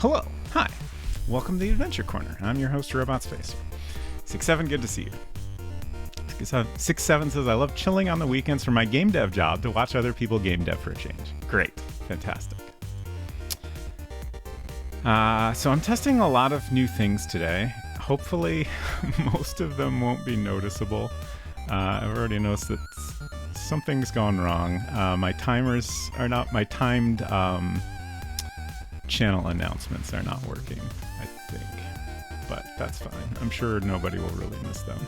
Hello. Hi. Welcome to the Adventure Corner. I'm your host, RobotSpace. 6-7, good to see you. 6-7 says, I love chilling on the weekends from my game dev job to watch other people game dev for a change. Great. Fantastic. So I'm testing a lot of new things today. Hopefully, most of them won't be noticeable. I've already noticed that something's gone wrong. My timed channel announcements are not working, I think. But that's fine. I'm sure nobody will really miss them.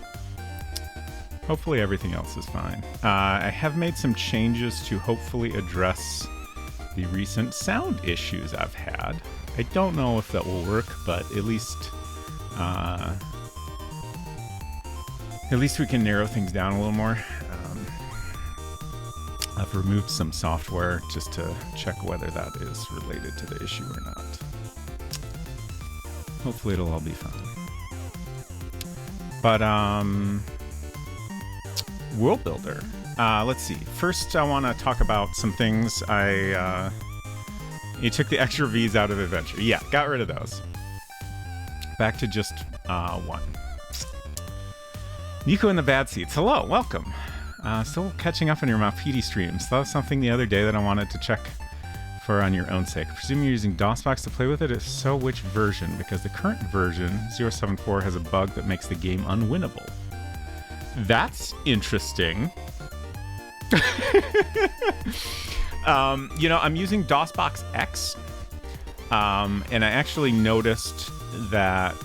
Hopefully everything else is fine. I have made some changes to hopefully address the recent sound issues I've had. I don't know if that will work, but at least we can narrow things down a little more. I've removed some software just to check whether that is related to the issue or not. Hopefully it'll all be fine. But World Builder. Let's see. First, I want to talk about some things. You took the extra V's out of Adventure. Yeah, got rid of those. Back to just one. Nico in the bad seats. Hello, welcome. Still catching up on your Malpidi streams. That was something the other day that I wanted to check for on your own sake. Presume you're using DOSBox to play with it. If so, which version? Because the current version, 0.7.4, has a bug that makes the game unwinnable. That's interesting. I'm using DOSBox X, and I actually noticed that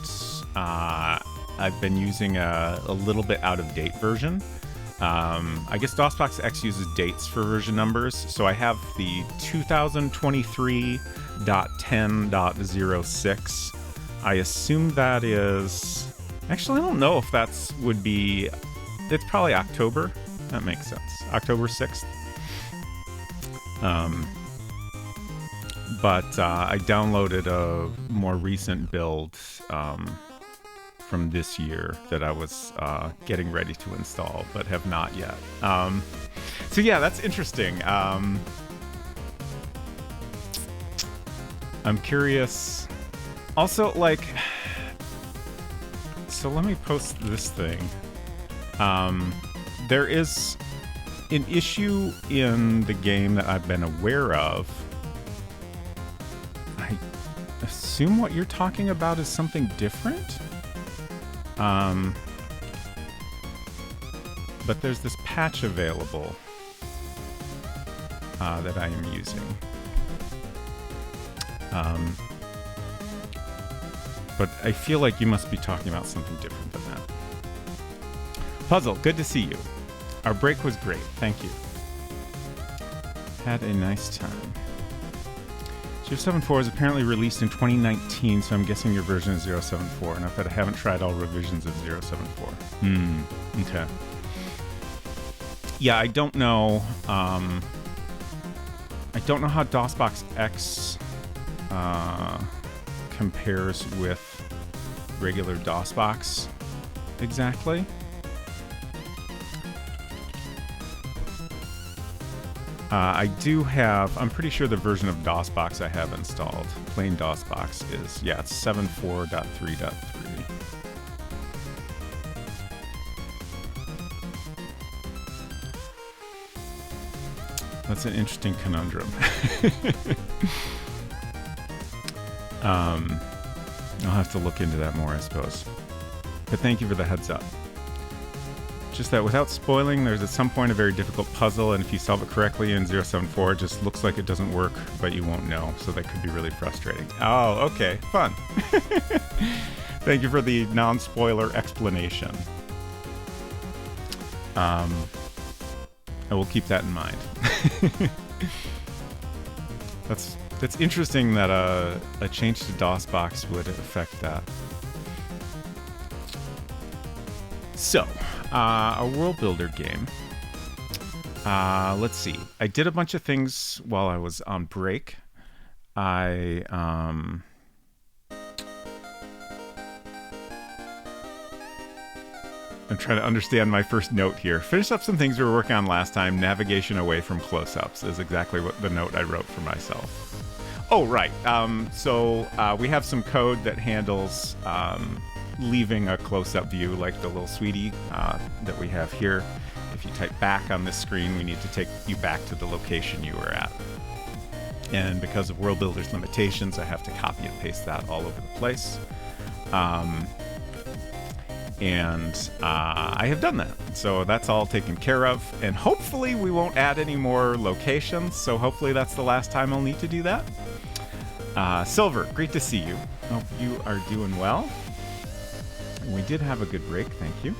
I've been using a little bit out-of-date version. I guess DOSBox X uses dates for version numbers, so I have the 2023.10.06. I assume that is... Actually, I don't know if that's would be... It's probably October. That makes sense. October 6th. But I downloaded a more recent build from this year that I was getting ready to install, but have not yet. So yeah, that's interesting. I'm curious. Also, like, so let me post this thing. There is an issue in the game that I've been aware of. I assume what you're talking about is something different. But there's this patch available that I am using. But I feel like you must be talking about something different than that. Puzzle, good to see you. Our break was great, thank you. Had a nice time. 0.7.4 is apparently released in 2019, so I'm guessing your version is 0.7.4. Not that I haven't tried all revisions of 0.7.4. Okay. Yeah, I don't know. I don't know how DOSBox X compares with regular DOSBox exactly. I do have, I'm pretty sure the version of DOSBox I have installed, plain DOSBox, is, yeah, it's 7.4.3.3. That's an interesting conundrum. I'll have to look into that more, I suppose. But thank you for the heads up. Just that without spoiling, there's at some point a very difficult puzzle, and if you solve it correctly in 0.7.4, it just looks like it doesn't work, but you won't know, so that could be really frustrating. Oh, okay, fun. Thank you for the non-spoiler explanation. I will keep that in mind. That's interesting that a change to DOSBox would affect that. So, a world builder game. Let's see. I did a bunch of things while I was on break. I'm trying to understand my first note here. Finished up some things we were working on last time. Navigation away from close-ups is exactly what the note I wrote for myself. Oh, right. So we have some code that handles leaving a close-up view, like the little sweetie that we have here. If you type back on this screen, we need to take you back to the location you were at. And because of World Builder's limitations, I have to copy and paste that all over the place. And I have done that. So that's all taken care of. And hopefully we won't add any more locations. So hopefully that's the last time I'll need to do that. Silver, great to see you. Hope you are doing well. We did have a good break, thank you.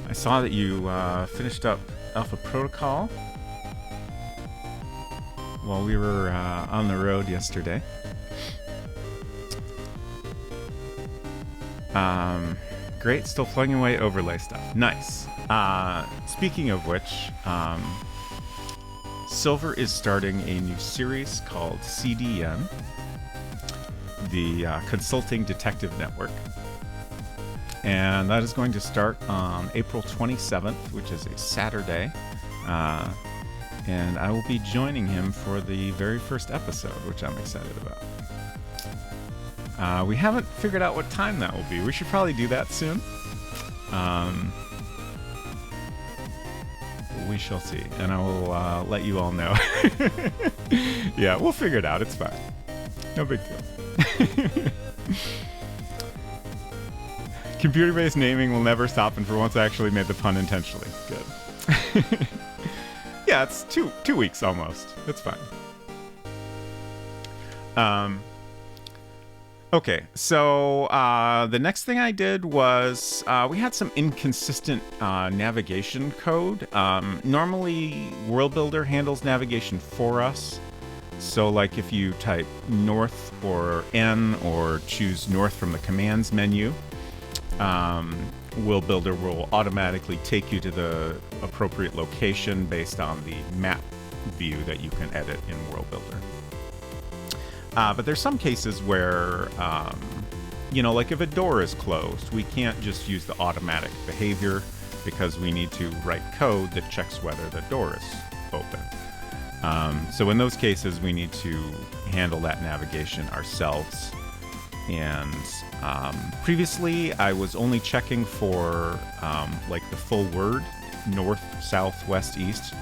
I saw that you finished up Alpha Protocol while we were on the road yesterday. Great, still plugging away overlay stuff. Nice. Speaking of which, Silver is starting a new series called CDN, the Consulting Detective Network. And that is going to start on April 27th, which is a Saturday. And I will be joining him for the very first episode, which I'm excited about. We haven't figured out what time that will be. We should probably do that soon. We shall see, and I will let you all know. Yeah, we'll figure it out. It's fine. No big deal. Computer-based naming will never stop, and for once I actually made the pun intentionally. Good. Yeah, it's two weeks almost. It's fine. Okay, so the next thing I did was we had some inconsistent navigation code. Normally, World Builder handles navigation for us. So like if you type north or N or choose north from the commands menu, World Builder will automatically take you to the appropriate location based on the map view that you can edit in World Builder. But there's some cases where, like if a door is closed, we can't just use the automatic behavior because we need to write code that checks whether the door is open. So in those cases, we need to handle that navigation ourselves. And previously, I was only checking for the full word, north, south, west, east.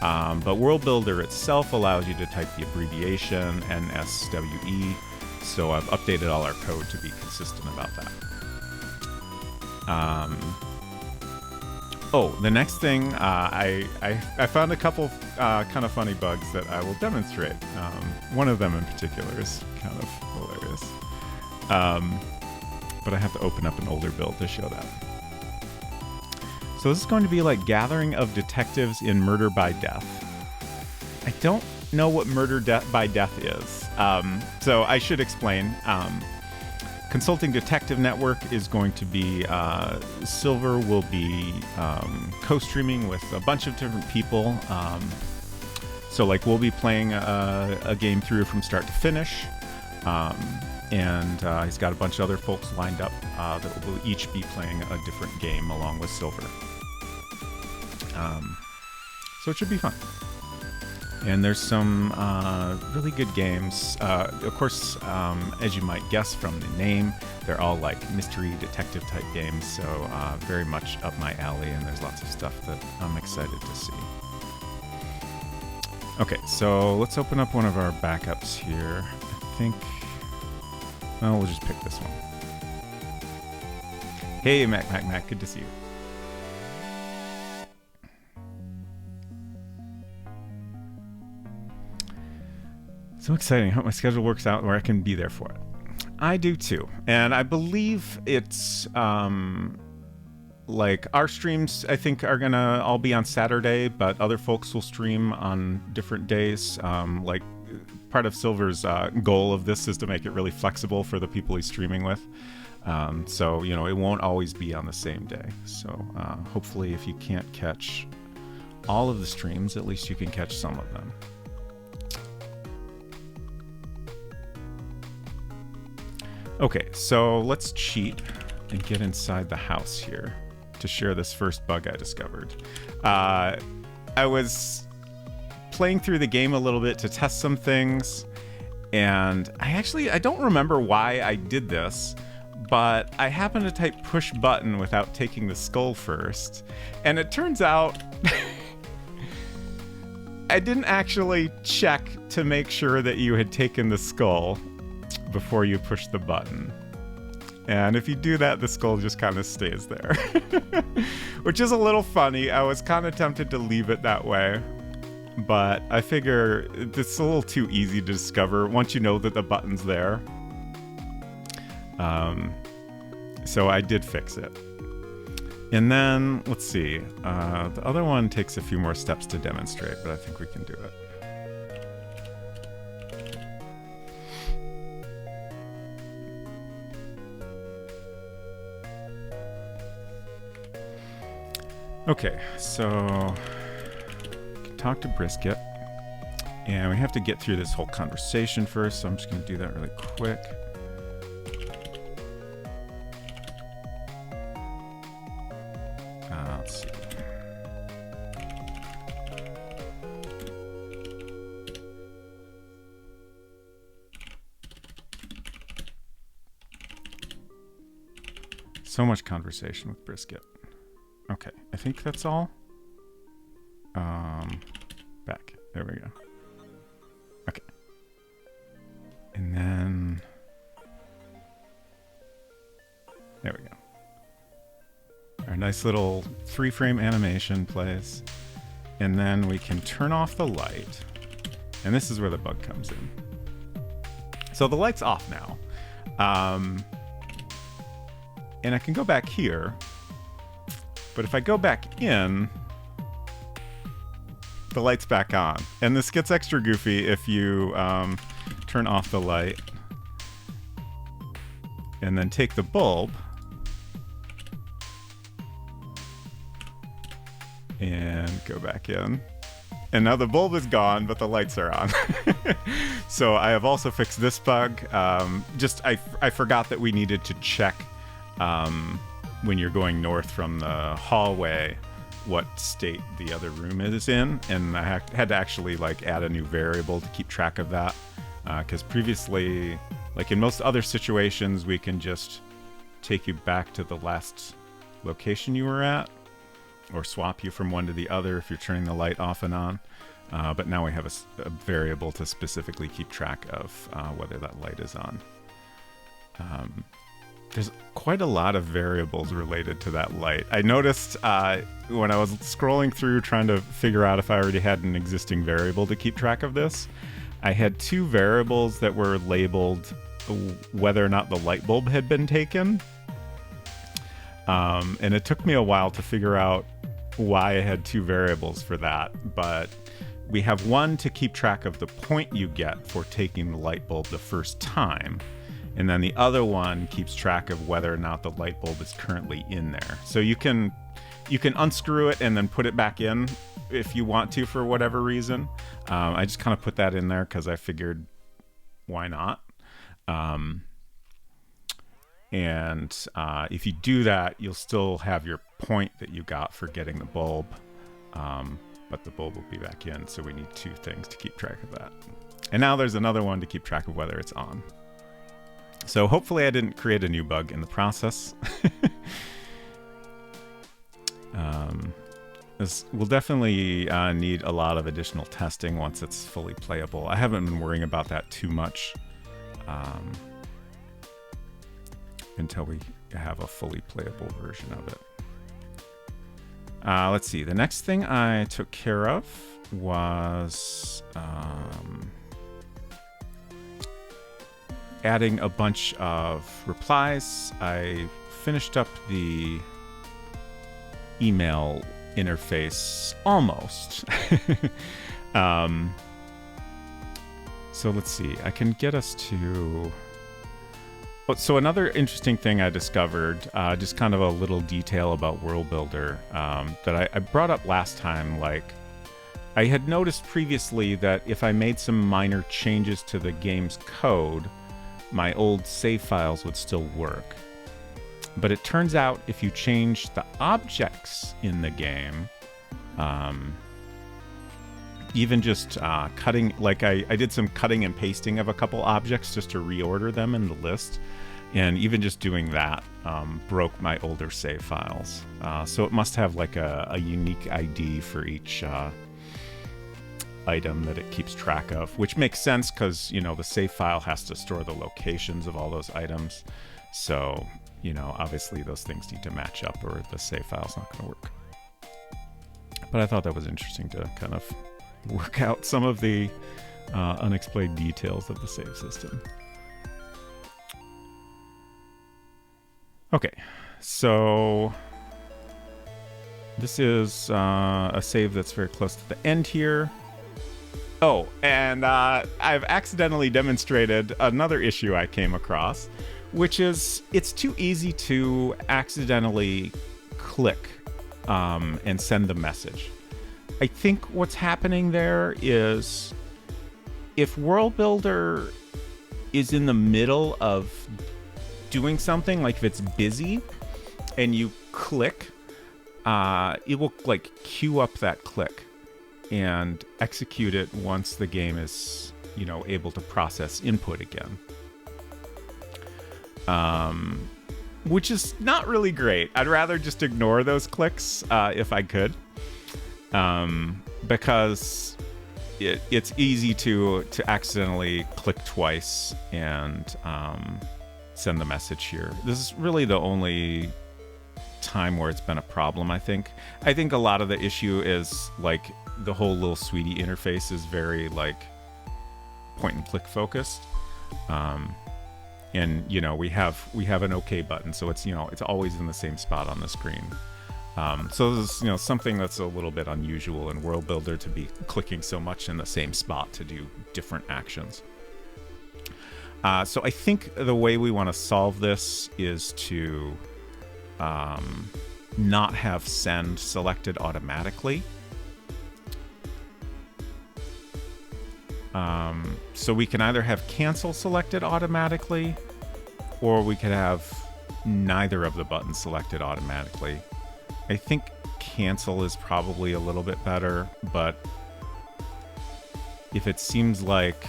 But World Builder itself allows you to type the abbreviation NSWE, so I've updated all our code to be consistent about that. The next thing, I found a couple kind of funny bugs that I will demonstrate. One of them in particular is kind of hilarious. But I have to open up an older build to show that. So this is going to be like Gathering of Detectives in Murder by Death. I don't know what Murder by Death is. So I should explain. Consulting Detective Network is going to be, Silver will be co-streaming with a bunch of different people. So like we'll be playing a game through from start to finish. And he's got a bunch of other folks lined up that will each be playing a different game along with Silver. So it should be fun. And there's some really good games. Of course, as you might guess from the name, they're all like mystery detective type games. So very much up my alley, and there's lots of stuff that I'm excited to see. Okay, so let's open up one of our backups here. I think... Well, we'll just pick this one. Hey, Mac, good to see you. So exciting. I hope my schedule works out where I can be there for it. I do too. And I believe it's like our streams, I think, are going to all be on Saturday, but other folks will stream on different days. Like part of Silver's goal of this is to make it really flexible for the people he's streaming with. So, it won't always be on the same day. So hopefully if you can't catch all of the streams, at least you can catch some of them. Okay, so let's cheat and get inside the house here to share this first bug I discovered. I was playing through the game a little bit to test some things, and I don't remember why I did this, but I happened to type push button without taking the skull first, and it turns out I didn't actually check to make sure that you had taken the skull before you push the button. And if you do that, the skull just kind of stays there, which is a little funny. I was kind of tempted to leave it that way, but I figure it's a little too easy to discover once you know that the button's there. So I did fix it. And then, let's see, the other one takes a few more steps to demonstrate, but I think we can do it. Okay, so we can talk to Brisket, and we have to get through this whole conversation first, so I'm just going to do that really quick. Let's see. So much conversation with Brisket. Okay, I think that's all. Back. There we go. Okay. And then... there we go. Our nice little three-frame animation plays. And then we can turn off the light. And this is where the bug comes in. So the light's off now. And I can go back here. But if I go back in, the light's back on. And this gets extra goofy if you turn off the light and then take the bulb and go back in. And now the bulb is gone, but the lights are on. So I have also fixed this bug. I forgot that we needed to check when you're going north from the hallway what state the other room is in, and I had to actually like add a new variable to keep track of that, because previously, like in most other situations, we can just take you back to the last location you were at, or swap you from one to the other if you're turning the light off and on, but now we have a variable to specifically keep track of whether that light is on. There's quite a lot of variables related to that light. I noticed when I was scrolling through trying to figure out if I already had an existing variable to keep track of this, I had two variables that were labeled whether or not the light bulb had been taken. And it took me a while to figure out why I had two variables for that, but we have one to keep track of the point you get for taking the light bulb the first time. And then the other one keeps track of whether or not the light bulb is currently in there. So you can unscrew it and then put it back in if you want to for whatever reason. I just kind of put that in there because I figured, why not? And if you do that, you'll still have your point that you got for getting the bulb, but the bulb will be back in. So we need two things to keep track of that. And now there's another one to keep track of whether it's on. So hopefully I didn't create a new bug in the process. We'll definitely need a lot of additional testing once it's fully playable. I haven't been worrying about that too much until we have a fully playable version of it. Let's see. The next thing I took care of was... adding a bunch of replies. I finished up the email interface almost. So let's see. I can get us to... So another interesting thing I discovered, just kind of a little detail about World Builder that I brought up last time. Like, I had noticed previously that if I made some minor changes to the game's code, my old save files would still work. But it turns out if you change the objects in the game, even just cutting, like I did some cutting and pasting of a couple objects just to reorder them in the list. And even just doing that broke my older save files. So it must have like a unique ID for each item that it keeps track of, which makes sense because, you know, the save file has to store the locations of all those items. So, you know, obviously those things need to match up or the save file's not going to work. But I thought that was interesting to kind of work out some of the unexplained details of the save system. Okay, so this is a save that's very close to the end here. Oh, and I've accidentally demonstrated another issue I came across, which is it's too easy to accidentally click and send the message. I think what's happening there is if World Builder is in the middle of doing something, like if it's busy and you click, it will like queue up that click and execute it once the game is, you know, able to process input again. Which is not really great. I'd rather just ignore those clicks if I could, because it's easy to accidentally click twice and send the message here. This is really the only time where it's been a problem, I think. I think a lot of the issue is like the whole Little Sweetie interface is very like point and click focused. And you know, we have an OK button, so it's, you know, it's always in the same spot on the screen. So this is, you know, something that's a little bit unusual in World Builder to be clicking so much in the same spot to do different actions. So I think the way we want to solve this is to not have send selected automatically. So we can either have cancel selected automatically, or we could have neither of the buttons selected automatically. I think cancel is probably a little bit better, but if it seems like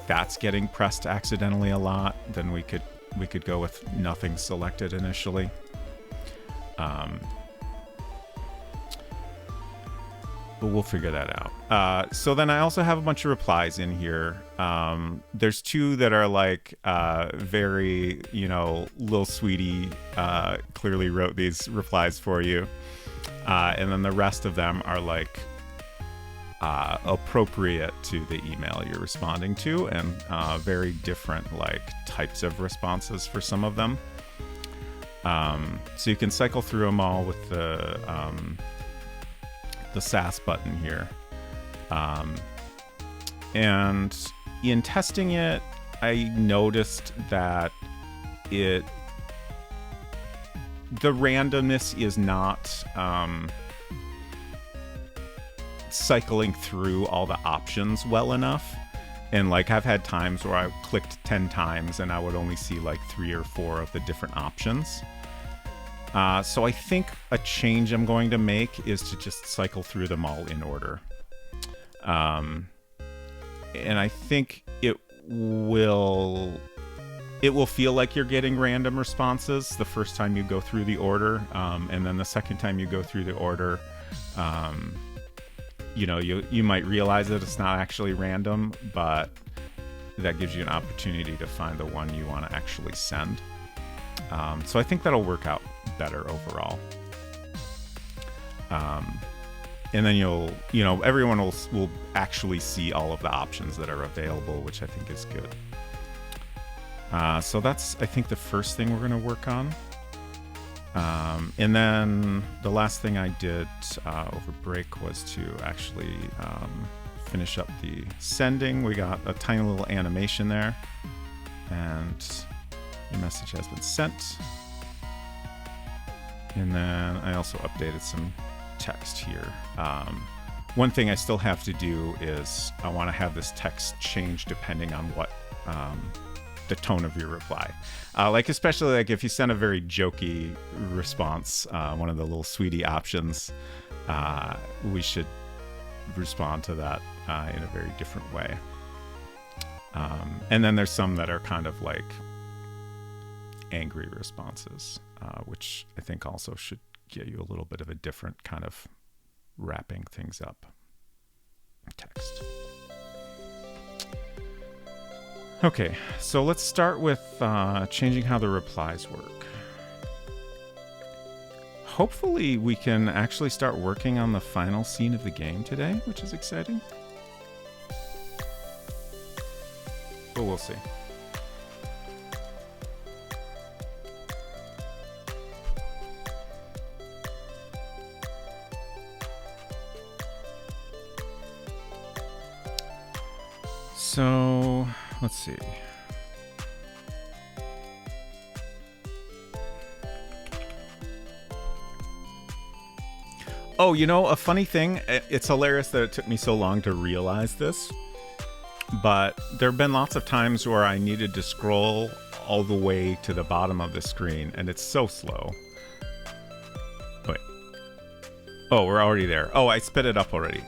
that's getting pressed accidentally a lot, then we could go with nothing selected initially. But we'll figure that out. So then I also have a bunch of replies in here. There's two that are like very, you know, Little Sweetie clearly wrote these replies for you. And then the rest of them are like appropriate to the email you're responding to, and very different like types of responses for some of them. So you can cycle through them all with the SAS button here. And in testing it, I noticed that the randomness is not cycling through all the options well enough. And like I've had times where I clicked 10 times and I would only see like 3 or 4 of the different options. So I think a change I'm going to make is to just cycle through them all in order. And I think it will feel like you're getting random responses the first time you go through the order. And then the second time you go through the order, you know, you might realize that it's not actually random, but that gives you an opportunity to find the one you want to actually send. So I think that'll work out better overall. And then everyone will actually see all of the options that are available, which I think is good. So that's, I think, the first thing we're going to work on. And then the last thing I did over break was to actually finish up the sending. We got a tiny little animation there, and your message has been sent. And then I also updated some text here. One thing I still have to do is I want to have this text change depending on what the tone of your reply. Like especially like if you send a very jokey response, one of the Little Sweetie options, we should respond to that in a very different way. And then there's some that are kind of like angry responses, which I think also should get you a little bit of a different kind of wrapping things up text. Okay, so let's start with changing how the replies work. Hopefully we can actually start working on the final scene of the game today, which is exciting. But we'll see. So, let's see. Oh, you know, a funny thing, it's hilarious that it took me so long to realize this, but there have been lots of times where I needed to scroll all the way to the bottom of the screen, and it's so slow. Wait. Oh, we're already there. Oh, I sped it up already.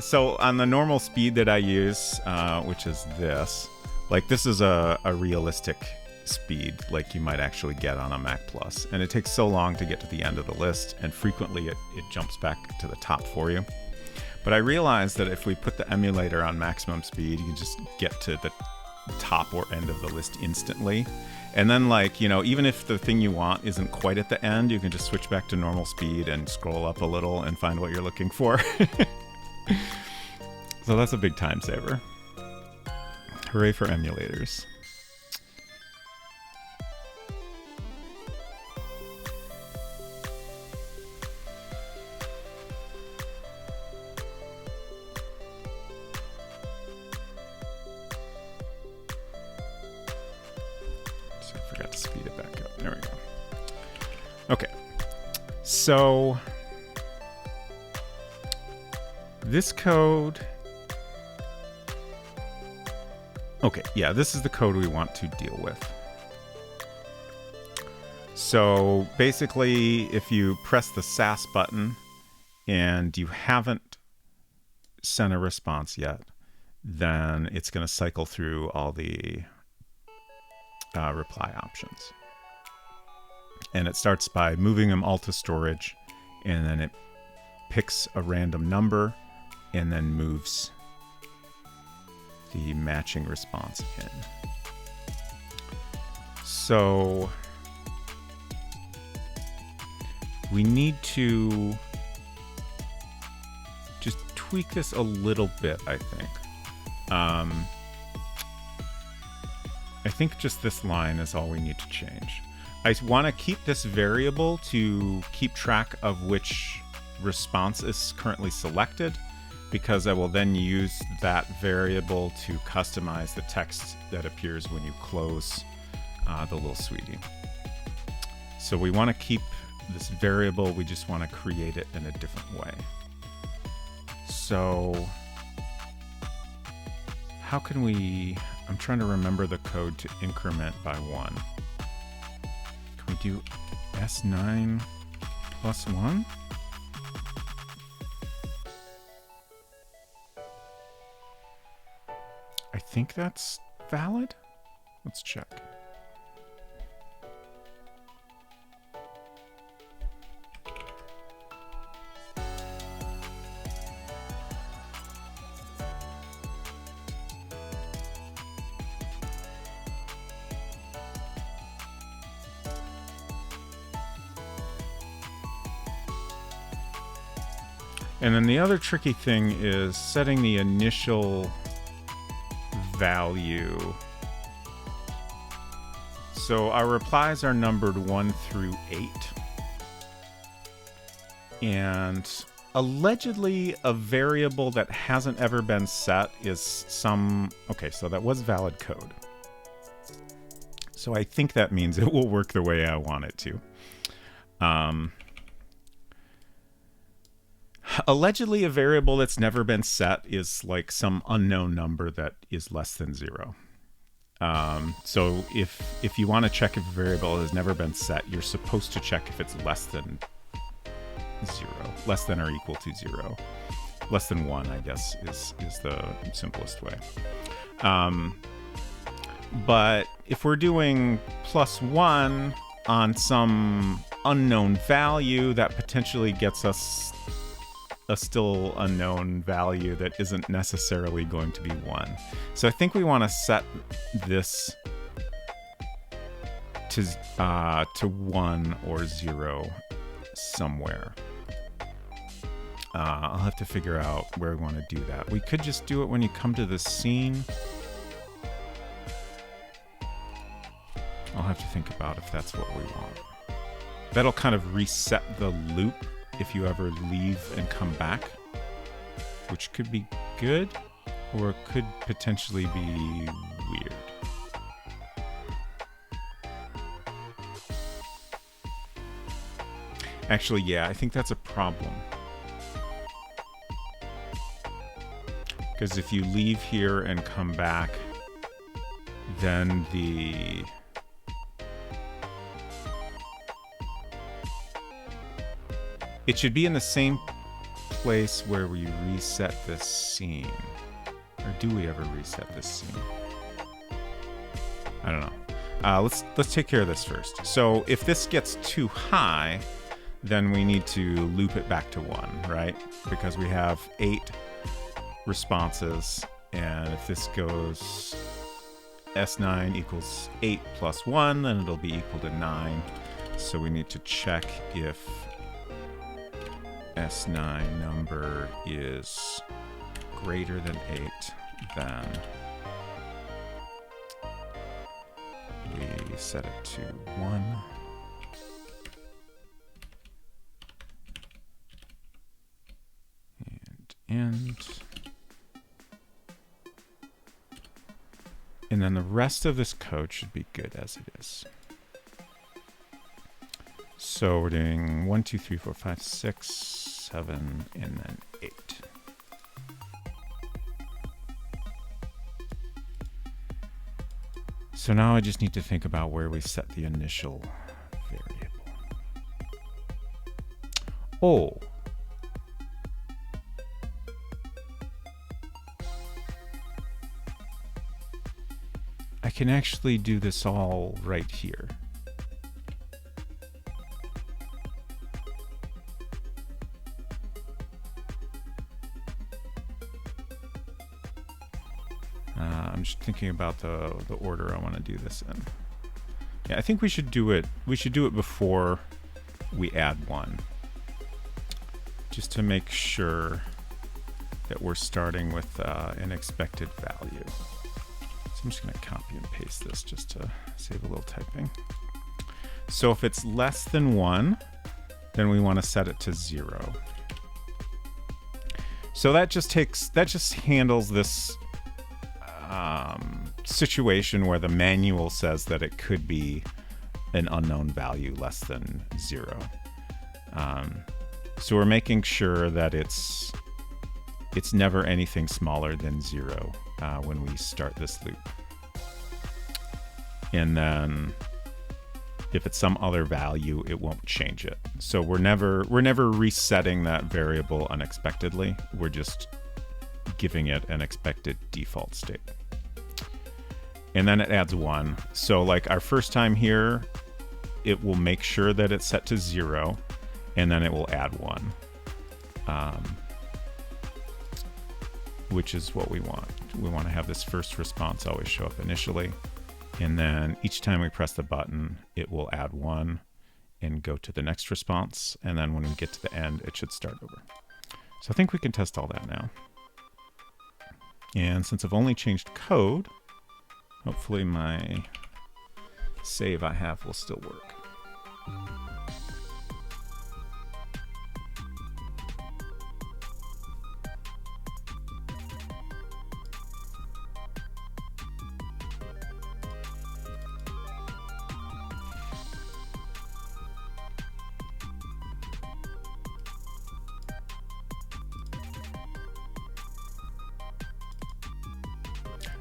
So on the normal speed that I use, which is this, like this is a realistic speed like you might actually get on a Mac Plus, and it takes so long to get to the end of the list, and frequently it jumps back to the top for you. But I realized that if we put the emulator on maximum speed, you can just get to the top or end of the list instantly. And then, like, you know, even if the thing you want isn't quite at the end, you can just switch back to normal speed and scroll up a little and find what you're looking for. So that's a big time saver. Hooray for emulators. Okay, so this code, okay, yeah, this is the code we want to deal with. So basically, if you press the SAS button and you haven't sent a response yet, then it's going to cycle through all the reply options. And it starts by moving them all to storage, and then it picks a random number and then moves the matching response in. So we need to just tweak this a little bit, I think. I think just this line is all we need to change. I want to keep this variable to keep track of which response is currently selected, because I will then use that variable to customize the text that appears when you close the little sweetie. So we want to keep this variable, we just want to create it in a different way. So how can we, I'm trying to remember the code to increment by 1. Can we do S9 plus 1? I think that's valid. Let's check. And then the other tricky thing is setting the initial value. So our replies are numbered 1 through 8. And allegedly a variable that hasn't ever been set is some... Okay, so that was valid code. So I think that means it will work the way I want it to. Allegedly, a variable that's never been set is like some unknown number that is less than 0. So if you want to check if a variable has never been set, you're supposed to check if it's less than 0, less than or equal to 0. Less than 1, I guess, is the simplest way. But if we're doing +1 on some unknown value, that potentially gets us a still unknown value that isn't necessarily going to be 1. So I think we want to set this to 1 or 0 somewhere. I'll have to figure out where we want to do that. We could just do it when you come to the scene. I'll have to think about if that's what we want. That'll kind of reset the loop if you ever leave and come back, which could be good, or it could potentially be weird. Actually, yeah, I think that's a problem. Because if you leave here and come back, then it should be in the same place where we reset this scene. Or do we ever reset this scene? I don't know. Let's take care of this first. So if this gets too high, then we need to loop it back to 1, right? Because we have 8 responses, and if this goes S9 equals 8 plus 1, then it'll be equal to 9. So we need to check if S9 number is greater than 8, then we set it to 1. And end. And then the rest of this code should be good as it is. So we're doing 1, 2, 3, 4, 5, 6, 7, and then 8. So now I just need to think about where we set the initial variable. Oh. I can actually do this all right here. I'm just thinking about the order I want to do this in. Yeah, I think we should do it. We should do it before we add 1, just to make sure that we're starting with an expected value. So I'm just going to copy and paste this just to save a little typing. So if it's less than 1, then we want to set it to 0. So that just handles this situation where the manual says that it could be an unknown value less than 0. So we're making sure that it's never anything smaller than 0 when we start this loop. And then if it's some other value, it won't change it. So we're never resetting that variable unexpectedly. We're just giving it an expected default state. And then it adds 1. So like our first time here, it will make sure that it's set to 0, and then it will add 1, which is what we want. We want to have this first response always show up initially, and then each time we press the button, it will add 1 and go to the next response, and then when we get to the end, it should start over. So I think we can test all that now. And since I've only changed code, hopefully my save I have will still work.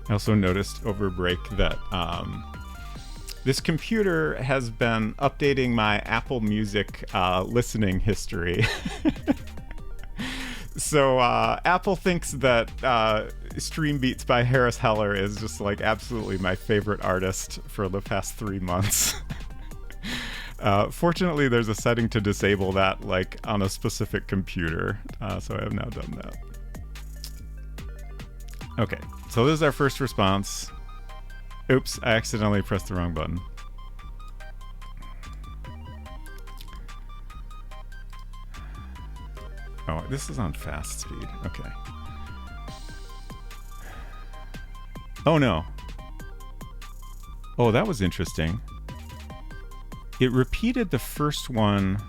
I also noticed over break that this computer has been updating my Apple Music listening history. So Apple thinks that Stream Beats by Harris Heller is just like absolutely my favorite artist for the past 3 months. Fortunately, there's a setting to disable that like on a specific computer, so I have now done that. Okay, so this is our first response. Oops, I accidentally pressed the wrong button. Oh, this is on fast speed. Okay. Oh no. Oh, that was interesting. It repeated the first one.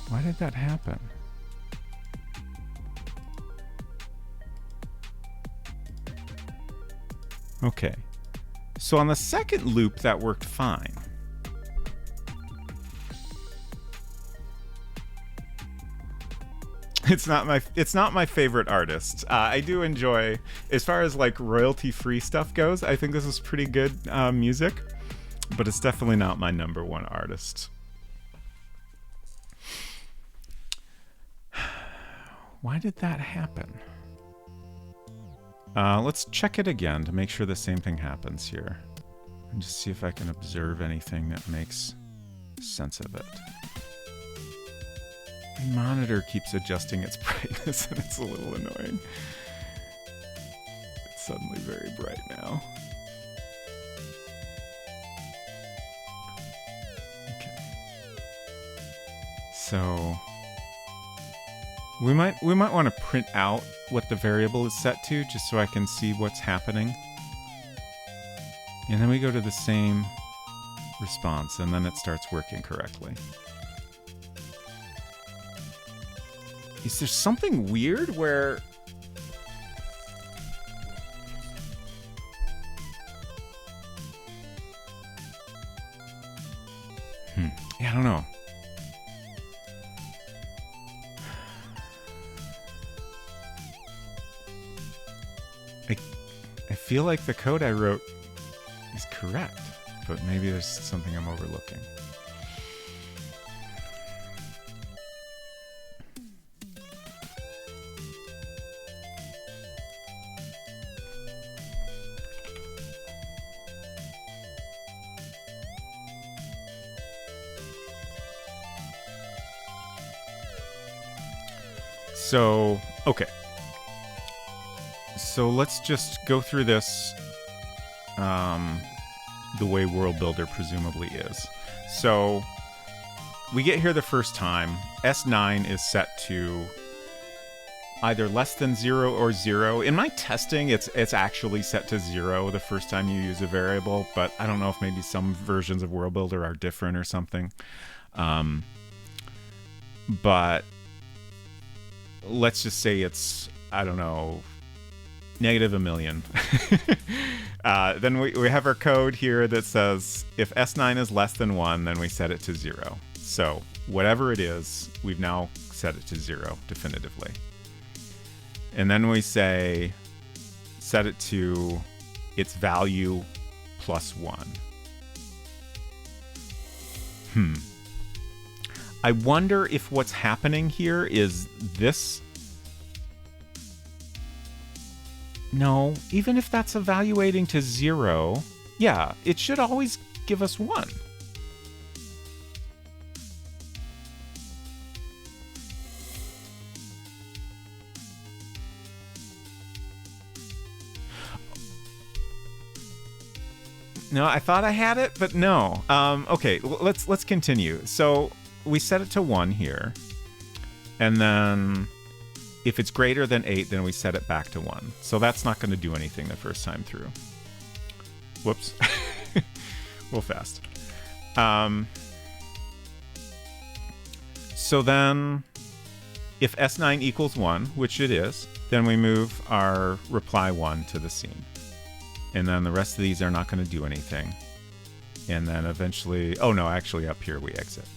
Why did that happen? Okay. So on the second loop, that worked fine. It's not my favorite artist. I do enjoy, as far as like royalty-free stuff goes, I think this is pretty good music, but it's definitely not my number one artist. Why did that happen? Let's check it again to make sure the same thing happens here. And just see if I can observe anything that makes sense of it. My monitor keeps adjusting its brightness and it's a little annoying. It's suddenly very bright now. Okay. So we might want to print out what the variable is set to just so I can see what's happening. And then we go to the same response and then it starts working correctly. Is there something weird where... Yeah, I don't know. I feel like the code I wrote is correct, but maybe there's something I'm overlooking. So, okay. So let's just go through this the way World Builder presumably is. So we get here the first time. S9 is set to either less than 0 or 0. In my testing, it's actually set to 0 the first time you use a variable, but I don't know if maybe some versions of World Builder are different or something. But let's just say it's, I don't know, -1,000,000. Then we have our code here that says if S9 is less than 1, then we set it to 0. So whatever it is, we've now set it to 0 definitively. And then we say set it to its value plus 1. I wonder if what's happening here is this. No, even if that's evaluating to 0, yeah, it should always give us 1. No, I thought I had it, but no. Okay, let's continue. So we set it to 1 here, and then if it's greater than 8, then we set it back to 1. So that's not going to do anything the first time through. Whoops. Real fast. So then if S9 equals 1, which it is, then we move our reply 1 to the scene. And then the rest of these are not going to do anything. And then eventually, oh no, actually up here we exit.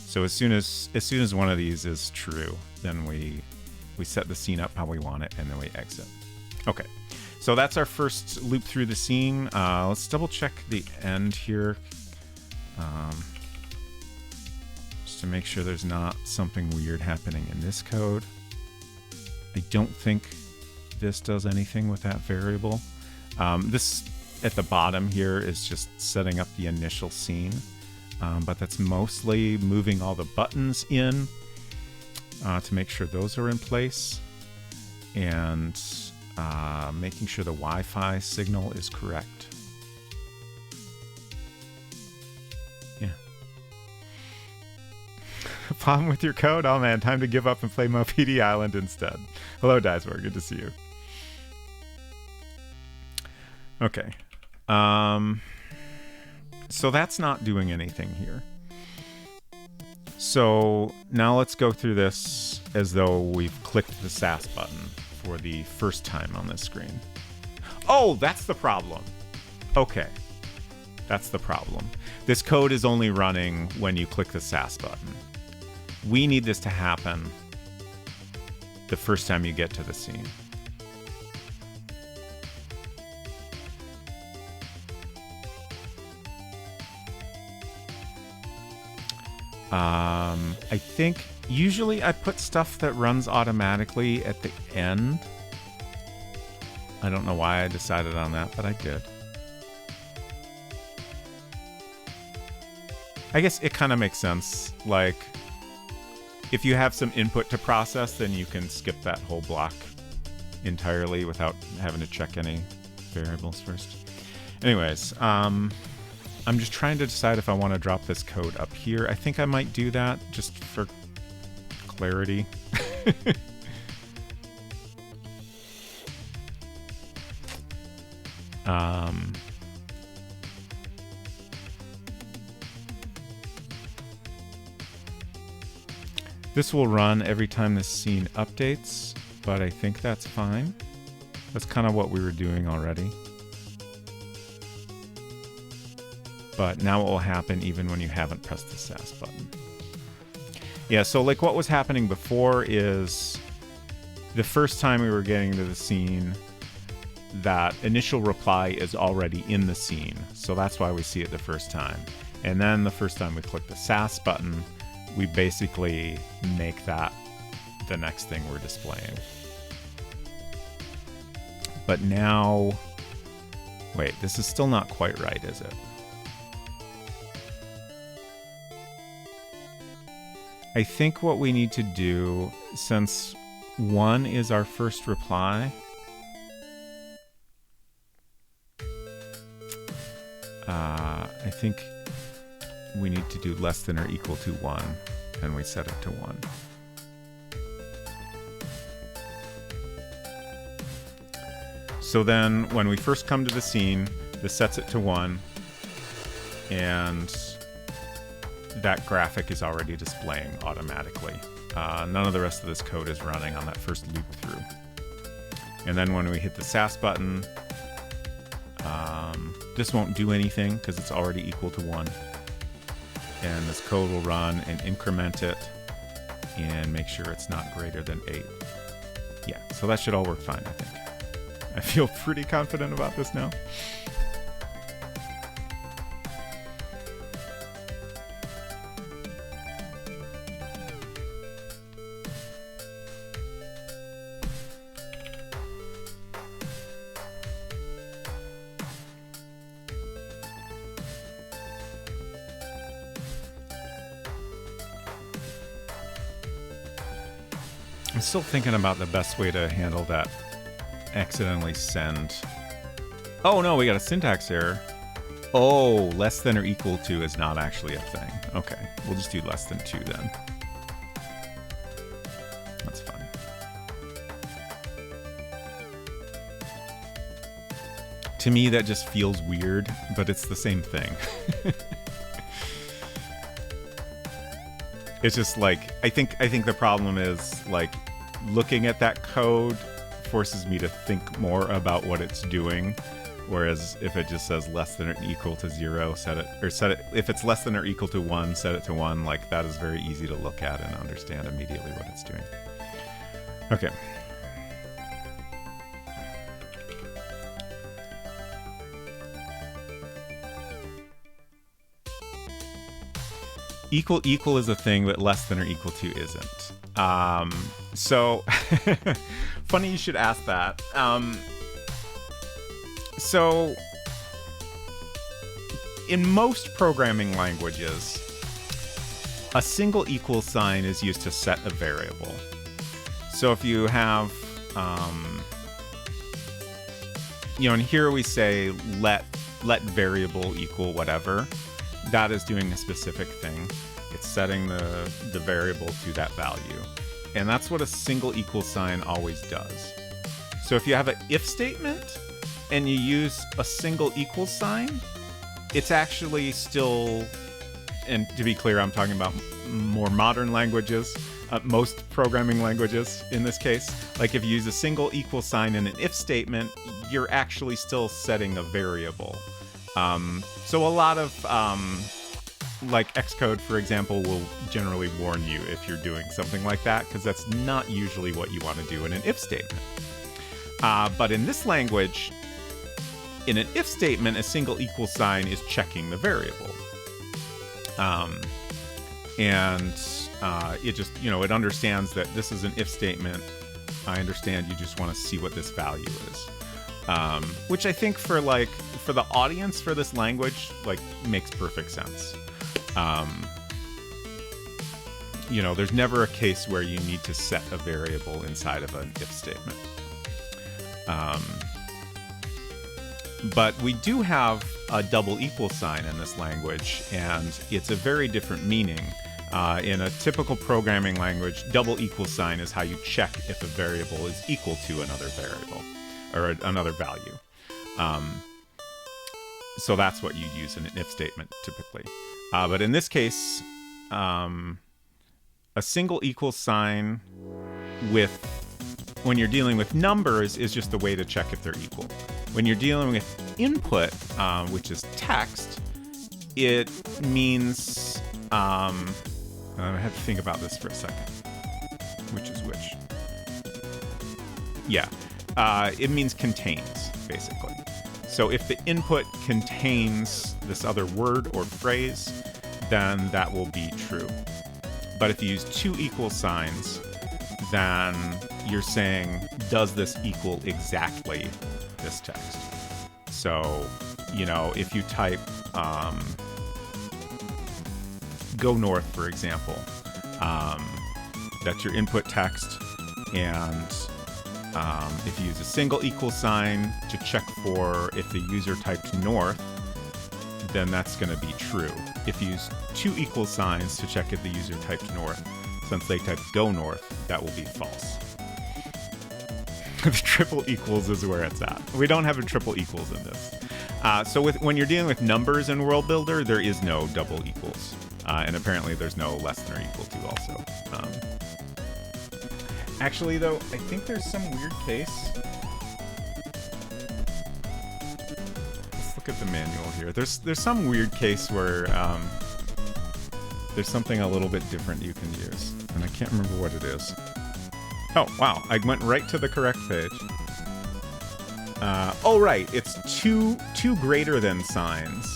So as soon as one of these is true, then we set the scene up how we want it, and then we exit. Okay, so that's our first loop through the scene. Let's double check the end here. Just to make sure there's not something weird happening in this code. I don't think this does anything with that variable. This at the bottom here is just setting up the initial scene, but that's mostly moving all the buttons in to make sure those are in place, and making sure the Wi-Fi signal is correct. Yeah. Problem with your code? Oh man, time to give up and play MoPD Island instead. Hello, Dicebor, good to see you. Okay. So that's not doing anything here. So now let's go through this as though we've clicked the SAS button for the first time on this screen. Oh, that's the problem. Okay. That's the problem. This code is only running when you click the SAS button. We need this to happen the first time you get to the scene. I think usually I put stuff that runs automatically at the end. I don't know why I decided on that, but I did. I guess it kind of makes sense. Like, if you have some input to process, then you can skip that whole block entirely without having to check any variables first. Anyways, I'm just trying to decide if I want to drop this code up here. I think I might do that just for clarity. This will run every time this scene updates, but I think that's fine. That's kind of what we were doing already. But now it will happen even when you haven't pressed the SAS button. Yeah, so like what was happening before is the first time we were getting to the scene, that initial reply is already in the scene. So that's why we see it the first time. And then the first time we click the SAS button, we basically make that the next thing we're displaying. But now, wait, this is still not quite right, is it? I think what we need to do, since 1 is our first reply, I think we need to do less than or equal to 1, and we set it to 1. So then when we first come to the scene, this sets it to 1, and that graphic is already displaying automatically. None of the rest of this code is running on that first loop through. And then when we hit the SAS button, this won't do anything because it's already equal to 1. And this code will run and increment it and make sure it's not greater than 8. Yeah, so that should all work fine, I think. I feel pretty confident about this now. I'm still thinking about the best way to handle that accidentally send. Oh no, we got a syntax error. Oh, less than or equal to is not actually a thing. Okay, we'll just do less than 2 then. That's fine. To me, that just feels weird, but it's the same thing. It's just like, I think the problem is like looking at that code forces me to think more about what it's doing. Whereas if it just says less than or equal to 0, set it, if it's less than or equal to 1, set it to 1, like that is very easy to look at and understand immediately what it's doing. Okay. Equal is a thing, but less than or equal to isn't. So funny you should ask that. So in most programming languages, a single equal sign is used to set a variable. So if you have, and here we say let variable equal whatever. That is doing a specific thing. It's setting the variable to that value. And that's what a single equal sign always does. So if you have an if statement and you use a single equal sign, it's actually still, and to be clear, I'm talking about more modern languages, most programming languages in this case. Like if you use a single equal sign in an if statement, you're actually still setting a variable. So a lot of, like Xcode, for example, will generally warn you if you're doing something like that, because that's not usually what you want to do in an if statement. But in this language, in an if statement, a single equal sign is checking the variable. It just, it understands that this is an if statement. I understand you just want to see what this value is. Which I think for the audience for this language, makes perfect sense. There's never a case where you need to set a variable inside of an if statement. But we do have a double equal sign in this language, and it's a very different meaning. In a typical programming language, double equal sign is how you check if a variable is equal to another variable or another value. So that's what you'd use in an if statement typically. But in this case, a single equal sign when you're dealing with numbers is just a way to check if they're equal. When you're dealing with input, which is text, it means, I have to think about this for a second. Which is which? Yeah. It means contains, basically. So if the input contains this other word or phrase, then that will be true. But if you use two equal signs, then you're saying, does this equal exactly this text? So, if you type go north, for example, that's your input text, and if you use a single equal sign to check for if the user typed north, then that's going to be true. If you use two equal signs to check if the user typed north, since they typed go north, that will be false. The triple equals is where it's at. We don't have a triple equals in this. So when you're dealing with numbers in World Builder, there is no double equals. And apparently there's no less than or equal to also. Actually, though, I think there's some weird case. Let's look at the manual here. There's some weird case where there's something a little bit different you can use. And I can't remember what it is. Oh, wow. I went right to the correct page. Oh, right. It's two greater than signs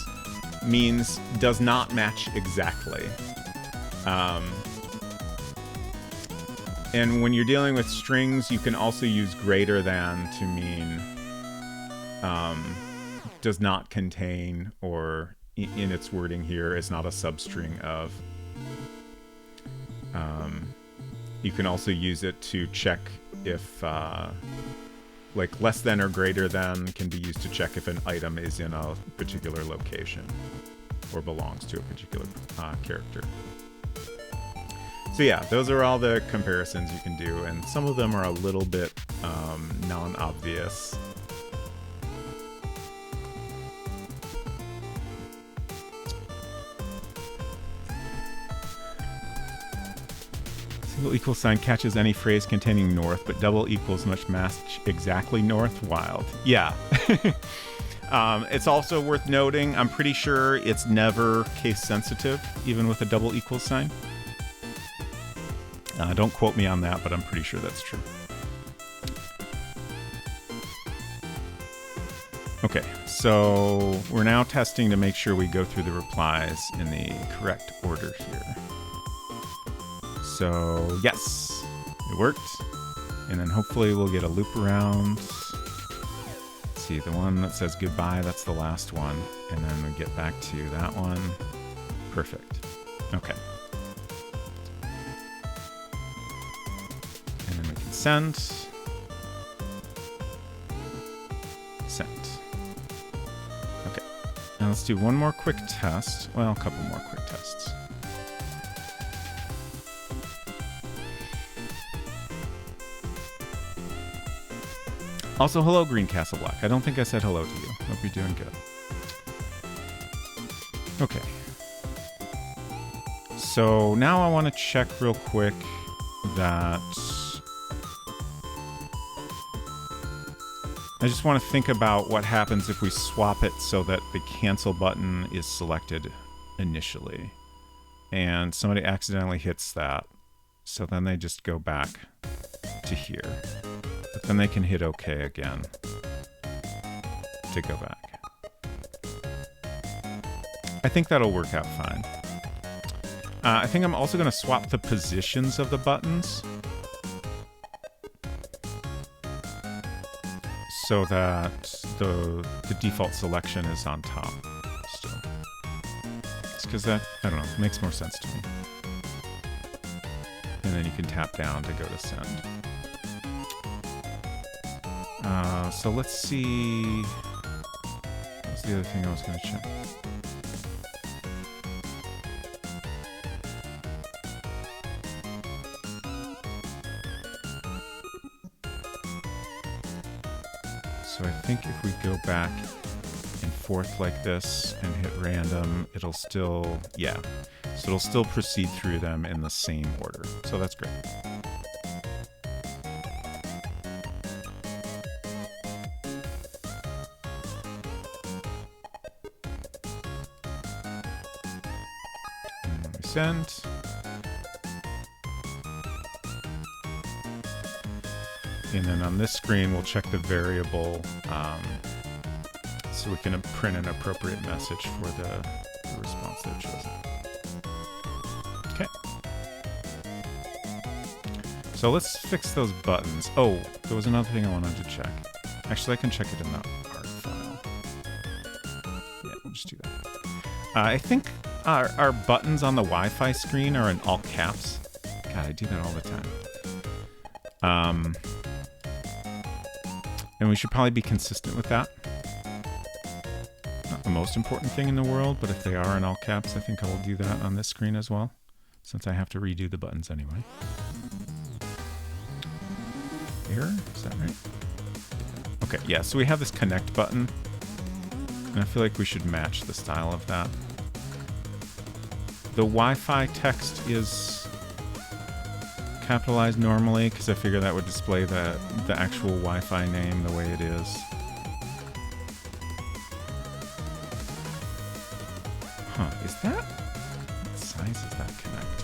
means does not match exactly. And when you're dealing with strings, you can also use greater than to mean does not contain, or in its wording here is not a substring of. You can also use it to check if less than or greater than can be used to check if an item is in a particular location or belongs to a particular character. So yeah, those are all the comparisons you can do, and some of them are a little bit non-obvious. Single equal sign catches any phrase containing north, but double equals must match exactly north. Wild. Yeah. It's also worth noting, I'm pretty sure it's never case sensitive, even with a double equal sign. Don't quote me on that, but I'm pretty sure that's true. Okay, so we're now testing to make sure we go through the replies in the correct order here. So yes, it worked. And then hopefully we'll get a loop around. Let's see, the one that says goodbye, that's the last one. And then we get back to that one. Perfect. Okay. And then we can send. Send. Okay. Now let's do one more quick test. Well, a couple more quick tests. Also, hello, Green Castle Black. I don't think I said hello to you. Hope you're doing good. Okay. So now I want to check real quick that... I just want to think about what happens if we swap it so that the cancel button is selected initially. And somebody accidentally hits that. So then they just go back to here. But then they can hit OK again to go back. I think that'll work out fine. I think I'm also going to swap the positions of the buttons so that the default selection is on top still. It's because that, I don't know, makes more sense to me. And then you can tap down to go to send. So let's see. What's the other thing I was going to check? So I think if we go back and forth like this and hit random, it'll still, yeah. So it'll still proceed through them in the same order. So that's great. Send. And then on this screen, we'll check the variable so we can print an appropriate message for the response they've chosen. Okay. So let's fix those buttons. Oh, there was another thing I wanted to check. Actually, I can check it in the art file. Yeah, we'll just do that. I think our buttons on the Wi-Fi screen are in all caps. God, I do that all the time. And we should probably be consistent with that. Not the most important thing in the world, but if they are in all caps, I think I'll do that on this screen as well, since I have to redo the buttons anyway. Error? Is that right? Okay, yeah, so we have this connect button, and I feel like we should match the style of that. The Wi-Fi text is capitalized normally because I figure that would display the actual Wi-Fi name the way it is. Huh, is that? What size is that connect?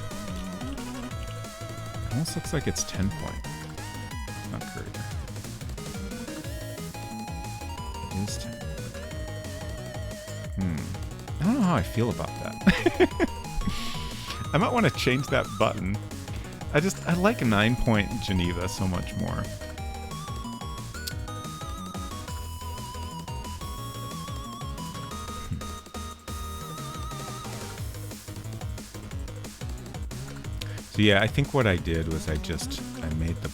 It almost looks like it's 10 point. Not greater. It is 10. I don't know how I feel about that. I might want to change that button. I like 9-point Geneva so much more. So yeah, I think what I did was I made the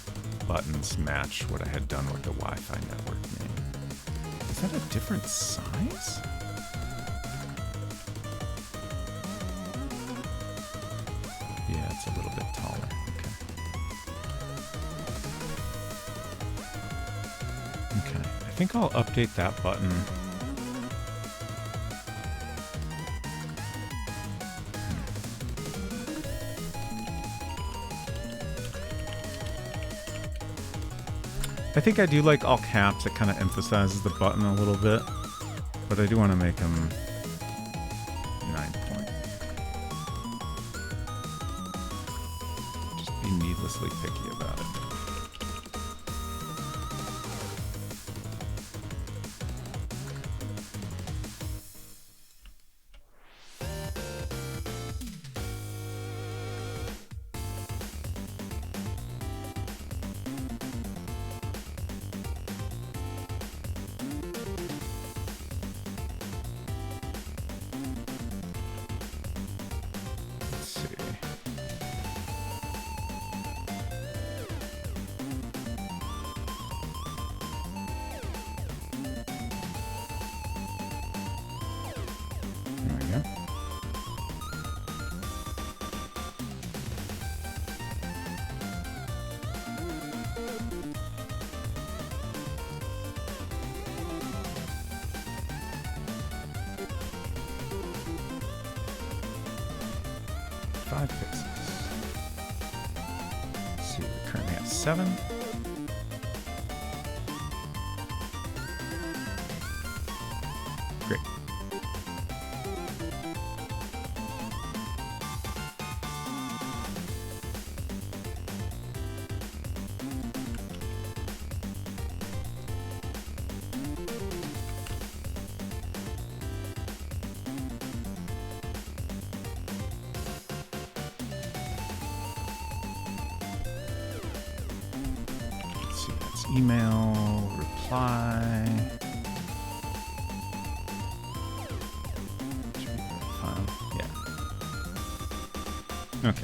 buttons match what I had done with the Wi-Fi network name. Is that a different size? Yeah, it's a little bit taller. Okay, I think I'll update that button. I think I do like all caps. It kind of emphasizes the button a little bit, but I do want to make them 9-point. Just be needlessly picky about it. 5 pixels. Let's see, we currently have 7. Great. Email, reply. Yeah. Okay.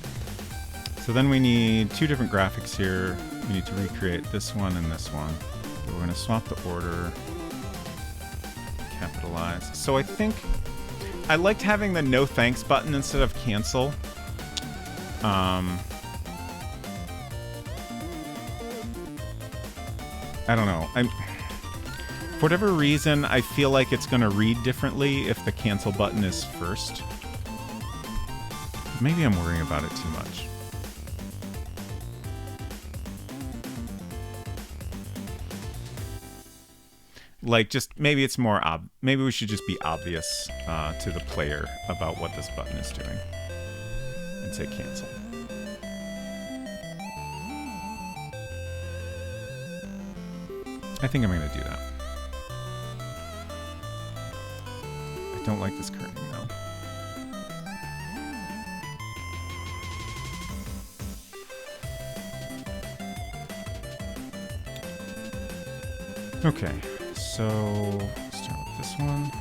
So then we need 2 different graphics here. We need to recreate this one and this one. We're going to swap the order. Capitalize. So I think I liked having the no thanks button instead of cancel. I don't know. For whatever reason, I feel like it's going to read differently if the cancel button is first. Maybe I'm worrying about it too much. Like, just maybe it's more maybe we should just be obvious to the player about what this button is doing and say cancel. I think I'm going to do that. I don't like this kerning though. Okay, so let's start with this one.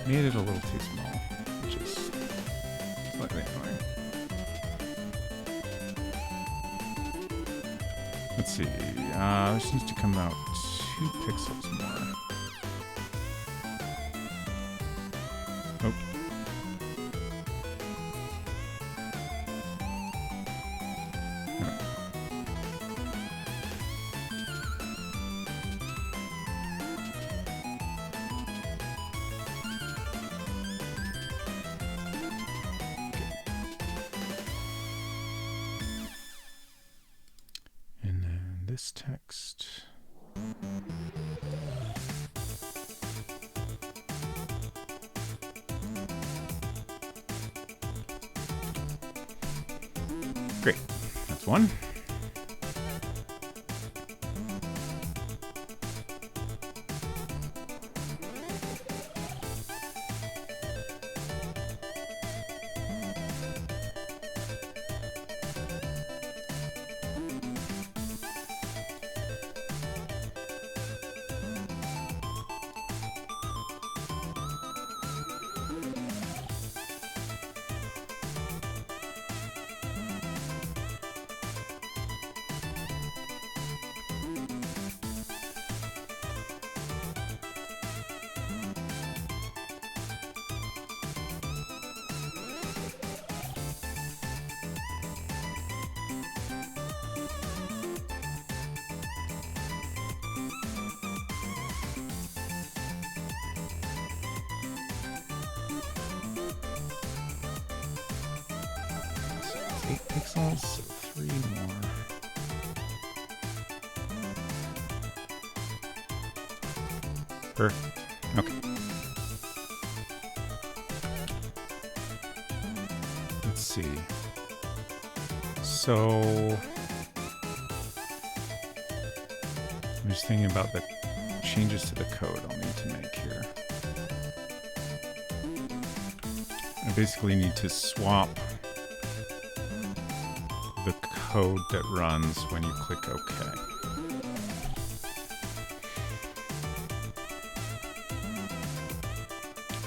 Made it a little too small, which is slightly annoying. Let's see, this needs to come out 2 pixels more. Oh. This text. Great. That's one. Pixels, so 3 more. Perfect. Okay. Let's see. So I'm just thinking about the changes to the code I'll need to make here. I basically need to swap the code that runs when you click OK.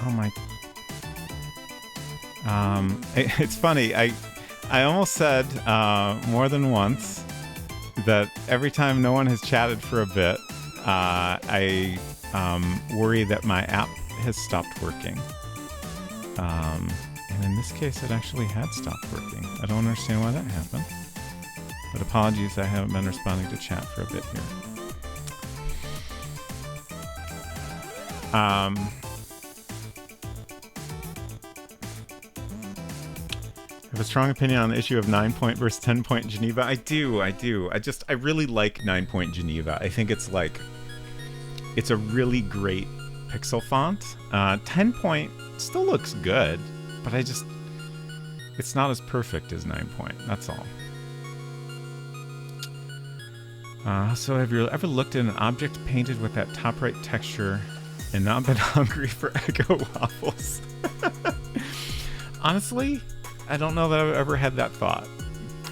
Oh my... it's funny. I almost said more than once that every time no one has chatted for a bit, I worry that my app has stopped working. And in this case, it actually had stopped working. I don't understand why that happened. But apologies, I haven't been responding to chat for a bit here. I have a strong opinion on the issue of 9-point versus 10-point Geneva. I do. I really like 9-point Geneva. I think it's a really great pixel font. 10-point still looks good, but it's not as perfect as 9-point. That's all. So have you ever looked at an object painted with that top right texture and not been hungry for Eggo waffles? Honestly, I don't know that I've ever had that thought,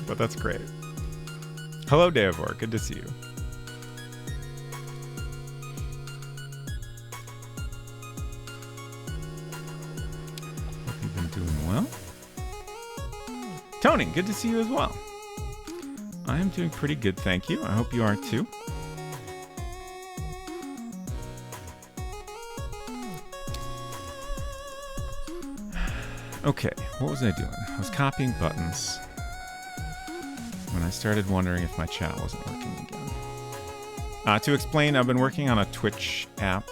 but that's great. Hello, Deivor. Good to see you. Hope you've been doing well. Tony, good to see you as well. I am doing pretty good, thank you. I hope you are too. Okay, what was I doing? I was copying buttons when I started wondering if my chat wasn't working again. To explain, I've been working on a Twitch app.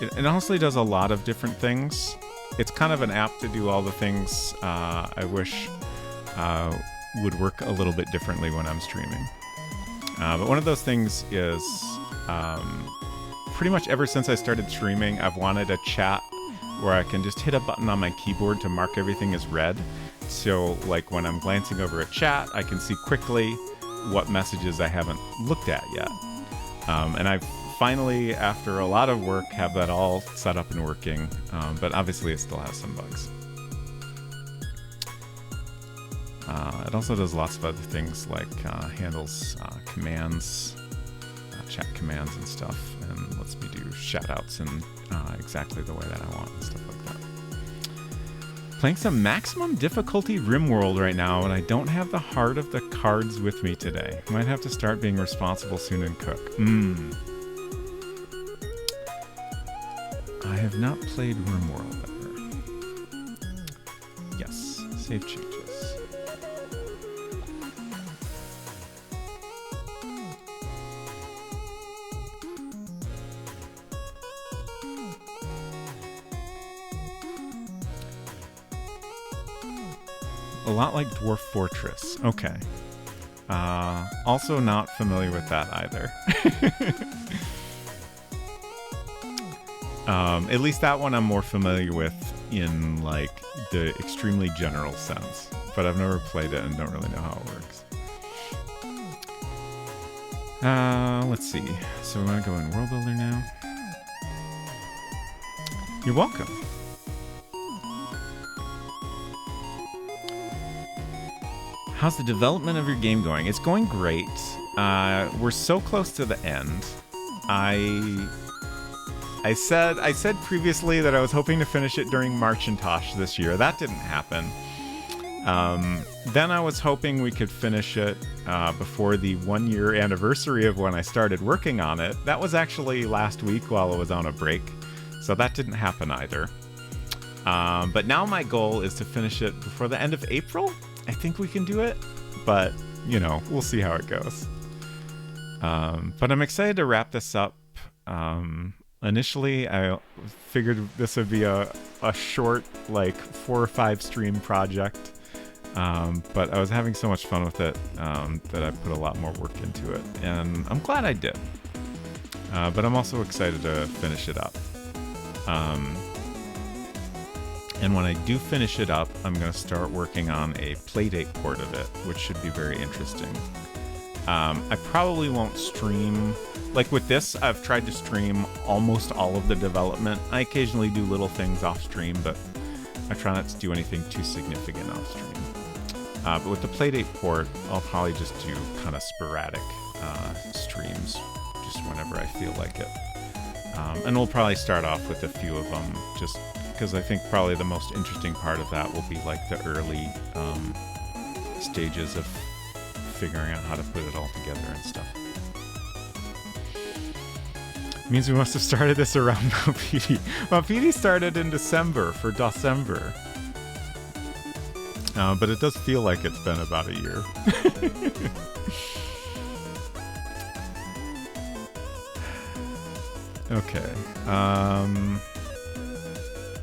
It honestly does a lot of different things. It's kind of an app to do all the things I wish would work a little bit differently when I'm streaming. But one of those things is pretty much ever since I started streaming, I've wanted a chat where I can just hit a button on my keyboard to mark everything as read. So like when I'm glancing over a chat, I can see quickly what messages I haven't looked at yet. And I've finally, after a lot of work, have that all set up and working. But obviously it still has some bugs. It also does lots of other things like handles commands, chat commands and stuff, and lets me do shoutouts in exactly the way that I want and stuff like that. Playing some maximum difficulty RimWorld right now, and I don't have the heart of the cards with me today. Might have to start being responsible soon and cook. I have not played RimWorld ever. Yes, save changes. A lot like Dwarf Fortress. Okay. Also not familiar with that either. At least that one I'm more familiar with in like the extremely general sense. But I've never played it and don't really know how it works. Let's see. So we want to go in World Builder now. You're welcome. How's the development of your game going? It's going great. We're so close to the end. I said previously that I was hoping to finish it during Marchintosh this year. That didn't happen. Then I was hoping we could finish it before the 1-year anniversary of when I started working on it. That was actually last week while I was on a break, so that didn't happen either. But now my goal is to finish it before the end of April. I think we can do it, but, you know, we'll see how it goes. But I'm excited to wrap this up. Initially, I figured this would be a short, like, 4 or 5 stream project. But I was having so much fun with it that I put a lot more work into it. And I'm glad I did. But I'm also excited to finish it up. And when I do finish it up, I'm going to start working on a Playdate port of it, which should be very interesting. I probably won't stream... Like with this, I've tried to stream almost all of the development. I occasionally do little things off stream, but I try not to do anything too significant off stream. But with the Playdate port, I'll probably just do kind of sporadic streams, just whenever I feel like it. And we'll probably start off with a few of them, just because I think probably the most interesting part of that will be like the early stages of figuring out how to put it all together and stuff. Means we must have started this around Mopedi. Mopedi started in December for December. But it does feel like it's been about a year. Okay.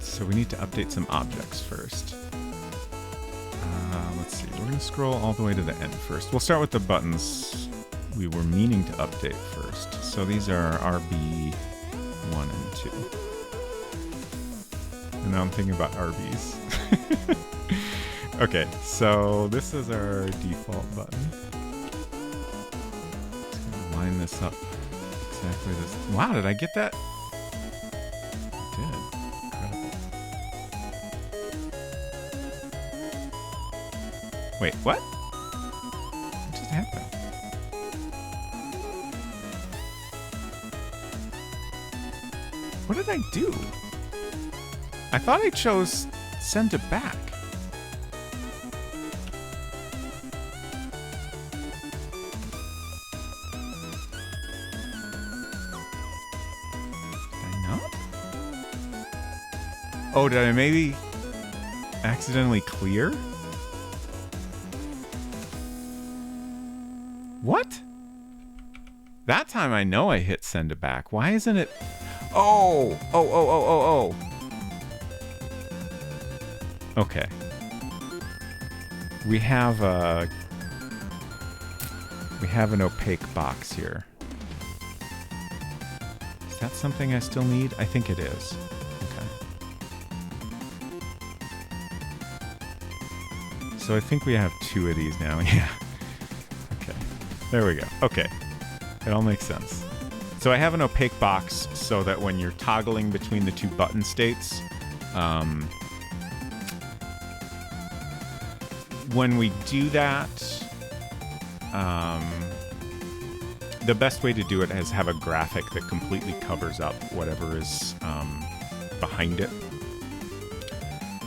So we need to update some objects first. Let's see. We're going to scroll all the way to the end first. We'll start with the buttons we were meaning to update first. So these are RB 1 and 2. And now I'm thinking about RBs. Okay, so this is our default button. Just gonna line this up exactly this. Wow, did I get that? I did. Incredible. Wait, what? What just happened? What did I do? I thought I chose send it back. Oh, did I maybe accidentally clear? What? That time I know I hit send it back. Why isn't it? Oh. Okay. We have an opaque box here. Is that something I still need? I think it is. So I think we have 2 of these now. Yeah. Okay. There we go. Okay. It all makes sense. So I have an opaque box so that when you're toggling between the 2 button states, when we do that, the best way to do it is have a graphic that completely covers up whatever is behind it.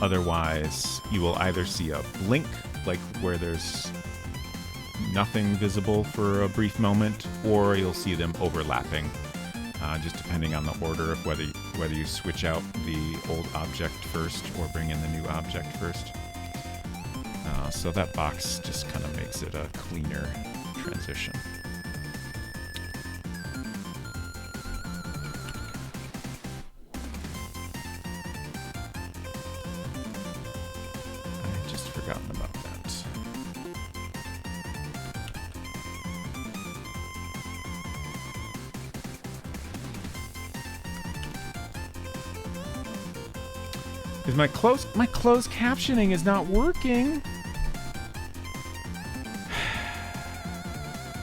Otherwise, you will either see a blink, like where there's nothing visible for a brief moment, or you'll see them overlapping, just depending on the order of whether you switch out the old object first or bring in the new object first. So that box just kind of makes it a cleaner transition. My closed captioning is not working.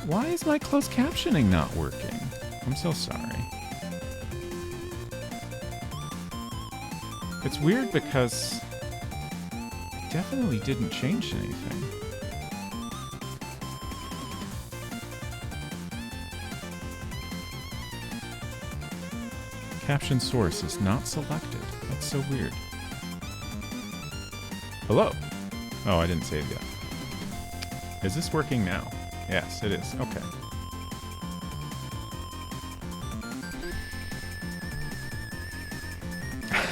Why is my closed captioning not working? I'm so sorry. It's weird because it definitely didn't change anything. Caption source is not selected. That's so weird. Hello. Oh, I didn't save yet. Is this working now? Yes, it is. Okay.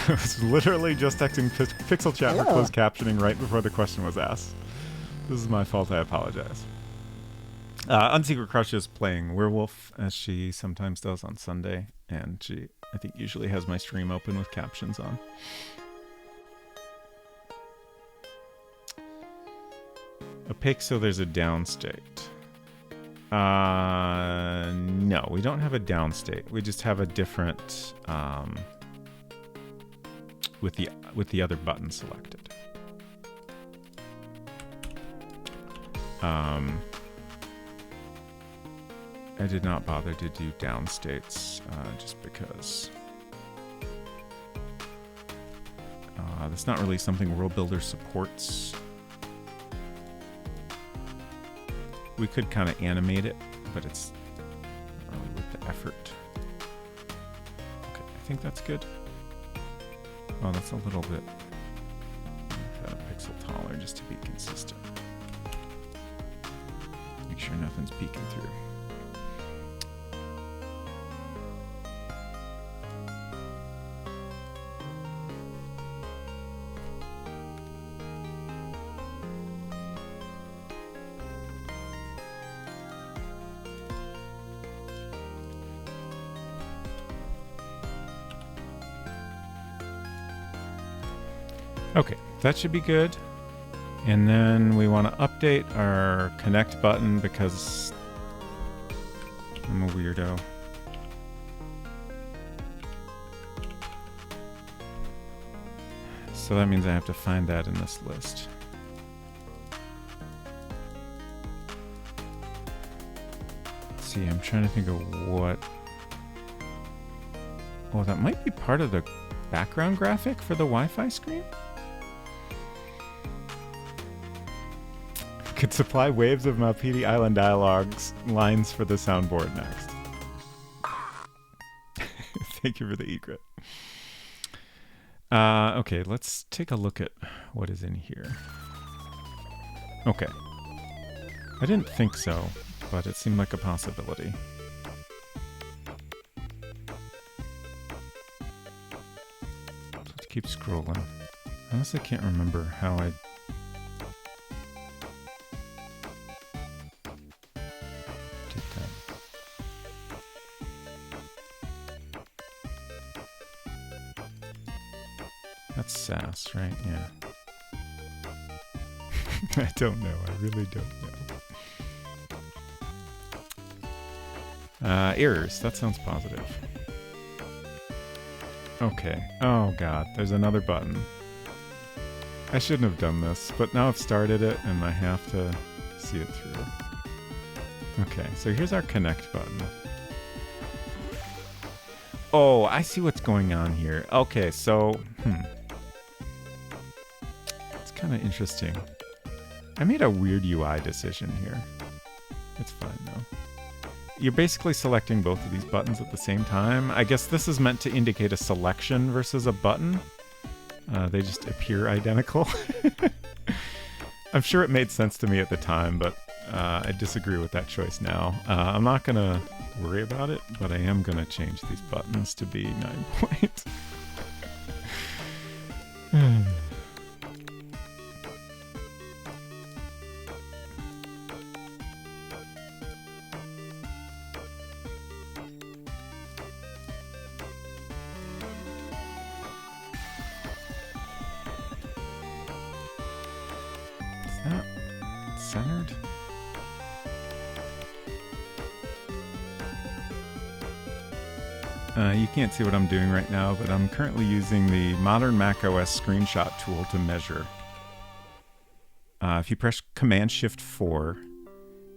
I was literally just texting Pixel Chat for closed captioning right before the question was asked. This is my fault. I apologize. Unsecret Crush is playing Werewolf, as she sometimes does on Sunday, and she, I think, usually has my stream open with captions on. Opaque, so there's a downstate. No, we don't have a downstate. We just have a different with the other button selected. I did not bother to do downstates just because that's not really something World Builder supports. We could kind of animate it, but it's not really worth the effort. Okay, I think that's good. Oh, that's a little bit a pixel taller just to be consistent. Make sure nothing's peeking through. Okay, that should be good. And then we want to update our connect button because I'm a weirdo. So that means I have to find that in this list. Let's see, I'm trying to think of what... Oh, that might be part of the background graphic for the Wi-Fi screen? Could supply waves of Malpidi Island dialogues lines for the soundboard next. Thank you for the egret. Okay, let's take a look at what is in here. Okay. I didn't think so, but it seemed like a possibility. Let's keep scrolling. I honestly can't remember how I... That's SAS, right? Yeah. I don't know. I really don't know. Errors. That sounds positive. Okay. Oh god, there's another button. I shouldn't have done this, but now I've started it and I have to see it through. Okay, so here's our connect button. Oh, I see what's going on here. Okay, so... kind of interesting. I made a weird UI decision here. It's fine though. You're basically selecting both of these buttons at the same time. I guess this is meant to indicate a selection versus a button. They just appear identical. I'm sure it made sense to me at the time, but I disagree with that choice now. I'm not going to worry about it, but I am going to change these buttons to be 9 points. Centered? You can't see what I'm doing right now, but I'm currently using the modern macOS screenshot tool to measure. If you press Command-Shift-4,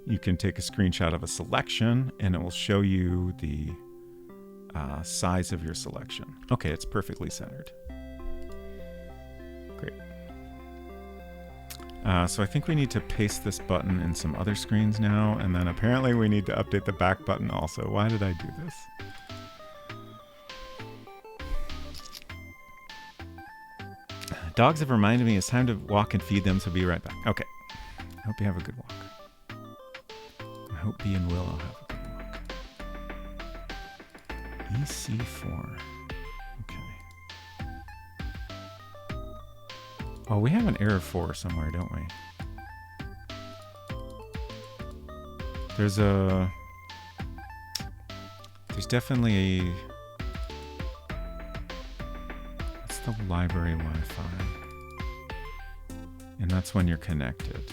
you can take a screenshot of a selection, and it will show you the size of your selection. Okay, it's perfectly centered. Great. So I think we need to paste this button in some other screens now, and then apparently we need to update the back button also. Why did I do this? Dogs have reminded me it's time to walk and feed them, so be right back. Okay. I hope you have a good walk. I hope B and Will will have a good walk. EC4. Okay. Oh, we have an error 4 somewhere, don't we? There's definitely a... What's the library Wi-Fi? And that's when you're connected.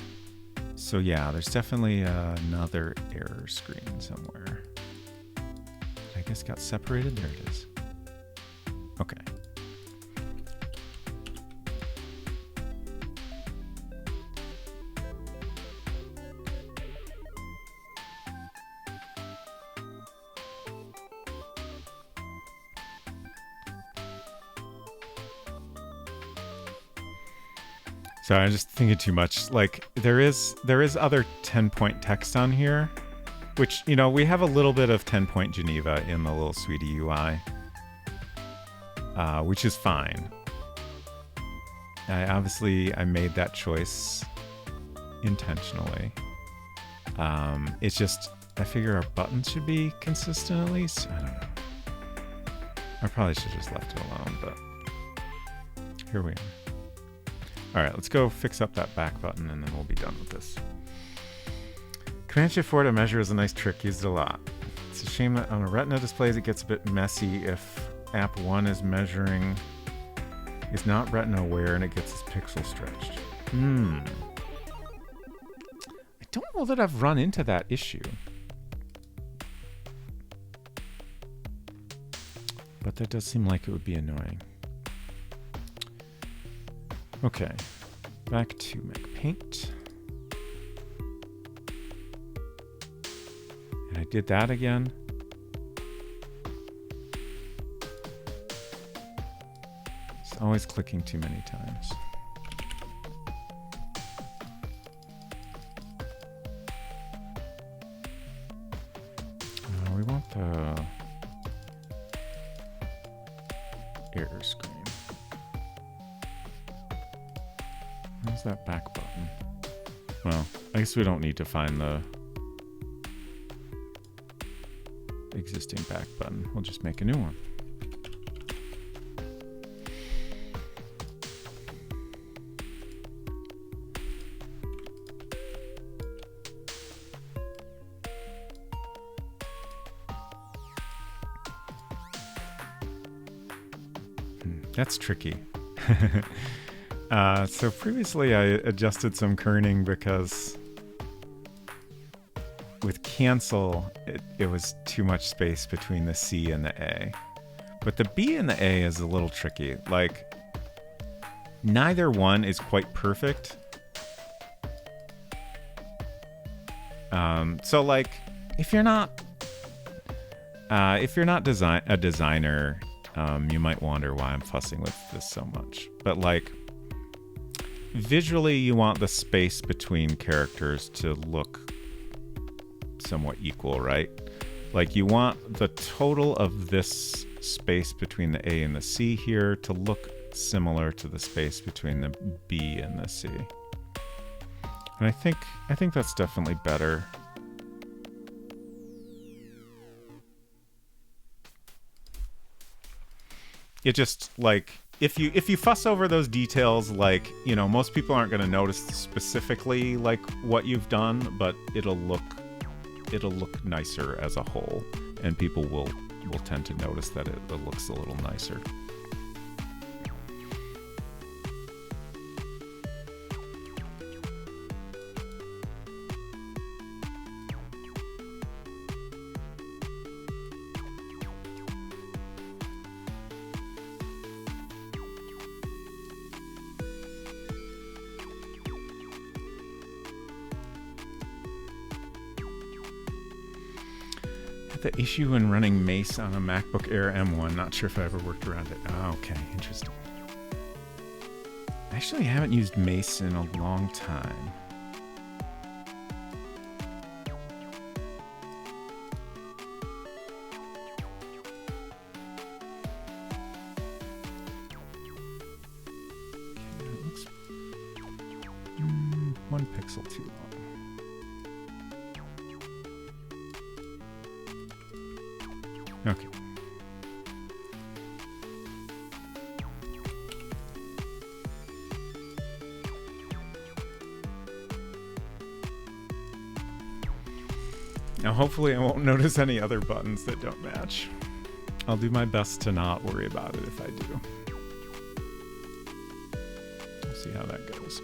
So yeah, there's definitely another error screen somewhere. I guess got separated. There it is. Okay. So I'm just thinking too much. Like there is other 10-point text on here, which, you know, we have a little bit of 10-point Geneva in the little Sweetie UI, which is fine. I made that choice intentionally. It's just, I figure our buttons should be consistent at least. I don't know. I probably should have just left it alone, but here we are. All right, let's go fix up that back button and then we'll be done with this. Command-Shift-4 to measure is a nice trick, used it a lot. It's a shame that on a Retina displays it gets a bit messy if app 1 is not Retina aware and it gets its pixel stretched. I don't know that I've run into that issue. But that does seem like it would be annoying. Okay, back to MacPaint. And I did that again. It's always clicking too many times. We want the error screen. Where's that back button? Well, I guess we don't need to find the existing back button. We'll just make a new one. That's tricky. So previously I adjusted some kerning because with cancel, it was too much space between the C and the A. But the B and the A is a little tricky. Like, neither one is quite perfect. So like, if you're not a designer, you might wonder why I'm fussing with this so much. But like, visually, you want the space between characters to look somewhat equal, right? Like, you want the total of this space between the A and the C here to look similar to the space between the B and the C. And I think that's definitely better. It just, like, if you fuss over those details, like, you know, most people aren't going to notice specifically like what you've done, but it'll look nicer as a whole, and people will tend to notice that it looks a little nicer. The issue when running Mace on a MacBook Air M1. Not sure if I ever worked around it. Oh, okay, interesting. Actually, I haven't used Mace in a long time. Okay, it looks 1 pixel too long. Okay. Now hopefully I won't notice any other buttons that don't match. I'll do my best to not worry about it if I do. We'll see how that goes.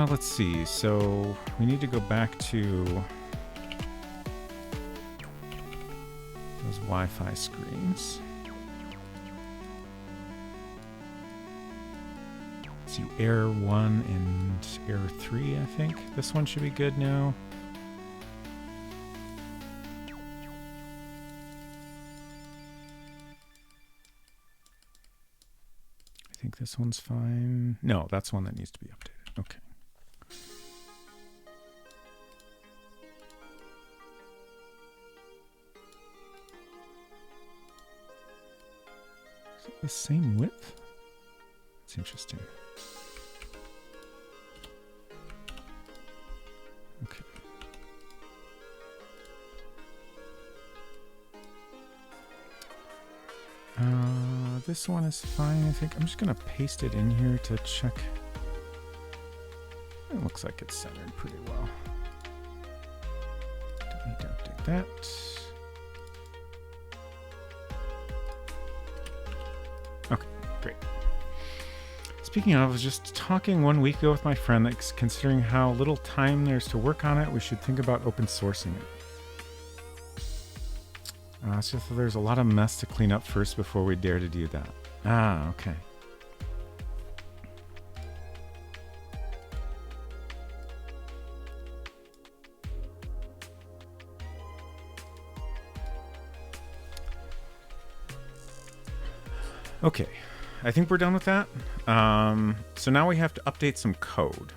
Let's see. So we need to go back to those Wi-Fi screens. see, error 1 and error 3, I think. This one should be good now. I think this one's fine. No, that's one that needs to be updated. Okay. Is it the same width? That's interesting. Okay. This one is fine, I think. I'm just going to paste it in here to check. It looks like it's centered pretty well. Don't need to update that. Okay, great. Speaking of, I was just talking 1 week ago with my friend that's considering how little time there's to work on it, we should think about open sourcing it. It's just that there's a lot of mess to clean up first before we dare to do that. Ah, okay. Okay, I think we're done with that. So now we have to update some code.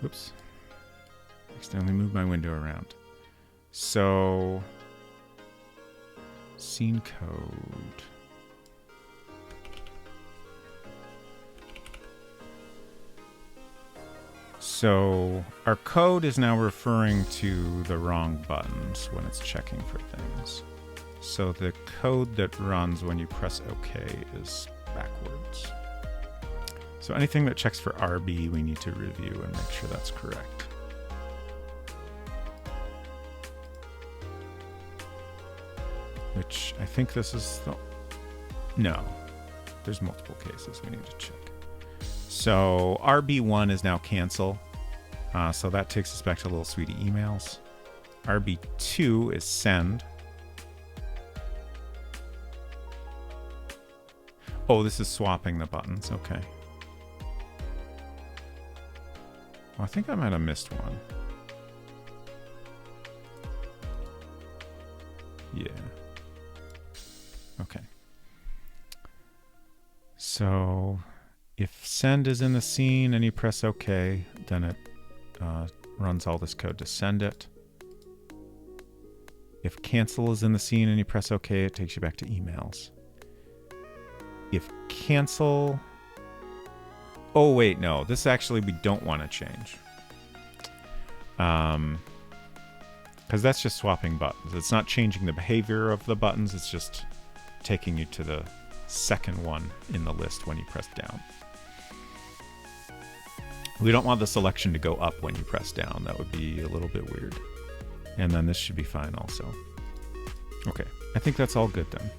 Oops. Accidentally moved my window around. So, scene code. So, our code is now referring to the wrong buttons when it's checking for things. So the code that runs when you press OK is backwards. So anything that checks for RB, we need to review and make sure that's correct. Which I think this is the... No, there's multiple cases we need to check. So RB1 is now cancel. So that takes us back to Little Sweetie emails. RB2 is send. Oh, this is swapping the buttons. Okay. I think I might have missed one. Yeah. Okay. So if send is in the scene and you press OK, then it runs all this code to send it. If cancel is in the scene and you press OK, it takes you back to emails. If cancel... Oh, wait, no. This actually we don't want to change. Because that's just swapping buttons. It's not changing the behavior of the buttons. It's just taking you to the second one in the list when you press down. We don't want the selection to go up when you press down. That would be a little bit weird. And then this should be fine also. Okay, I think that's all good then.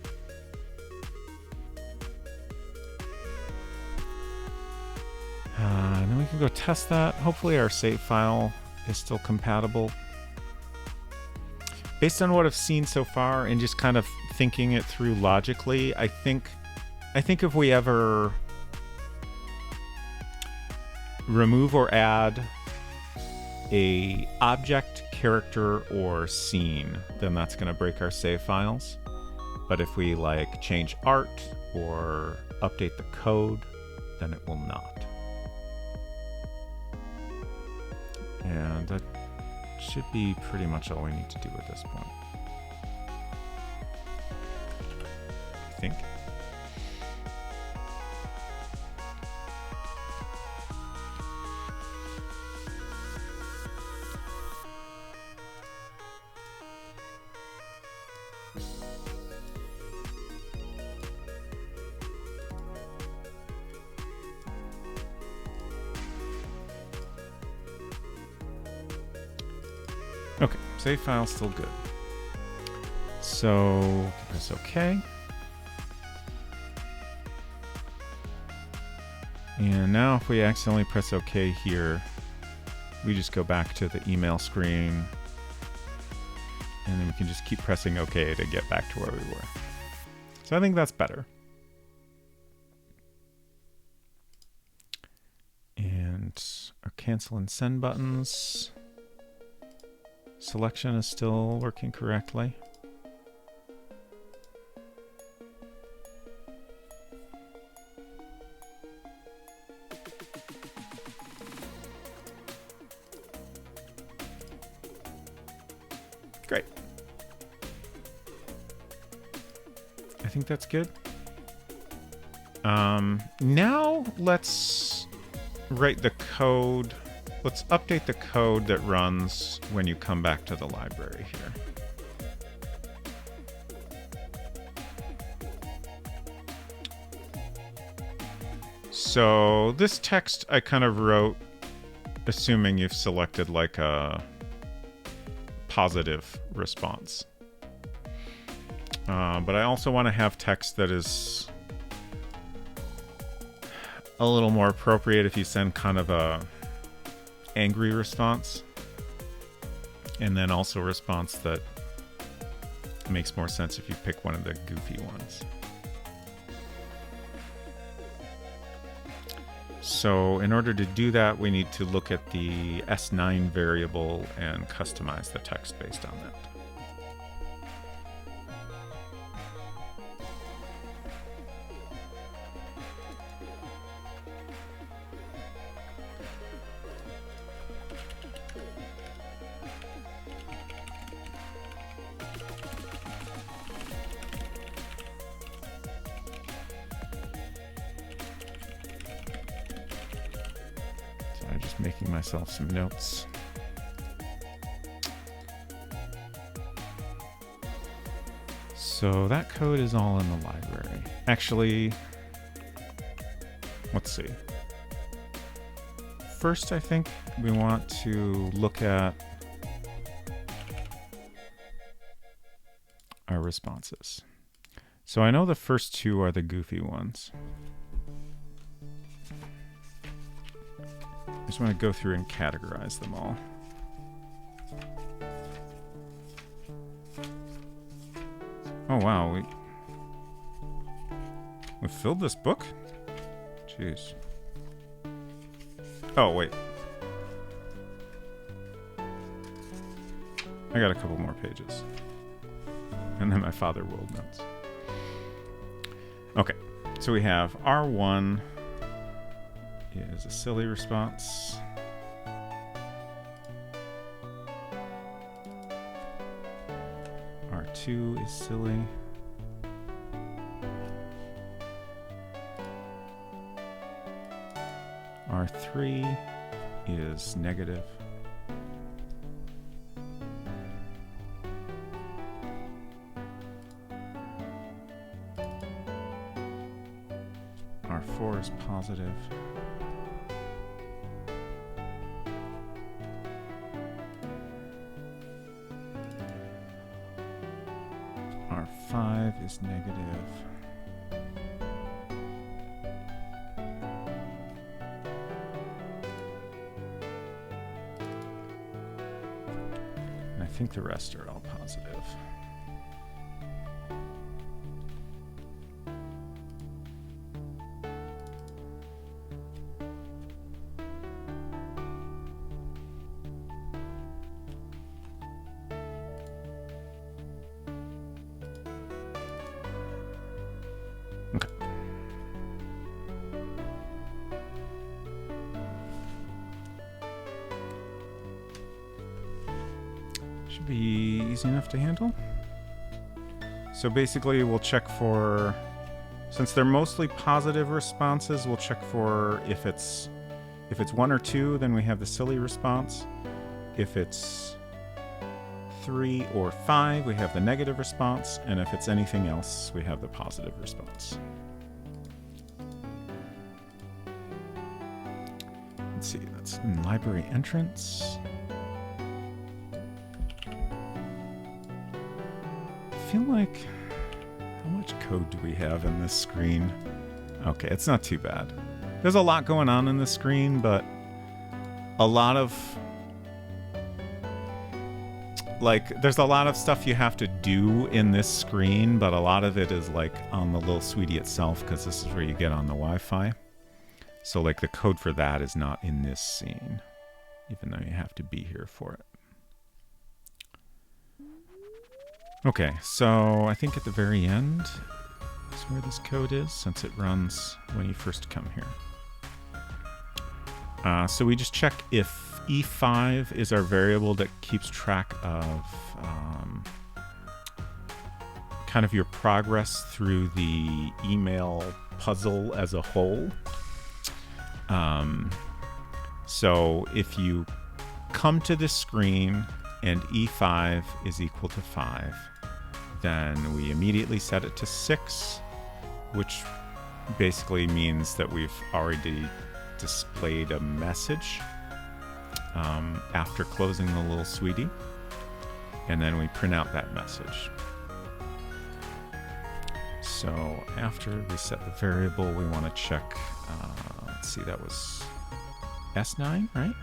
And then we can go test that. Hopefully our save file is still compatible. Based on what I've seen so far and just kind of thinking it through logically, I think if we ever remove or add a object, character, or scene, then that's going to break our save files. But if we like change art or update the code, then it will not. And that should be pretty much all we need to do at this point, I think. Okay, save file still good. So press OK. And now if we accidentally press OK here, we just go back to the email screen And then we can just keep pressing OK to get back to where we were. So I think that's better. And our cancel and send buttons. Selection is still working correctly. Great. I think that's good. Now let's write the code. Let's update the code that runs when you come back to the library here. So this text I kind of wrote assuming you've selected like a positive response. But I also want to have text that is a little more appropriate if you send kind of a angry response, and then also a response that makes more sense if you pick one of the goofy ones. So in order to do that, we need to look at the S9 variable and customize the text based on that. Making myself some notes. So that code is all in the library. Actually, let's see. First, I think we want to look at our responses. So I know the first two are the goofy ones. I just want to go through and categorize them all. Oh wow, we filled this book? Jeez. Oh wait. I got a couple more pages. And then my father world notes. Okay, so we have R1 is a silly response. R2 is silly. R3 is negative. R4 is positive. R5 is negative. And I think the rest are all positive. Should be easy enough to handle. So basically we'll check for, since they're mostly positive responses, we'll check for if it's 1 or 2, then we have the silly response. If it's 3 or 5, we have the negative response. And if it's anything else, we have the positive response. Let's see, that's in library entrance. I feel like, how much code do we have in this screen? Okay, it's not too bad. There's a lot going on in this screen, but a lot of like, there's a lot of stuff you have to do in this screen, but a lot of it is like on the little sweetie itself, because this is where you get on the Wi-Fi. So like the code for that is not in this scene, even though you have to be here for it. Okay, so I think at the very end is where this code is, since it runs when you first come here. So we just check if E5 is our variable that keeps track of kind of your progress through the email puzzle as a whole. So if you come to this screen and E5 is equal to 5, then we immediately set it to 6, which basically means that we've already displayed a message after closing the little sweetie, and then we print out that message. So after we set the variable, we want to check, let's see, that was S9, right?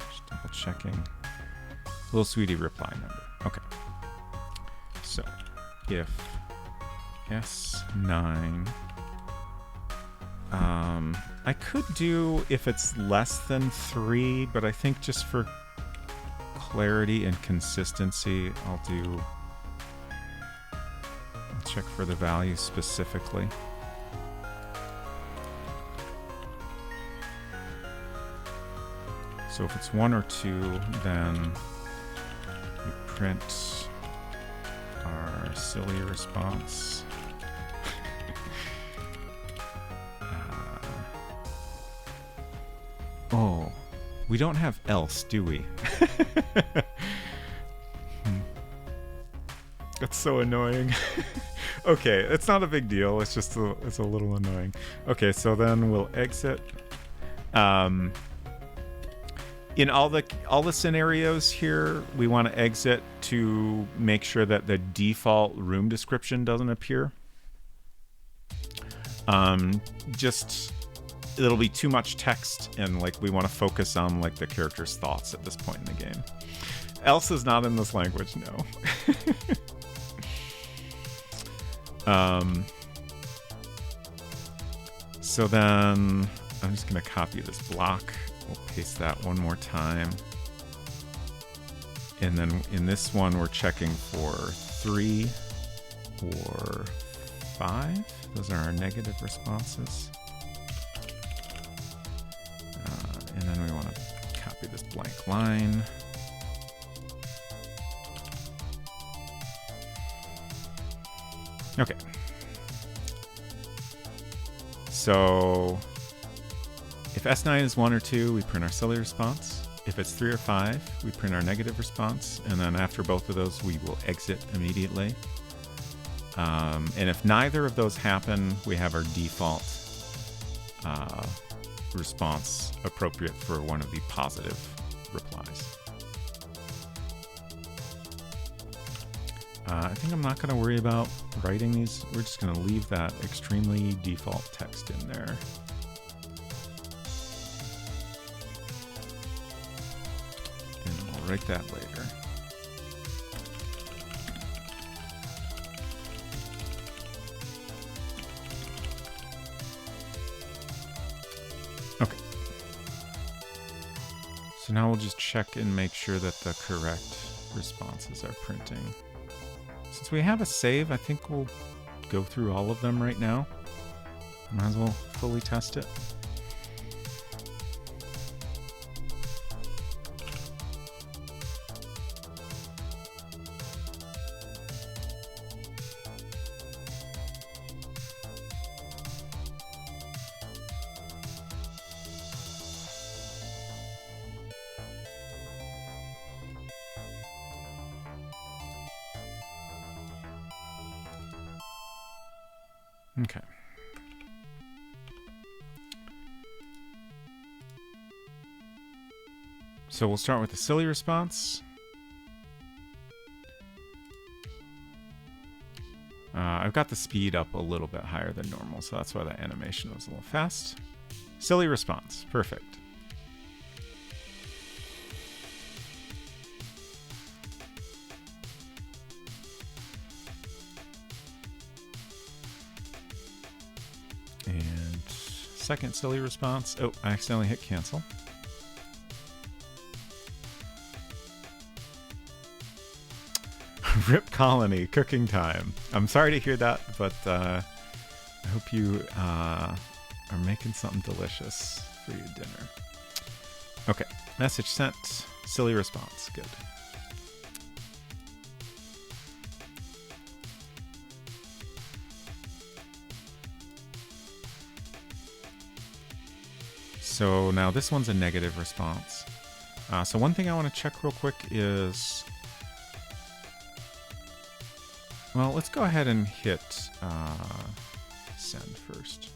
Just double checking. Little sweetie reply number. Okay. So if S9, I could do if it's less than 3, but I think just for clarity and consistency, I'll check for the value specifically. So if it's 1 or 2, then we print our silly response. Oh, we don't have else, do we? That's so annoying. Okay, it's not a big deal. It's just it's a little annoying. Okay, so then we'll exit. In all the scenarios here, we want to exit to make sure that the default room description doesn't appear. Just it'll be too much text, and like we want to focus on like the character's thoughts at this point in the game. Else is not in this language, no. So then I'm just going to copy this block. We'll paste that one more time. And then in this one, we're checking for 3 or 5. Those are our negative responses. And then we want to copy this blank line. Okay. So if S9 is 1 or 2, we print our silly response. If it's 3 or 5, we print our negative response. And then after both of those, we will exit immediately. And if neither of those happen, we have our default response appropriate for one of the positive replies. I think I'm not going to worry about writing these. We're just going to leave that extremely default text in there. And we'll write that later. Okay. So now we'll just check and make sure that the correct responses are printing. Since we have a save, I think we'll go through all of them right now. Might as well fully test it. Okay. So we'll start with the silly response. I've got the speed up a little bit higher than normal, so that's why the animation was a little fast. Silly response. Perfect. second silly response. Oh, I accidentally hit cancel. Rip Colony, cooking time. I'm sorry to hear that, but I hope you are making something delicious for your dinner. Okay, message sent, silly response, good. So now this one's a negative response. So one thing I want to check real quick is, well, let's go ahead and hit send first.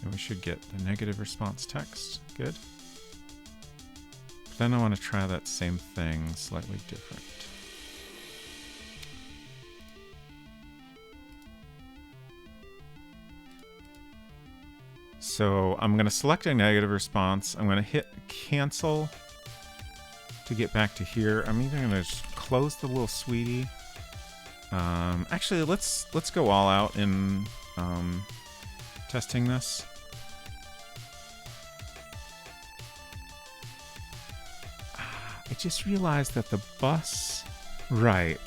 And we should get the negative response text. Good. But then I want to try that same thing slightly different. So I'm going to select a negative response. I'm going to hit cancel to get back to here. I'm even going to just close the little sweetie. Actually, let's go all out in testing this. I just realized that the bus, right?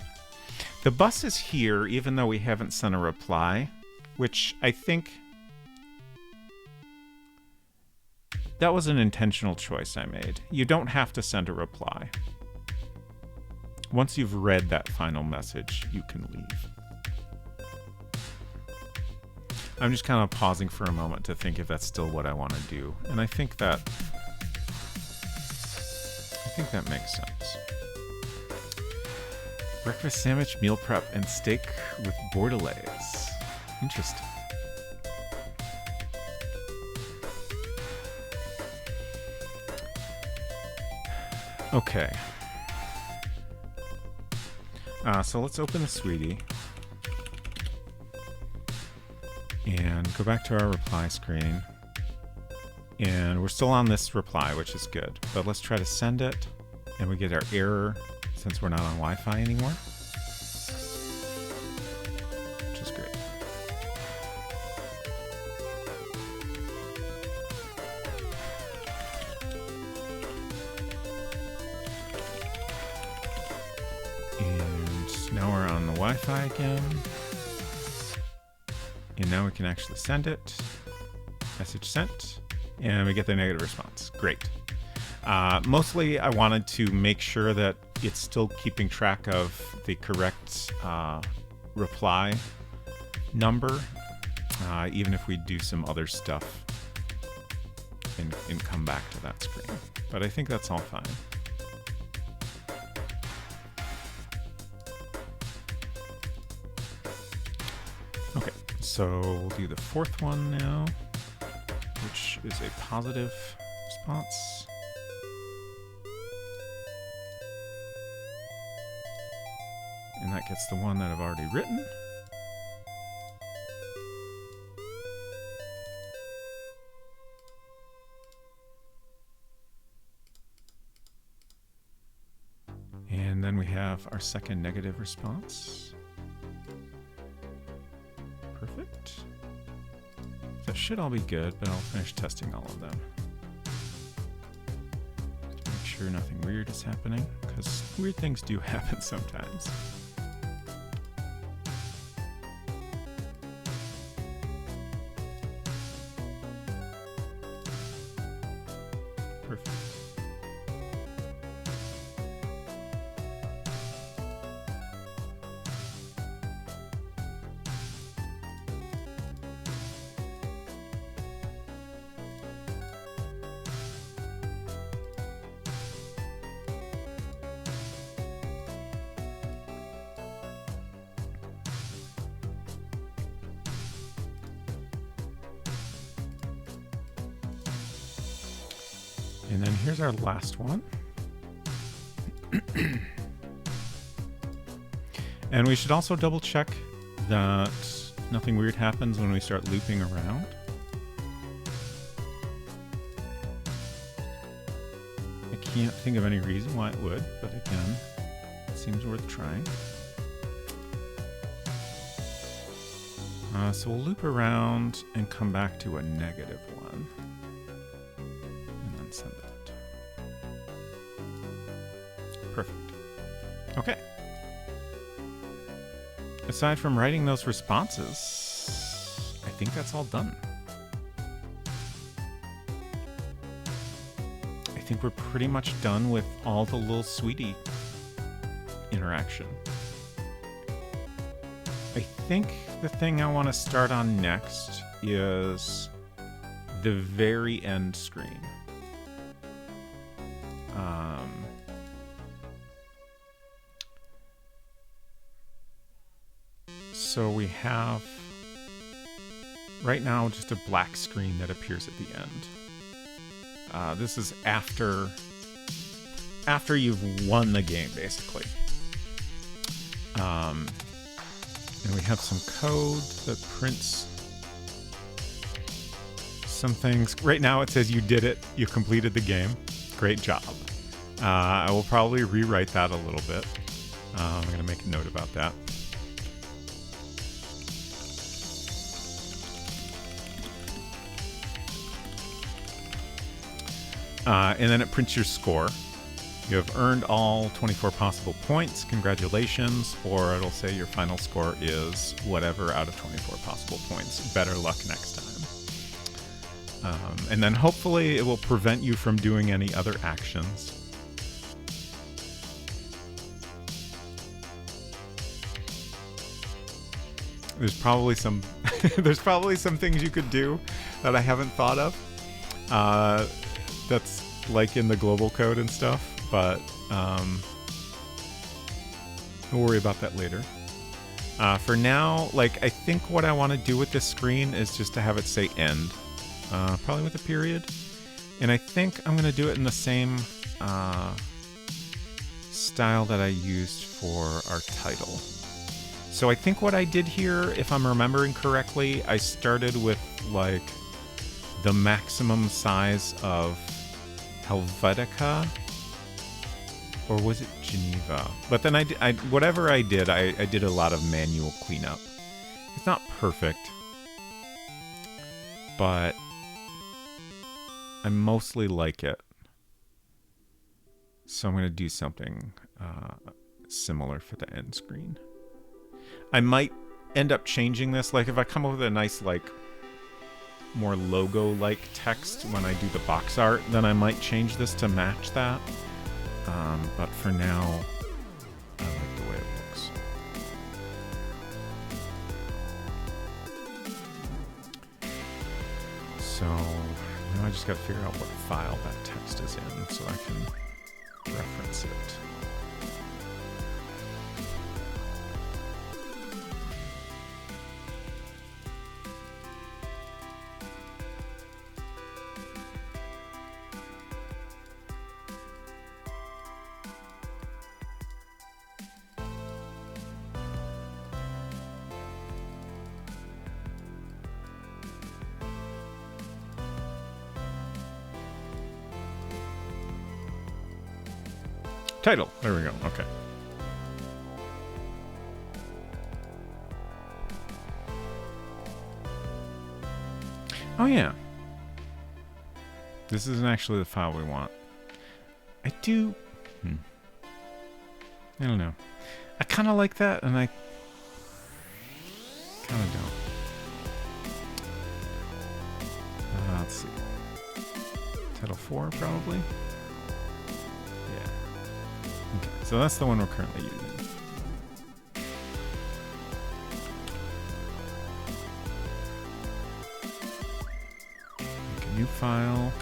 The bus is here, even though we haven't sent a reply, which I think that was an intentional choice I made. You don't have to send a reply. Once you've read that final message, you can leave. I'm just kind of pausing for a moment to think if that's still what I want to do. And I think that makes sense. Breakfast sandwich, meal prep, and steak with bordelaise. Interesting. Okay. So let's open the sweetie and go back to our reply screen. And we're still on this reply, which is good. But let's try to send it, and we get our error since we're not on Wi-Fi anymore, which is great. And now we're on the Wi-Fi again. And now we can actually send it. Message sent. And we get the negative response. Great. Mostly I wanted to make sure that it's still keeping track of the correct reply number, even if we do some other stuff and come back to that screen. But I think that's all fine. Okay, so we'll do the fourth one now, which is a positive response. And that gets the one that I've already written. And then we have our second negative response. Perfect. That should all be good, but I'll finish testing all of them. To make sure nothing weird is happening, because weird things do happen sometimes. Perfect. And then here's our last one. And we should also double check that nothing weird happens when we start looping around. I can't think of any reason why it would, but again, it seems worth trying. So we'll loop around and come back to a negative 1. And then send it. Perfect. Okay. Aside from writing those responses, I think that's all done. I think we're pretty much done with all the little sweetie interaction. I think the thing I want to start on next is the very end screen. So we have right now just a black screen that appears at the end. This is after you've won the game, basically. And we have some code that prints some things. Right now it says you did it, you completed the game. Great job. I will probably rewrite that a little bit. I'm going to make a note about that. And then it prints your score. You have earned all 24 possible points. Congratulations. Or it'll say your final score is whatever out of 24 possible points. Better luck next time. And then hopefully it will prevent you from doing any other actions. There's probably some things you could do that I haven't thought of. That's like in the global code and stuff, but we'll worry about that later. For now, like, I think what I want to do with this screen is just to have it say end, probably with a period. And I think I'm going to do it in the same style that I used for our title. So I think what I did here, if I'm remembering correctly, I started with like the maximum size of Helvetica, or was it Geneva? But then whatever I did, I did a lot of manual cleanup. It's not perfect, but I mostly like it. So I'm going to do something similar for the end screen. I might end up changing this. Like if I come up with a nice, like, more logo-like text when I do the box art, then I might change this to match that. But for now, I like the way it looks. So now I just got to figure out what file that text is in so I can reference it. Title. There we go. Okay. Oh, yeah. This isn't actually the file we want. I do... I don't know. I kind of like that, and I kind of don't. Let's see. Title 4, probably? Okay, so that's the one we're currently using. Make a new file.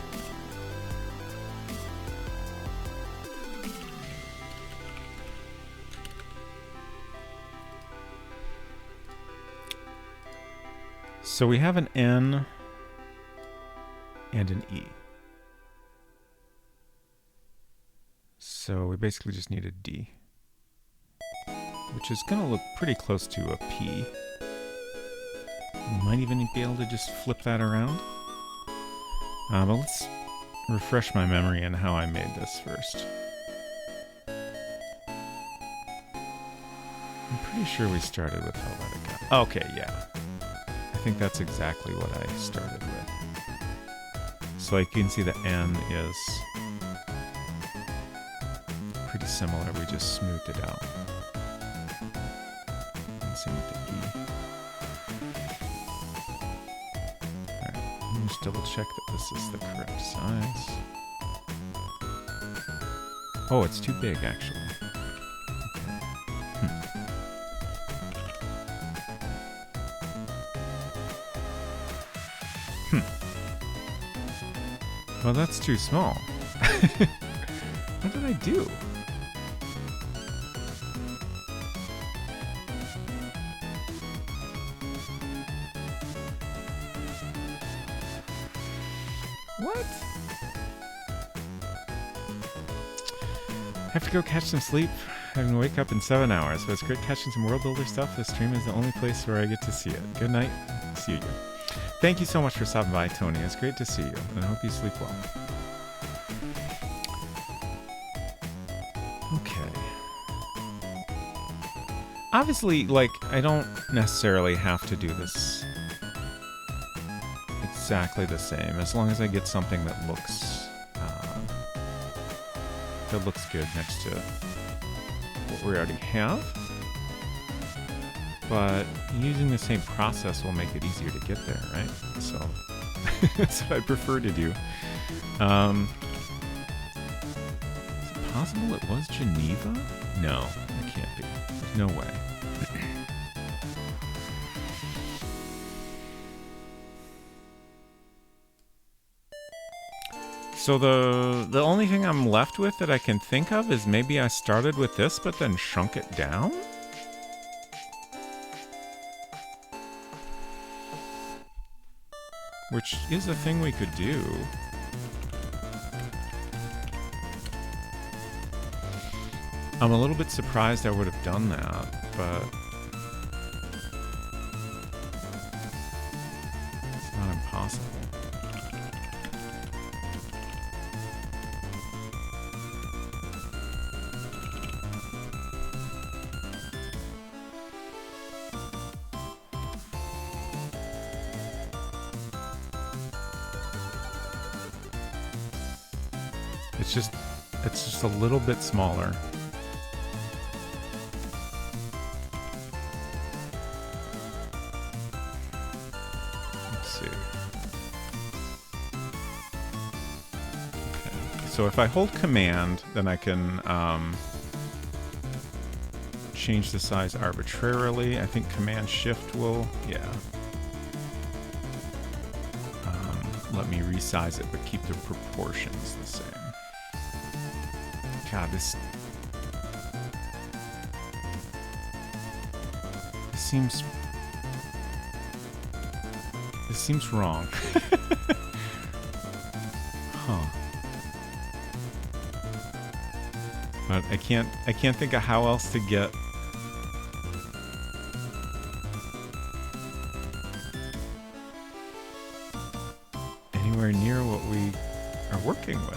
So we have an N and an E. So we basically just need a D, which is going to look pretty close to a P. We might even be able to just flip that around. But let's refresh my memory on how I made this first. I'm pretty sure we started with Helvetica. Okay, yeah. think that's exactly what I started with. So I can see the N is pretty similar. We just smoothed it out. And same with the E. Alright, let me just double check that this is the correct size. Oh, it's too big, actually. Well, that's too small. What did I do? What? Have to go catch some sleep. Having to wake up in 7 hours, but it's great catching some World Builder stuff. This stream is the only place where I get to see it. Good night. See you again. Thank you so much for stopping by, Tony. It's great to see you, and I hope you sleep well. Okay. Obviously, like, I don't necessarily have to do this exactly the same, as long as I get something that looks good next to what we already have. But using the same process will make it easier to get there, right? So that's what I prefer to do. Is it possible it was Geneva? No, it can't be. There's no way. So the only thing I'm left with that I can think of is maybe I started with this but then shrunk it down? Which is a thing we could do. I'm a little bit surprised I would have done that, but it's not impossible. It's just a little bit smaller. Let's see. Okay. So if I hold Command, then I can change the size arbitrarily. I think Command Shift will, yeah. Let me resize it, but keep the proportions the same. God, this seems wrong. Huh. But I can't think of how else to get anywhere near what we are working with.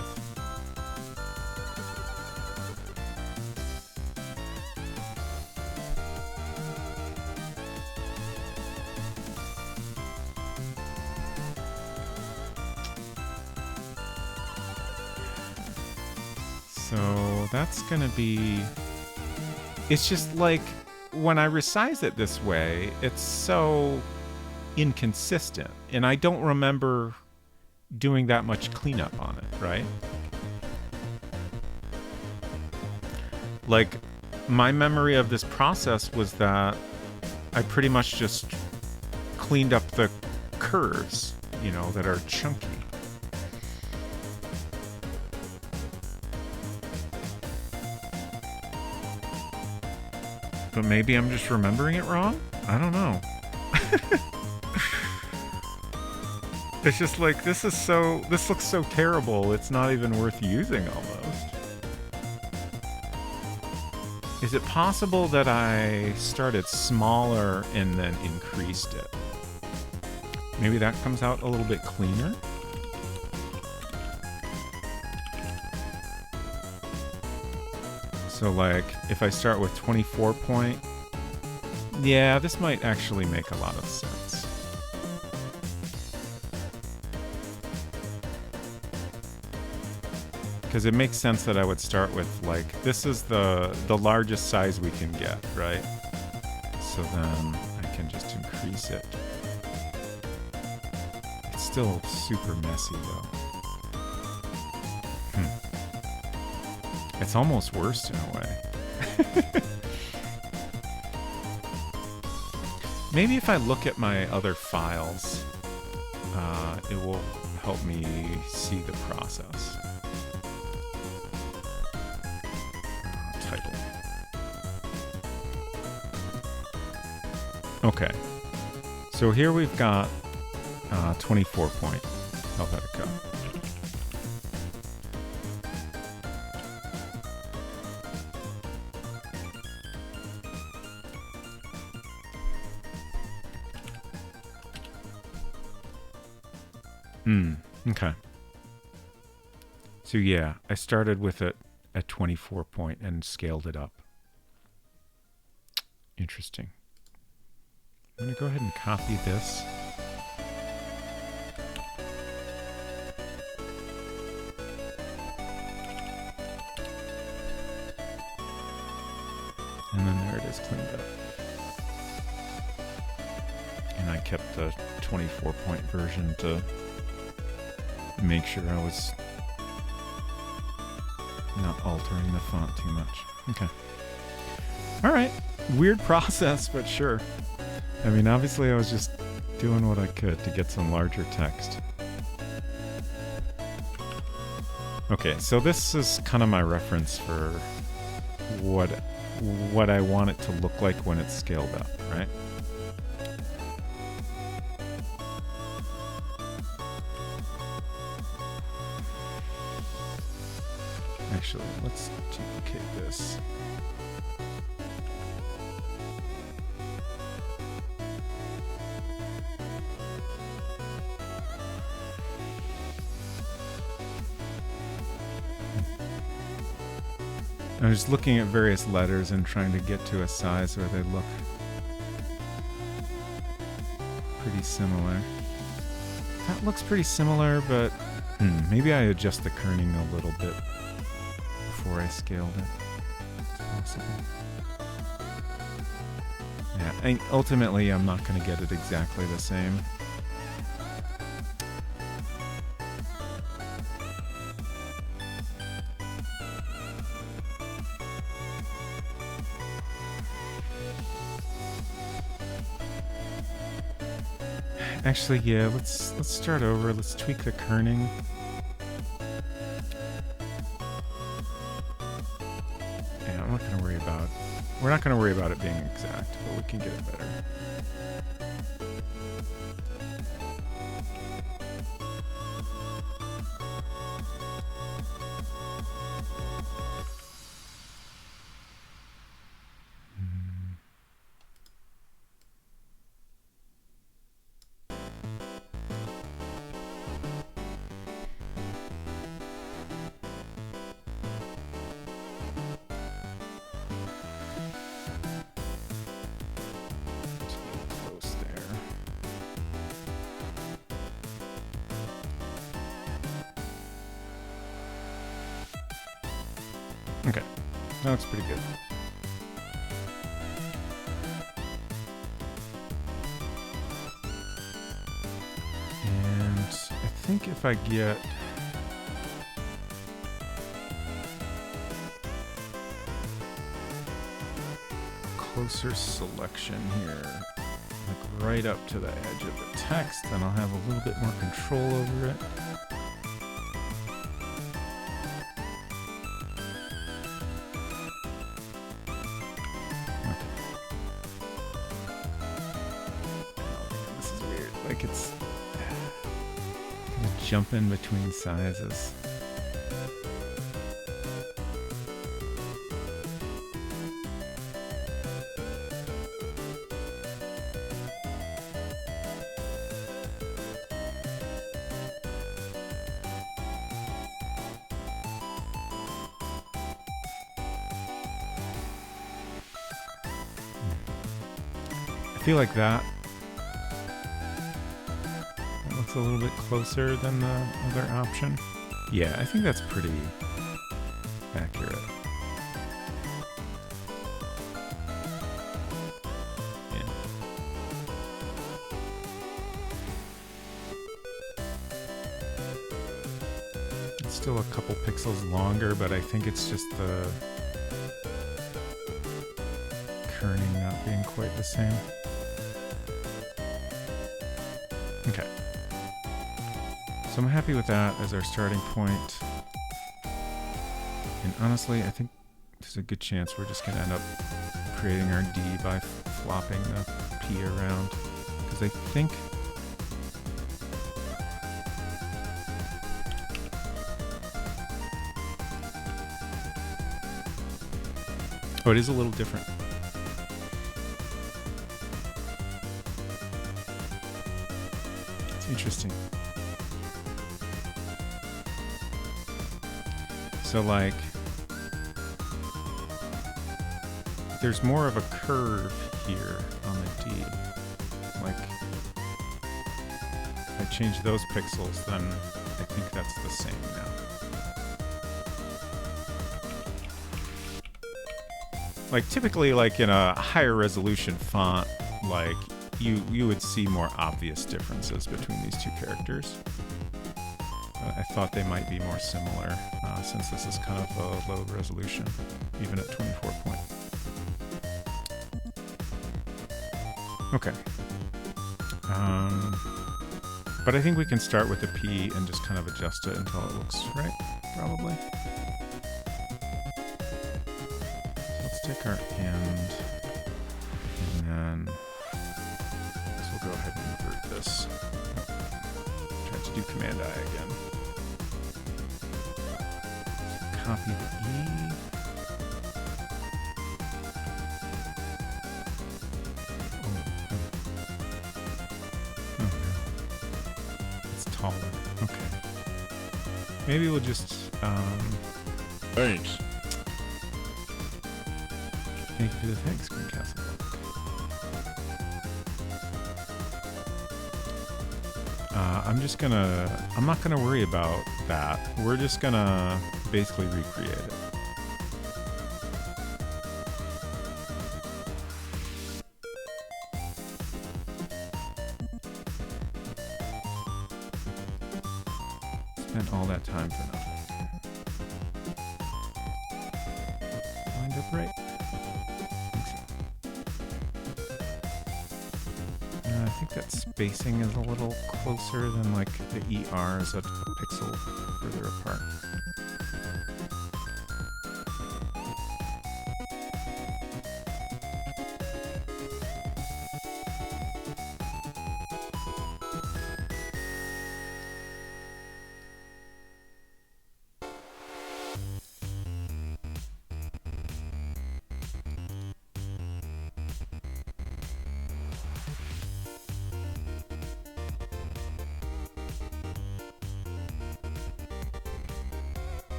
So that's gonna be, it's just like when I resize it this way, it's so inconsistent, and I don't remember doing that much cleanup on it, right? Like, my memory of this process was that I pretty much just cleaned up the curves, you know, that are chunky. But maybe I'm just remembering it wrong? I don't know. It's just like, this looks so terrible, it's not even worth using almost. Is it possible that I started smaller and then increased it? Maybe that comes out a little bit cleaner? So like, if I start with 24 point, yeah, this might actually make a lot of sense. because it makes sense that I would start with, like, this is the largest size we can get, right? So then I can just increase it. It's still super messy though. It's almost worse in a way. Maybe if I look at my other files, it will help me see the process. Title. Okay. So here we've got 24 point Helvetica. Okay. So yeah, I started with it at 24 point and scaled it up. Interesting. I'm going to go ahead and copy this. And then there it is cleaned up. And I kept the 24 point version to make sure I was not altering the font too much. Okay. All right. Weird process, but sure. I mean, obviously I was just doing what I could to get some larger text. Okay, so this is kind of my reference for what I want it to look like when it's scaled up, right? Actually, let's duplicate this. I was looking at various letters and trying to get to a size where they look pretty similar. That looks pretty similar, but maybe I adjust the kerning a little bit before I scaled it. It's possible. Yeah, and ultimately I'm not going to get it exactly the same. Actually, yeah, let's start over. Let's tweak the kerning. Yeah, I'm not going to worry about... We're not going to worry about it being exact, but we can get it better. Okay, that looks pretty good. And I think if I get closer selection here, like right up to the edge of the text, then I'll have a little bit more control over it. It's gonna jump in between sizes. I feel like that looks a little bit closer than the other option. Yeah, I think that's pretty accurate. Yeah. It's still a couple pixels longer, but I think it's just the kerning not being quite the same. Okay. So I'm happy with that as our starting point. And honestly, I think there's a good chance we're just going to end up creating our D by flopping the P around. Because I think... Oh, it is a little different. It's interesting. So, like, there's more of a curve here on the D. Like, if I change those pixels, then I think that's the same now. Like, typically, like, in a higher resolution font, like, you would see more obvious differences between these two characters. I thought they might be more similar, since this is kind of a low resolution, even at 24 point. Okay. But I think we can start with the P and just kind of adjust it until it looks right, probably. So let's take our end, and then we'll go ahead and invert this. Try to do Command I again. Copy the E. Taller. Okay. Maybe we'll just Thanks. Thank you for the thanks, Greencastle. I'm not gonna worry about that. We're just gonna basically recreate it. Spent all that time for nothing. Lined up right. I think that spacing is a little closer than like the ER is a pixel further apart.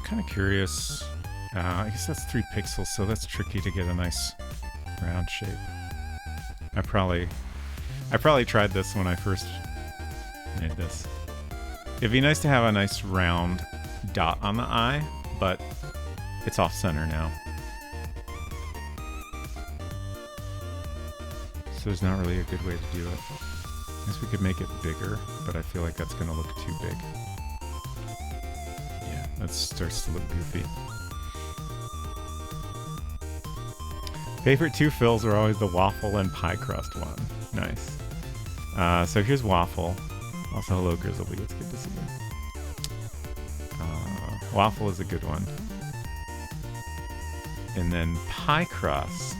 Kind of curious. I guess that's 3 pixels, so that's tricky to get a nice round shape. I probably tried this when I first made this. It'd be nice to have a nice round dot on the eye, but it's off center now. So there's not really a good way to do it. I guess we could make it bigger, but I feel like that's going to look too big. That starts to look goofy. Favorite 2 fills are always the waffle and pie crust one. Nice. So here's waffle. Also, hello Grizzly. It's good to see you. Waffle is a good one. And then pie crust.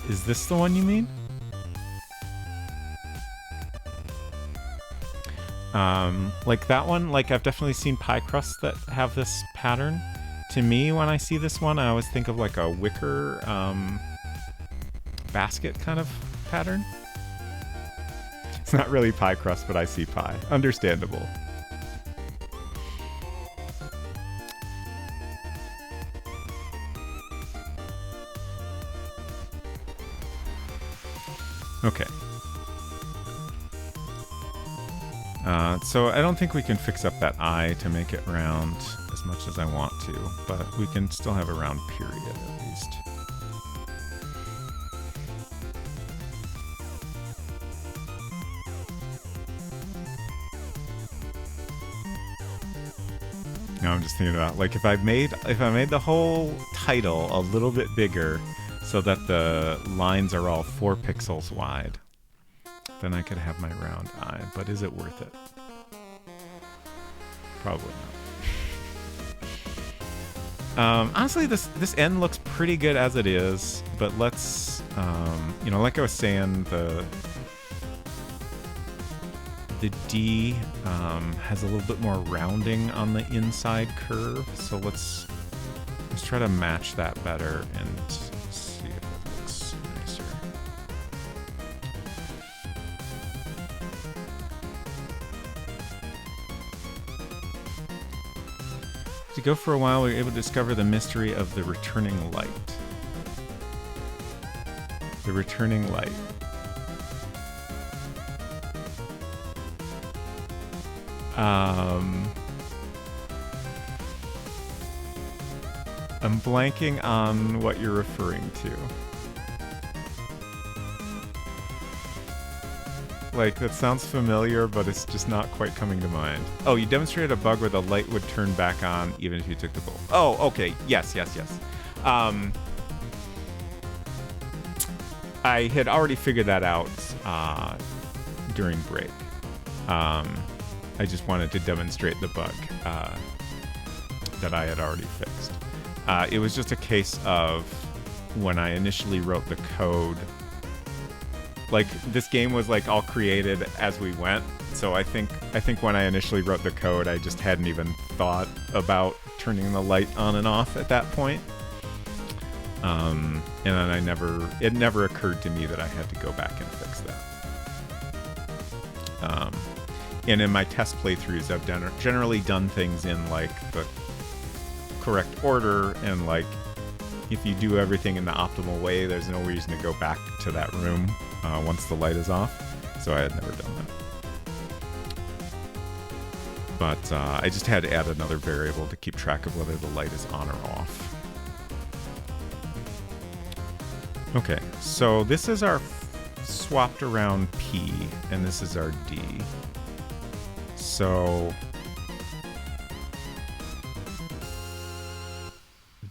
Is this the one you mean? Like that one, like I've definitely seen pie crusts that have this pattern. To me, when I see this one, I always think of like a wicker basket kind of pattern. It's not really pie crust, but I see pie. Understandable. Okay. So I don't think we can fix up that eye to make it round as much as I want to, but we can still have a round period at least. Now I'm just thinking about, like, if I made the whole title a little bit bigger so that the lines are all 4 pixels wide, then I could have my round eye. But is it worth it? Probably not. Honestly, this end looks pretty good as it is, but let's, you know, like I was saying, the D has a little bit more rounding on the inside curve, so let's try to match that better and see if it looks nicer. To go for a while, we were able to discover the mystery of the returning light. The returning light. I'm blanking on what you're referring to. Like, that sounds familiar, but it's just not quite coming to mind. Oh, you demonstrated a bug where the light would turn back on even if you took the bulb. Oh, okay. Yes. I had already figured that out during break. I just wanted to demonstrate the bug that I had already fixed. It was just a case of when I initially wrote the code, like, this game was like all created as we went. So I think when I initially wrote the code, I just hadn't even thought about turning the light on and off at that point. And then it never occurred to me that I had to go back and fix that. And in my test playthroughs, I've generally done things in, like, the correct order, and, like, if you do everything in the optimal way, there's no reason to go back to that room once the light is off. So I had never done that. But I just had to add another variable to keep track of whether the light is on or off. Okay, so this is our swapped around P, and this is our D. So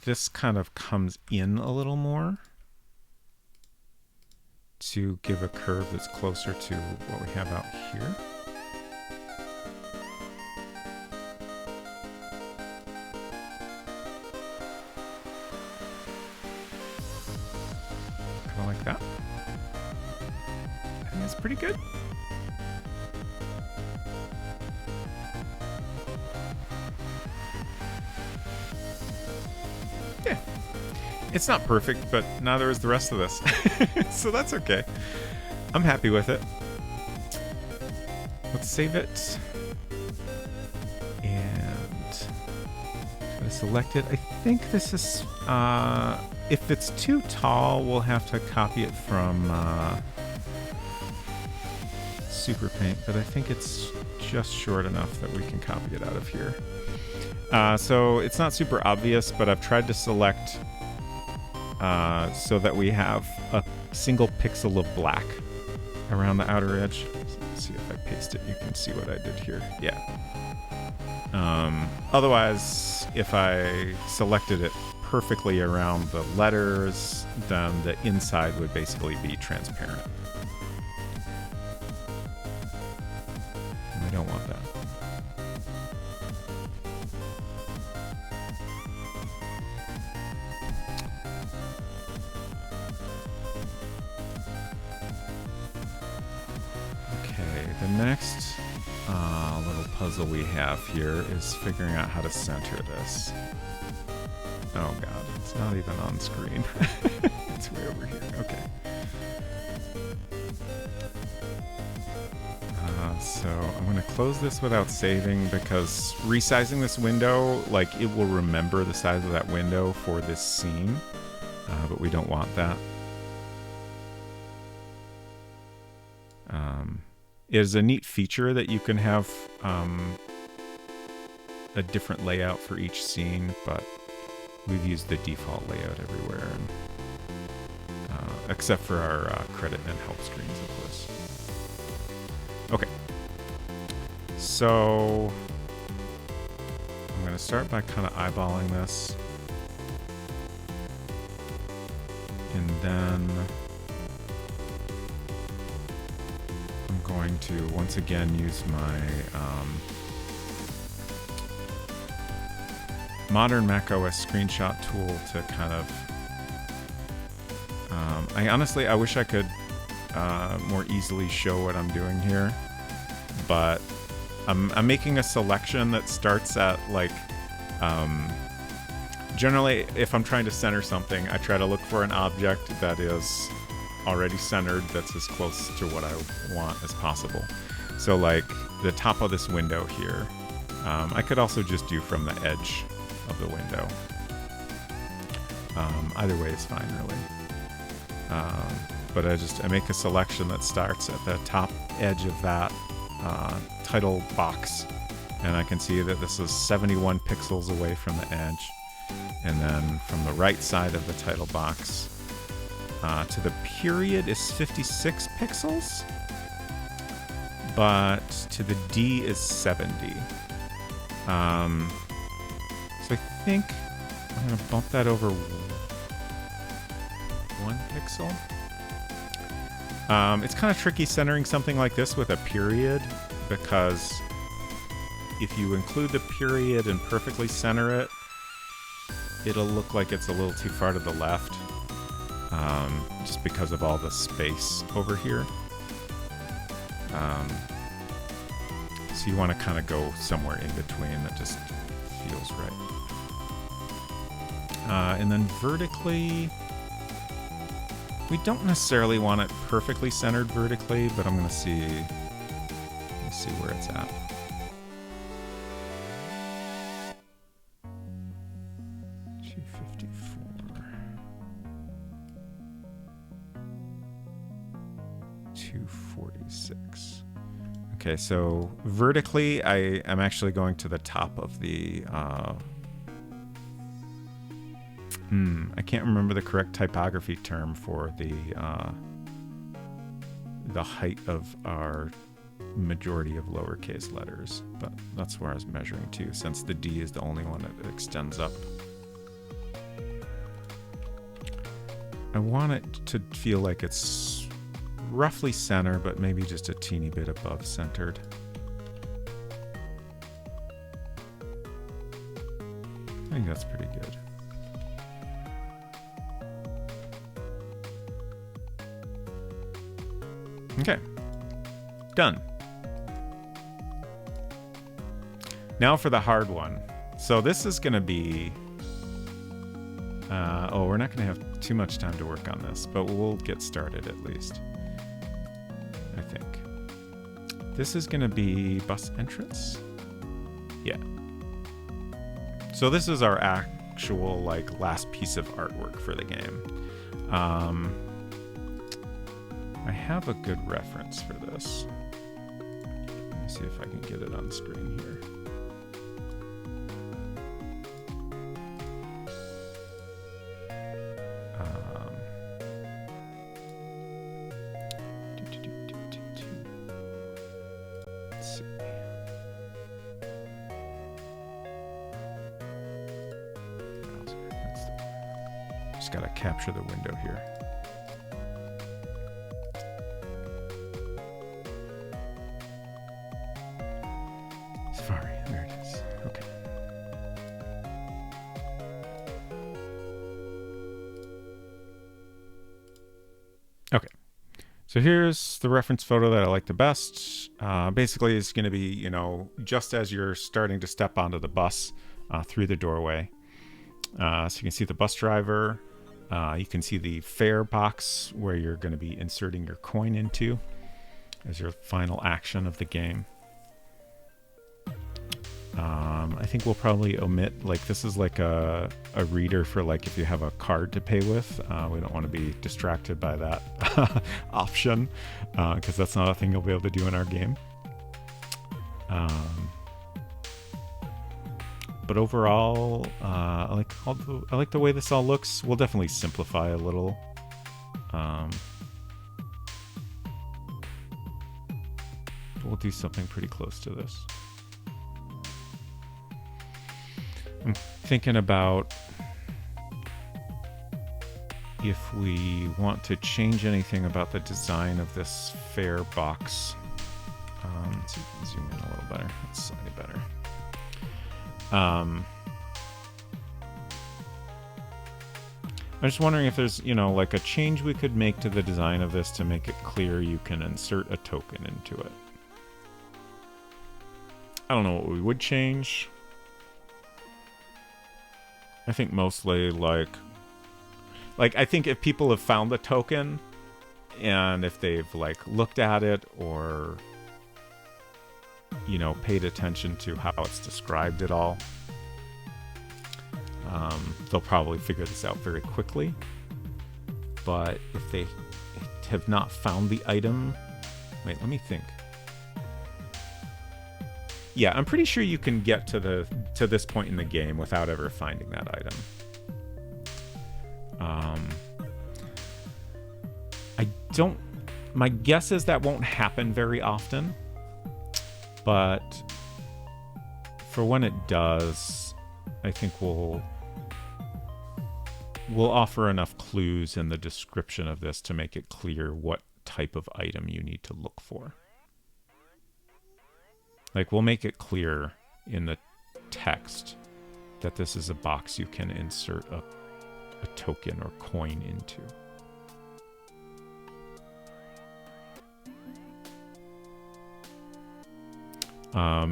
this kind of comes in a little more to give a curve that's closer to what we have out here. Kind of like that. And it's pretty good. Yeah. It's not perfect, but neither is the rest of this. So that's okay. I'm happy with it. Let's save it. And try to select it. I think this is... if it's too tall, we'll have to copy it from Super Paint, but I think it's just short enough that we can copy it out of here. So it's not super obvious, but I've tried to select so that we have a single pixel of black around the outer edge. Let's see if I paste it, you can see what I did here. Yeah. Otherwise, if I selected it perfectly around the letters, then the inside would basically be transparent. And I don't want that. The next little puzzle we have here is figuring out how to center this. Oh god, it's not even on screen. It's way over here. Okay. So I'm going to close this without saving, because resizing this window, like, it will remember the size of that window for this scene, but we don't want that. It is a neat feature that you can have a different layout for each scene, but we've used the default layout everywhere, and, except for our credit and help screens, of course. Okay, so I'm going to start by kind of eyeballing this, and then I'm going to once again use my modern macOS screenshot tool to kind of I wish I could more easily show what I'm doing here, but I'm making a selection that starts at like generally if I'm trying to center something, I try to look for an object that is already centered, that's as close to what I want as possible. So like the top of this window here, I could also just do from the edge of the window. Either way is fine, really. But I make a selection that starts at the top edge of that title box, and I can see that this is 71 pixels away from the edge. And then from the right side of the title box to the period is 56 pixels, but to the D is 70. So I think I'm going to bump that over 1 pixel. It's kind of tricky centering something like this with a period, because if you include the period and perfectly center it, it'll look like it's a little too far to the left, just because of all the space over here. So you want to kind of go somewhere in between that just feels right. And then vertically, we don't necessarily want it perfectly centered vertically, but I'm going to see where it's at. Okay, so vertically, I am actually going to the top of the... I can't remember the correct typography term for the height of our majority of lowercase letters, but that's where I was measuring to, since the D is the only one that extends up. I want it to feel like it's roughly center, but maybe just a teeny bit above centered. I think that's pretty good. Okay, done. Now for the hard one. So this is going to be... we're not going to have too much time to work on this, but we'll get started at least. I think. This is going to be bus entrance. Yeah. So this is our actual like last piece of artwork for the game. I have a good reference for this. Let me see if I can get it on the screen here. Let's see. Just gotta capture the window here. So here's the reference photo that I like the best. Basically, it's going to be, you know, just as you're starting to step onto the bus through the doorway. So you can see the bus driver. You can see the fare box where you're going to be inserting your coin into as your final action of the game. I think we'll probably omit, like, this is like a reader for, like, if you have a card to pay with. We don't want to be distracted by that option, because that's not a thing you'll be able to do in our game. But overall, I like the way this all looks. We'll definitely simplify a little. We'll do something pretty close to this. I'm thinking about if we want to change anything about the design of this fair box. Let's see, zoom in a little better. That's slightly better. I'm just wondering if there's, you know, like a change we could make to the design of this to make it clear you can insert a token into it. I don't know what we would change. I think mostly like I think if people have found the token and if they've like looked at it or, you know, paid attention to how it's described at all, they'll probably figure this out very quickly. But if they have not found the item, wait, let me think. Yeah, I'm pretty sure you can get to this point in the game without ever finding that item. My guess is that won't happen very often, but for when it does, I think we'll offer enough clues in the description of this to make it clear what type of item you need to look for. Like, we'll make it clear in the text that this is a box you can insert a token or coin into.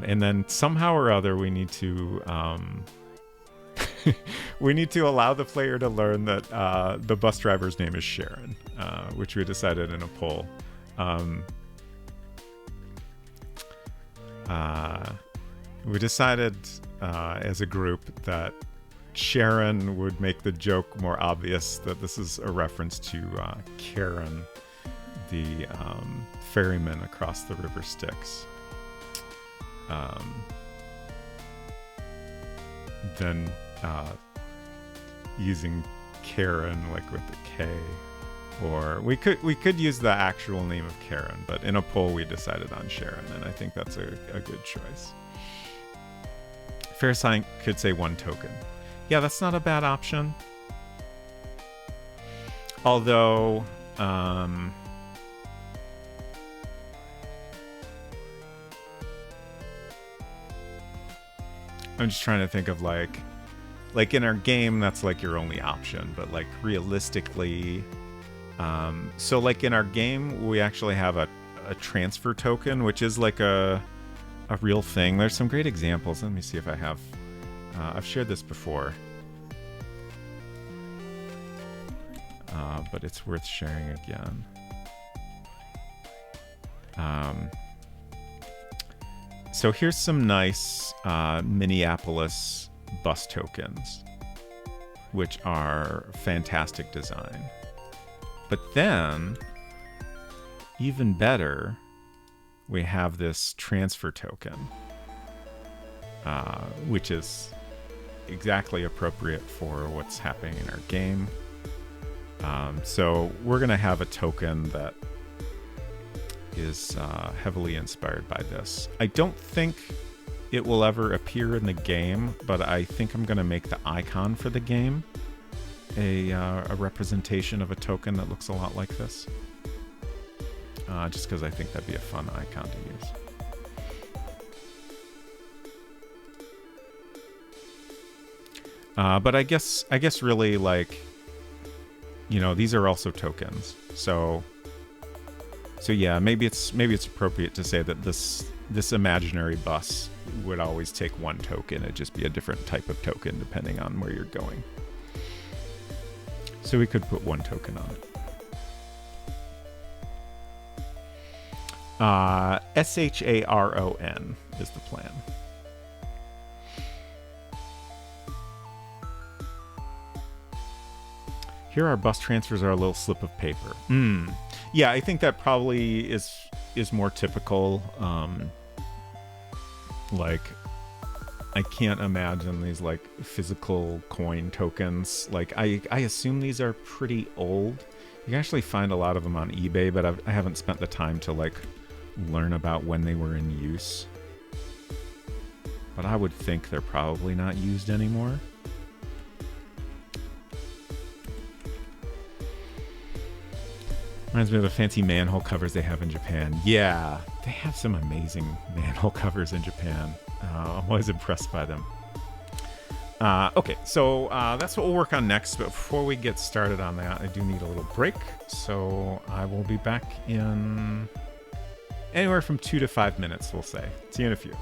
And then somehow or other we need to we need to allow the player to learn that the bus driver's name is Sharon, which we decided in a poll. We decided as a group that Sharon would make the joke more obvious that this is a reference to Karen, the ferryman across the River Styx. Then using Karen like with the K, or we could use the actual name of Karen, but in a poll we decided on Sharon, and I think that's a good choice. Fair Sign could say 1 token. Yeah, that's not a bad option. Although I'm just trying to think of like in our game that's like your only option, but like realistically, so like in our game we actually have a transfer token, which is like a real thing. There's some great examples. Let me see if I have. I've shared this before, but it's worth sharing again. So here's some nice Minneapolis bus tokens, which are fantastic design. But then, even better, we have this transfer token, which is exactly appropriate for what's happening in our game. So we're going to have a token that is heavily inspired by this. I don't think it will ever appear in the game, but I think I'm going to make the icon for the game a representation of a token that looks a lot like this. Just because I think that'd be a fun icon to use. But I guess really, like, you know, these are also tokens. So yeah, maybe it's appropriate to say that this imaginary bus would always take 1 token. It'd just be a different type of token depending on where you're going. So we could put 1 token on it. SHARON is the plan. Here our bus transfers are a little slip of paper. Yeah, I think that probably is more typical. Like, I can't imagine these like physical coin tokens. Like, I assume these are pretty old. You can actually find a lot of them on eBay, but I haven't spent the time to like learn about when they were in use. But I would think they're probably not used anymore. Reminds me of the fancy manhole covers they have in Japan. Yeah, they have some amazing manhole covers in Japan. I'm always impressed by them. Okay, so that's what we'll work on next. But before we get started on that, I do need a little break. So I will be back in anywhere from 2 to 5 minutes, we'll say. See you in a few.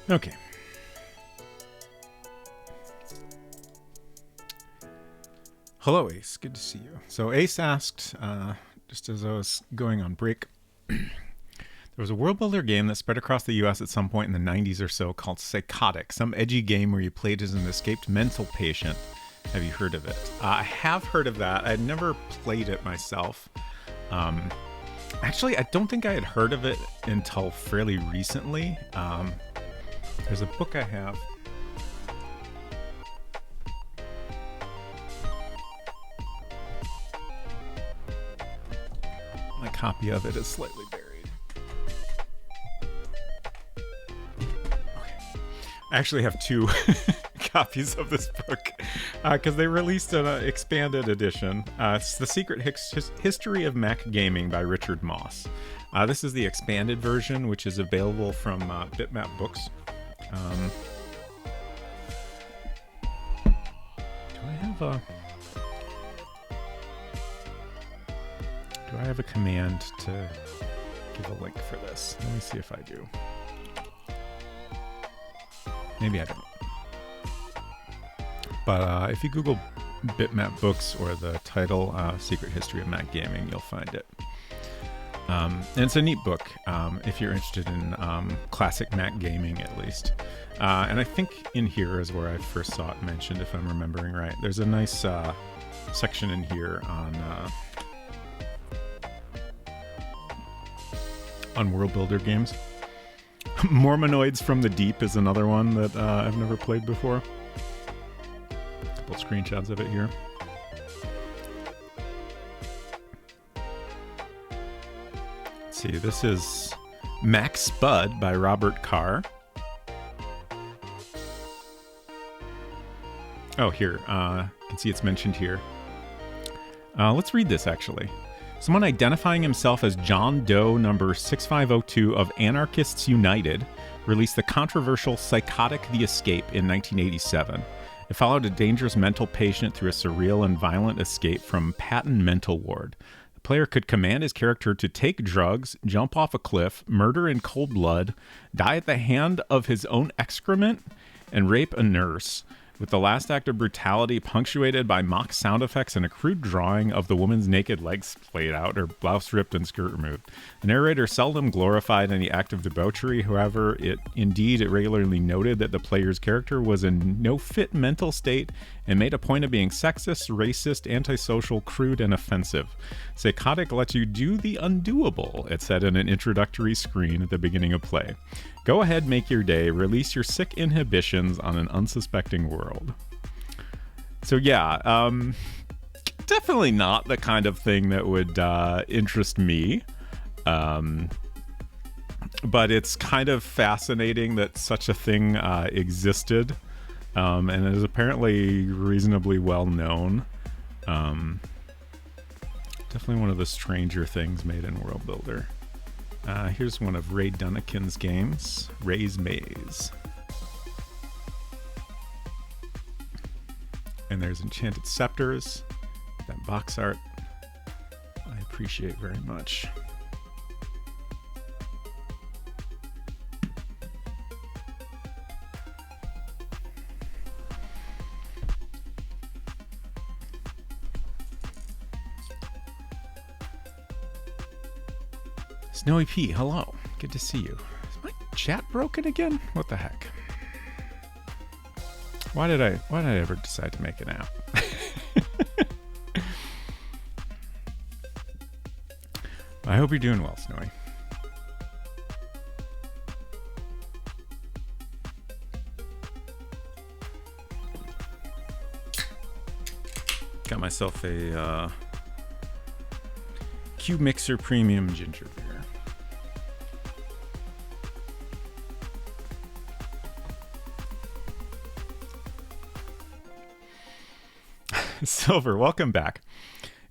Okay. Hello, Ace. Good to see you. So Ace asked, just as I was going on break, there was a world builder game that spread across the US at some point in the 90s or so called Psychotic, some edgy game where you played as an escaped mental patient. Have you heard of it? I have heard of that. I'd never played it myself. Actually, I don't think I had heard of it until fairly recently. There's a book I have. My copy of it is slightly buried. Okay. I actually have two copies of this book because they released an expanded edition. It's The Secret History of Mac Gaming by Richard Moss. This is the expanded version, which is available from Bitmap Books. Do I have a command to give a link for this? Let me see if I do. Maybe I don't. But if you Google Bitmap Books or the title Secret History of Mac Gaming, you'll find it. And it's a neat book if you're interested in classic Mac gaming, at least. And I think in here is where I first saw it mentioned, if I'm remembering right. There's a nice section in here on world builder games. Mormonoids from the Deep is another one that I've never played before. A couple screenshots of it here. Let's see, this is Mac Spud by Robert Carr. Oh, here. You can see it's mentioned here. Let's read this, actually. Someone identifying himself as John Doe number 6502 of Anarchists United released the controversial Psychotic: The Escape in 1987. It followed a dangerous mental patient through a surreal and violent escape from Patton Mental Ward. The player could command his character to take drugs, jump off a cliff, murder in cold blood, die at the hand of his own excrement, and rape a nurse, with the last act of brutality punctuated by mock sound effects and a crude drawing of the woman's naked legs splayed out, her blouse ripped and skirt removed. The narrator seldom glorified any act of debauchery, however, it regularly noted that the player's character was in no fit mental state and made a point of being sexist, racist, antisocial, crude, and offensive. Psychotic lets you do the undoable, it said in an introductory screen at the beginning of play. Go ahead, make your day, release your sick inhibitions on an unsuspecting world. So yeah, definitely not the kind of thing that would interest me. But it's kind of fascinating that such a thing existed, and is apparently reasonably well known. Definitely one of the stranger things made in World Builder. Here's one of Ray Dunnican's games, Ray's Maze. And there's Enchanted Scepters, that box art I appreciate very much. Snowy P, hello. Good to see you. Is my chat broken again? What the heck? Why did I ever decide to make an app? I hope you're doing well, Snowy. Got myself a Cube Mixer Premium Ginger Beer. Silver, welcome back.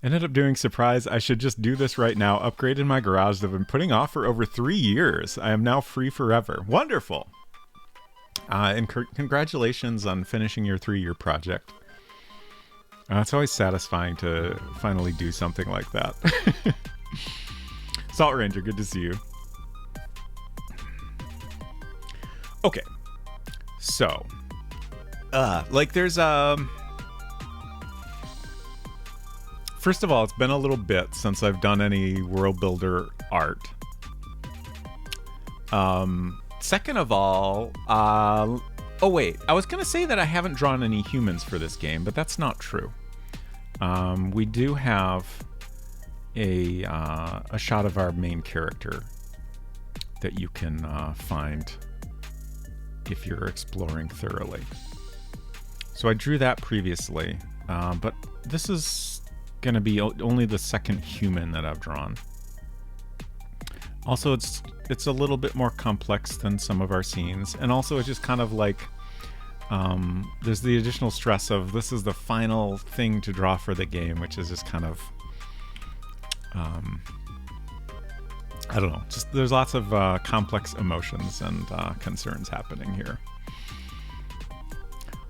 Ended up doing surprise. I should just do this right now. Upgraded my garage that I've been putting off for over 3 years. I am now free forever. Wonderful. And congratulations on finishing your 3-year project. It's always satisfying to finally do something like that. Salt Ranger, good to see you. Okay, So, there's first of all, it's been a little bit since I've done any world builder art. Second of all, oh wait, I was gonna say that I haven't drawn any humans for this game, but that's not true. We do have a shot of our main character that you can find if you're exploring thoroughly. So I drew that previously, but this is going to be only the second human that I've drawn. Also, it's a little bit more complex than some of our scenes, and also it's just kind of like there's the additional stress of this is the final thing to draw for the game, which is just kind of I don't know, just there's lots of complex emotions and concerns happening here.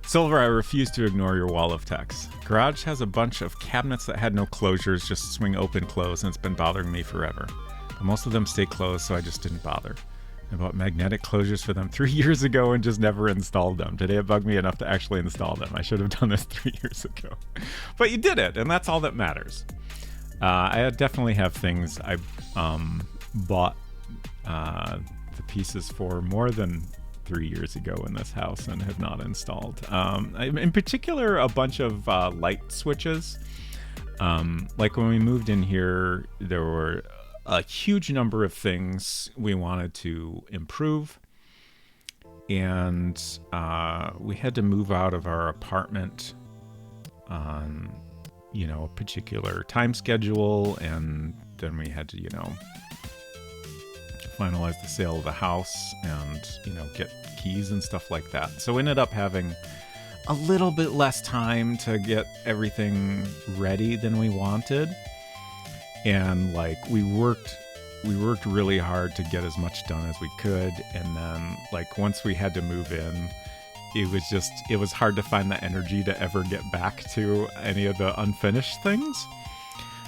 Silver, I refuse to ignore your wall of text. Garage has a bunch of cabinets that had no closures, just swing open close, and it's been bothering me forever. But most of them stay closed, so I just didn't bother. I bought magnetic closures for them 3 years ago and just never installed them. Today it bugged me enough to actually install them. I should have done this 3 years ago. But you did it, and that's all that matters. I definitely have things I bought the pieces for more than 3 years ago in this house and have not installed. In particular, a bunch of light switches. Like when we moved in here, there were a huge number of things we wanted to improve, and we had to move out of our apartment on a particular time schedule, and then we had to finalize the sale of the house and get keys and stuff like that. So we ended up having a little bit less time to get everything ready than we wanted, and we worked really hard to get as much done as we could. And then once we had to move in, it was hard to find the energy to ever get back to any of the unfinished things.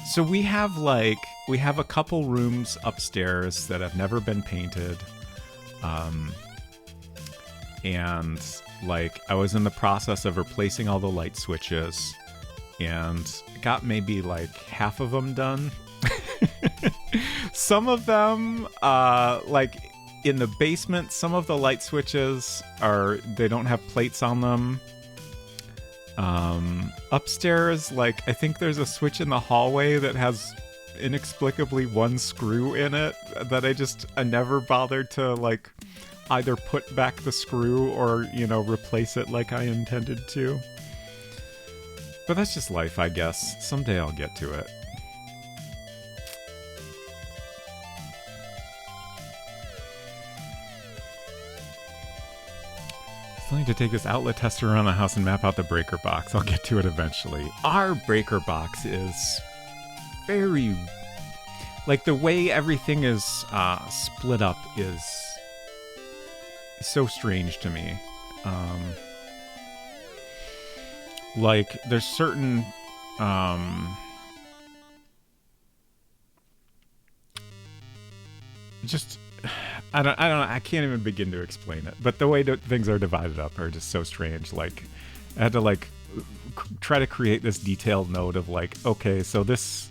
So we have a couple rooms upstairs that have never been painted. And I was in the process of replacing all the light switches and got maybe half of them done. Some of them, in the basement, some of the light switches they don't have plates on them. Upstairs, I think there's a switch in the hallway that has inexplicably one screw in it that I never bothered to either put back the screw or replace it like I intended to. But that's just life, I guess. Someday I'll get to it. Still need to take this outlet tester around the house and map out the breaker box. I'll get to it eventually. Our breaker box is very... the way everything is split up is so strange to me. There's certain... I don't know. I can't even begin to explain it. But the way that things are divided up are just so strange. I had to try to create this detailed note of okay, so this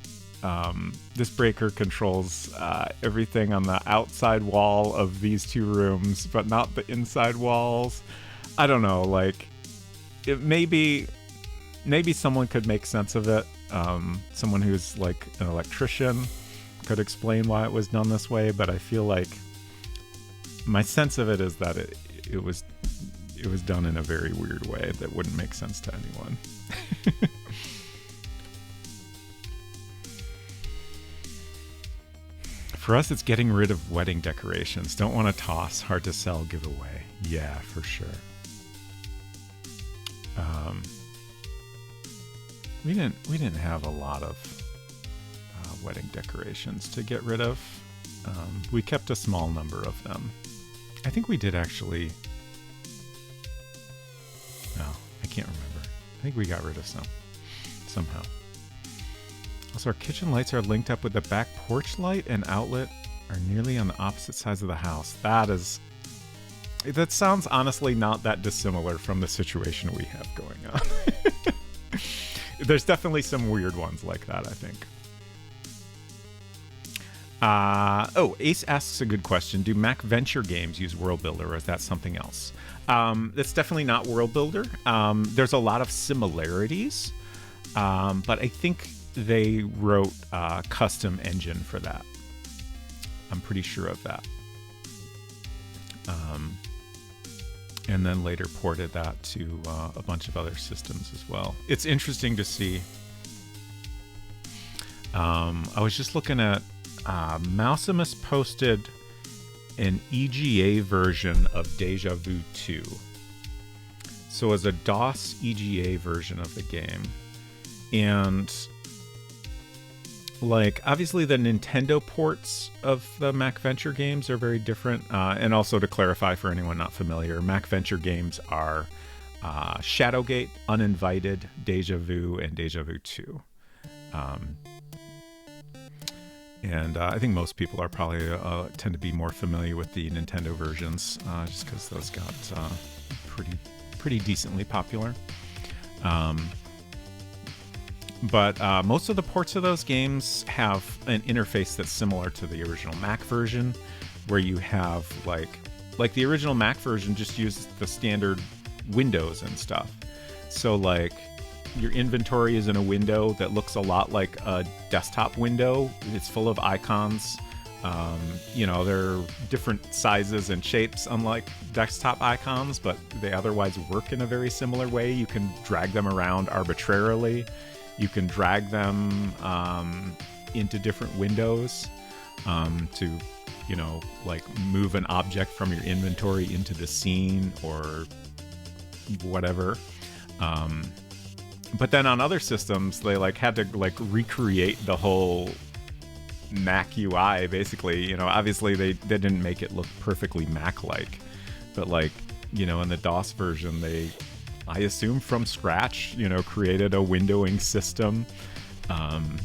breaker controls everything on the outside wall of these two rooms, but not the inside walls. I don't know. Maybe someone could make sense of it. Someone who's an electrician could explain why it was done this way, but I feel my sense of it is that it was done in a very weird way that wouldn't make sense to anyone. For us, it's getting rid of wedding decorations. Don't want to toss, hard to sell, give away. Yeah, for sure. We didn't have a lot of wedding decorations to get rid of. We kept a small number of them. I think we did actually. No, I can't remember. I think we got rid of some somehow. Also, our kitchen lights are linked up with the back porch light and outlet are nearly on the opposite sides of the house. That is That sounds honestly not that dissimilar from the situation we have going on. There's definitely some weird ones like that, I think. Ace asks a good question. Do Mac Venture games use World Builder, or is that something else? That's definitely not World Builder. There's a lot of similarities, but I think they wrote a custom engine for that. I'm pretty sure of that. And then later ported that to a bunch of other systems as well. It's interesting to see. I was just looking at Mousimus posted an EGA version of Deja Vu 2. So as a DOS EGA version of the game. And like, obviously the Nintendo ports of the Mac Venture games are very different. And also to clarify for anyone not familiar, Mac Venture games are Shadowgate, Uninvited, Deja Vu, and Deja Vu 2. And I think most people are probably tend to be more familiar with the Nintendo versions, just because those got pretty decently popular. But most of the ports of those games have an interface that's similar to the original Mac version, where you have like the original Mac version just used the standard windows and stuff. So like your inventory is in a window that looks a lot like a desktop window. It's full of icons. They're different sizes and shapes, unlike desktop icons, but they otherwise work in a very similar way. You can drag them around arbitrarily. You can drag them into different windows to, move an object from your inventory into the scene or whatever. But then on other systems, they had to recreate the whole Mac UI, basically. Obviously they didn't make it look perfectly Mac-like, but in the DOS version, I assume from scratch, created a windowing system. And,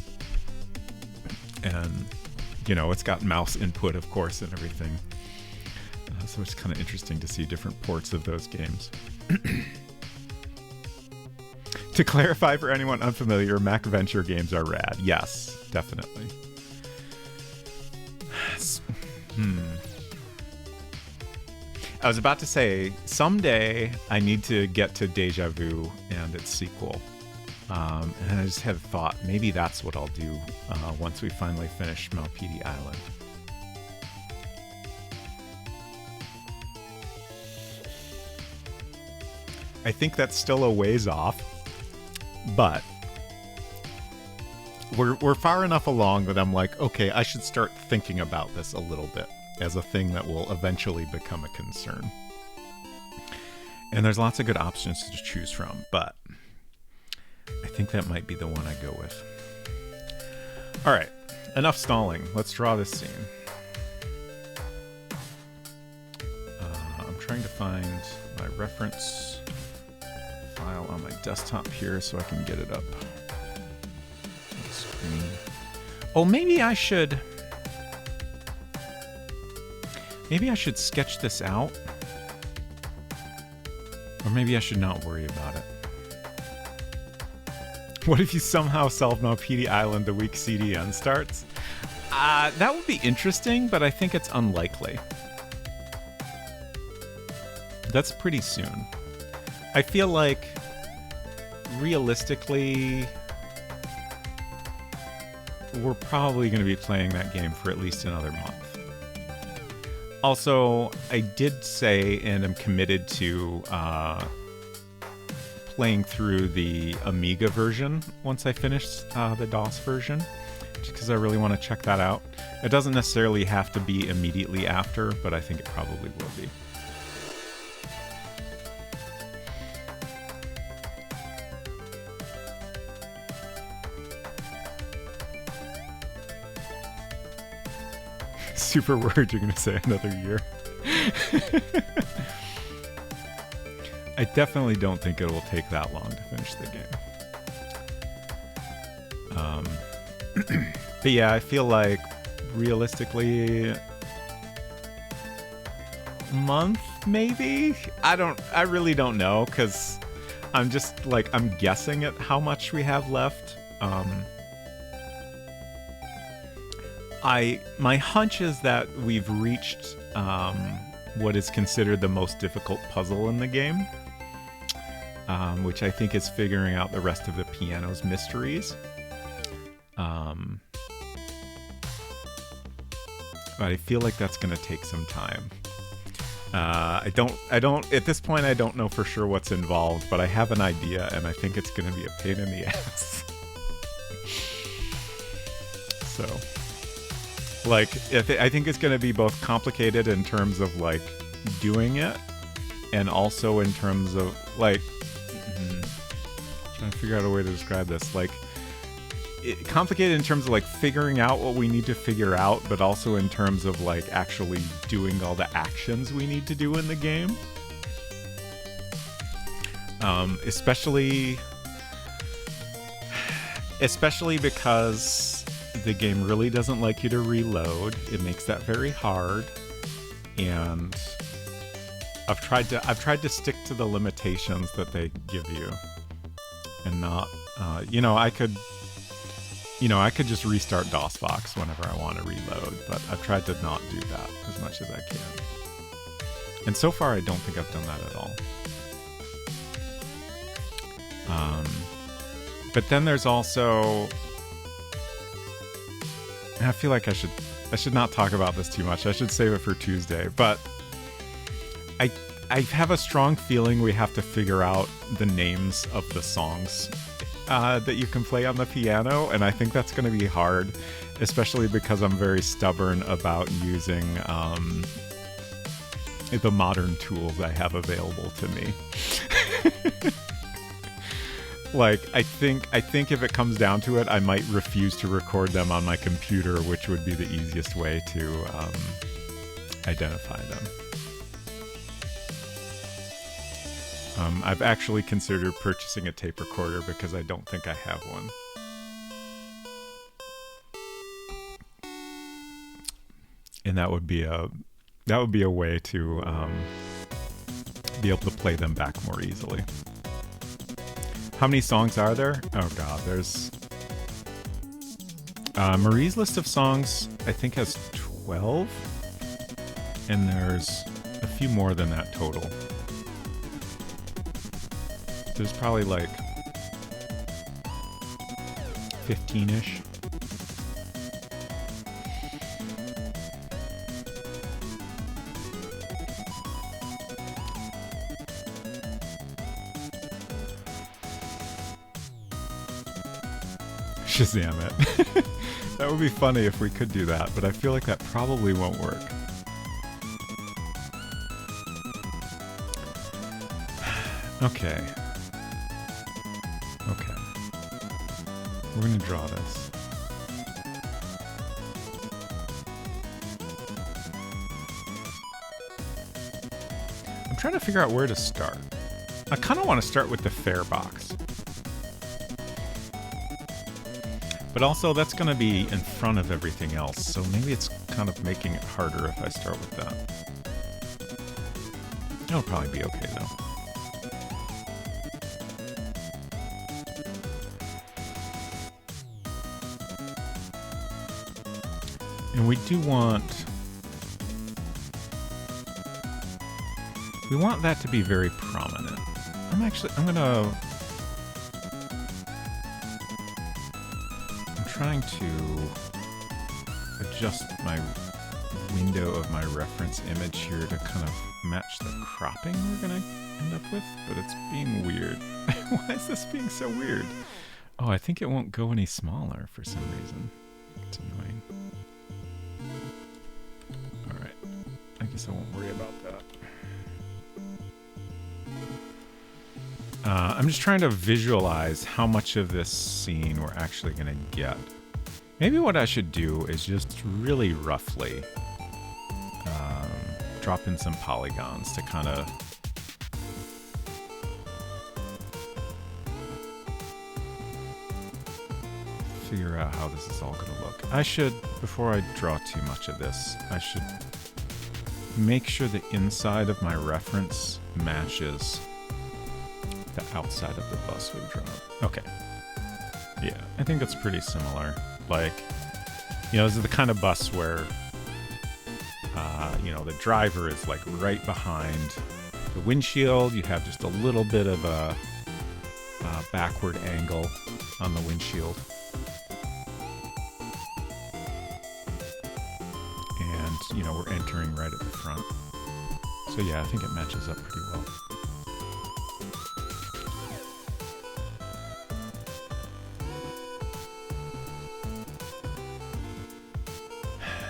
it's got mouse input, of course, and everything. So it's kind of interesting to see different ports of those games. To clarify for anyone unfamiliar, Mac Venture games are rad. Yes, definitely. I was about to say, someday I need to get to Deja Vu and its sequel. And I just had a thought, maybe that's what I'll do once we finally finish Malpidi Island. I think that's still a ways off, but we're far enough along that I'm like, okay, I should start thinking about this a little bit as a thing that will eventually become a concern. And there's lots of good options to choose from, but I think that might be the one I go with. All right, enough stalling. Let's draw this scene. I'm trying to find my reference file on my desktop here so I can get it up on the screen. Oh, maybe I should sketch this out. Or maybe I should not worry about it. What if you somehow solve Malpidi Island the week CDN starts? That would be interesting, but I think it's unlikely. That's pretty soon. I feel like, realistically, we're probably going to be playing that game for at least another month. Also, I did say, and I'm committed to playing through the Amiga version once I finish the DOS version, just because I really want to check that out. It doesn't necessarily have to be immediately after, but I think it probably will be. Super worried you're going to say another year. I definitely don't think it will take that long to finish the game. But yeah, I feel like realistically, a month Maybe? I really don't know, because I'm just, like, I'm guessing at how much we have left. My hunch is that we've reached what is considered the most difficult puzzle in the game, which I think is figuring out the rest of the piano's mysteries. But I feel like that's going to take some time. I don't, at this point, I don't know for sure what's involved, but I have an idea, and I think it's going to be a pain in the ass. So, like, I think it's going to be both complicated in terms of, like, doing it, and also in terms of, like, trying to figure out a way to describe this, like, complicated in terms of, like, figuring out what we need to figure out, but also in terms of, like, actually doing all the actions we need to do in the game. Especially because the game really doesn't like you to reload. It makes that very hard, and I've tried to stick to the limitations that they give you, and not, I could just restart DOSBox whenever I want to reload, but I've tried to not do that as much as I can. And so far, I don't think I've done that at all. But then there's also, I feel like I should not talk about this too much. I should save it for Tuesday, but I have a strong feeling we have to figure out the names of the songs that you can play on the piano, and I think that's going to be hard, especially because I'm very stubborn about using the modern tools I have available to me. Like, I think if it comes down to it, I might refuse to record them on my computer, which would be the easiest way to identify them. I've actually considered purchasing a tape recorder because I don't think I have one. And that would be a way to be able to play them back more easily. How many songs are there? Oh god, there's Marie's list of songs I think has 12, and there's a few more than that total. There's probably like 15-ish. Shazam it. That would be funny if we could do that, but I feel like that probably won't work. Okay. We're gonna draw this. I'm trying to figure out where to start. I kind of want to start with the fair box. But also, that's going to be in front of everything else, so maybe it's kind of making it harder if I start with that. It'll probably be okay, though. And we do want... we want that to be very prominent. I'm gonna... trying to adjust my window of my reference image here to kind of match the cropping we're gonna end up with, but it's being weird. Why is this being so weird? Oh, I think it won't go any smaller for some reason. It's annoying. Alright, I guess I won't worry about that. I'm just trying to visualize how much of this scene we're actually going to get. Maybe what I should do is just really roughly drop in some polygons to kind of figure out how this is all going to look. I should, before I draw too much of this, I should make sure the inside of my reference matches the outside of the bus we draw. Okay. Yeah, I think that's pretty similar. Like, you know, this is the kind of bus where, you know, the driver is like right behind the windshield. You have just a little bit of a backward angle on the windshield. And, you know, we're entering right at the front. So yeah, I think it matches up pretty well.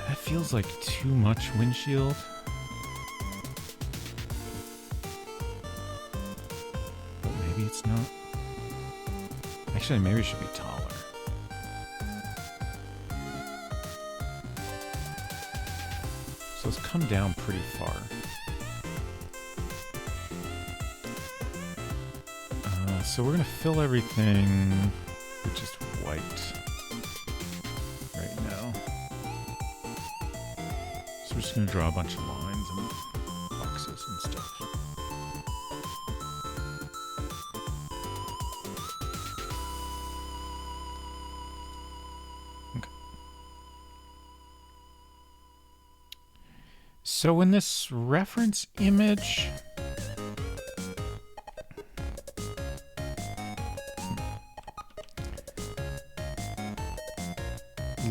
That feels like too much windshield. But maybe it's not. Actually, maybe it should be taller. So it's come down pretty far. So we're gonna fill everything with just white right now. So we're just gonna draw a bunch of lines and boxes and stuff. Okay. So in this reference image,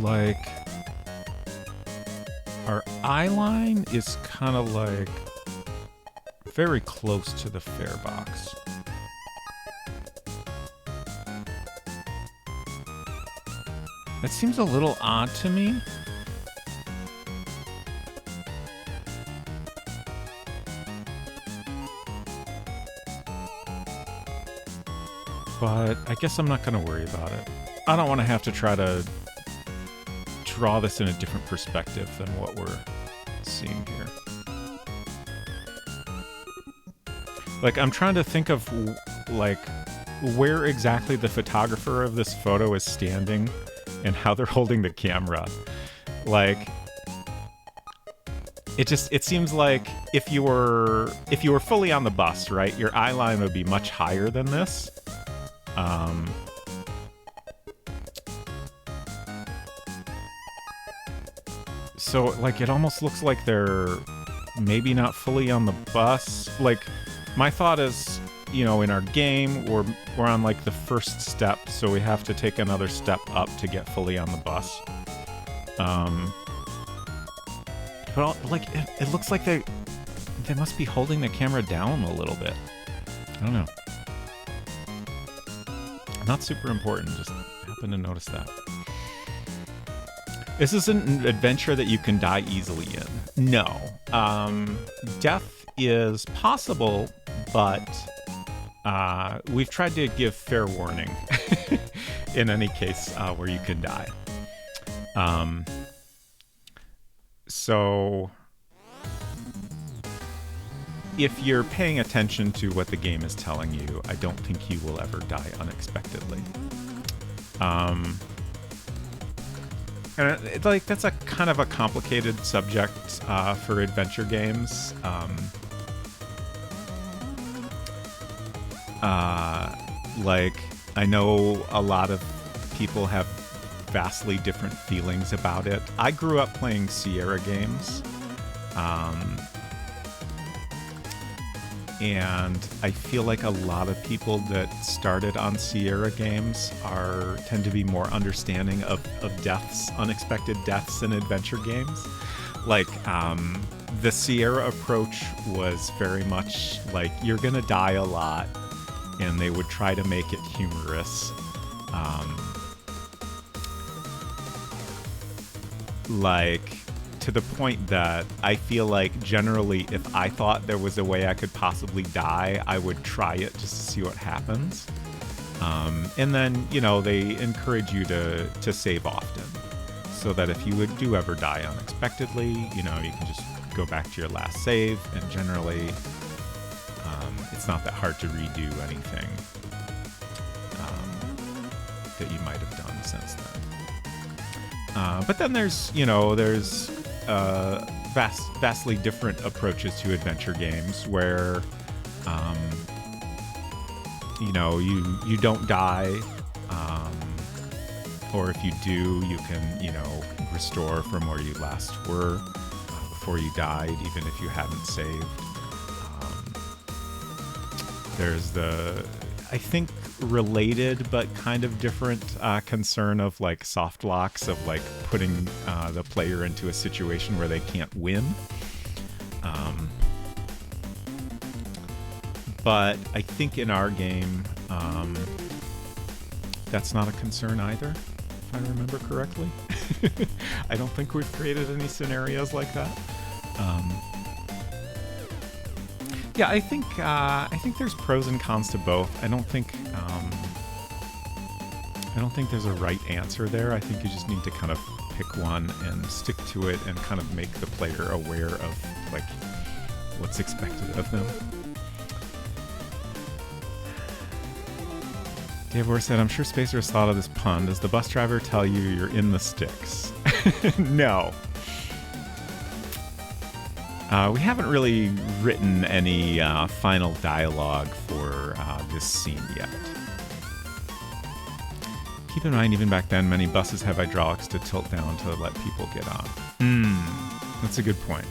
like, our eye line is kind of like very close to the fare box. That seems a little odd to me. But I guess I'm not going to worry about it. I don't want to have to try to draw this in a different perspective than what we're seeing here. Like, I'm trying to think of, like, where exactly the photographer of this photo is standing and how they're holding the camera. Like, it seems like if you were fully on the bus, right, your eye line would be much higher than this. So, like, it almost looks like they're maybe not fully on the bus. Like, my thought is, you know, in our game, we're on, like, the first step, so we have to take another step up to get fully on the bus. But, like, it looks like they must be holding the camera down a little bit. I don't know. Not super important, just happened to notice that. This isn't an adventure that you can die easily in. No. Death is possible, but we've tried to give fair warning in any case where you can die. So if you're paying attention to what the game is telling you, I don't think you will ever die unexpectedly. And like, that's a kind of a complicated subject for adventure games. Like, I know a lot of people have vastly different feelings about it. I grew up playing Sierra games. And I feel like a lot of people that started on Sierra games tend to be more understanding of deaths, unexpected deaths in adventure games. Like, the Sierra approach was very much like, you're gonna die a lot, and they would try to make it humorous. Like, to the point that I feel like generally if I thought there was a way I could possibly die, I would try it just to see what happens. And then, you know, they encourage you to save often, so that if you do ever die unexpectedly, you know, you can just go back to your last save, and generally it's not that hard to redo anything that you might have done since then. But then there's vastly different approaches to adventure games where, you know, you don't die, or if you do, you can, you know, restore from where you last were before you died, even if you hadn't saved. There's the, I think, related but kind of different concern of like soft locks, of like putting the player into a situation where they can't win. But I think in our game, that's not a concern either, if I remember correctly. I don't think we've created any scenarios like that. Yeah, I think there's pros and cons to both. I don't think there's a right answer there. I think you just need to kind of pick one and stick to it and kind of make the player aware of like what's expected of them. Davor said, I'm sure Spacer has thought of this pun. Does the bus driver tell you you're in the sticks? No. We haven't really written any final dialogue for this scene yet. Keep in mind, even back then, many buses have hydraulics to tilt down to let people get on. That's a good point.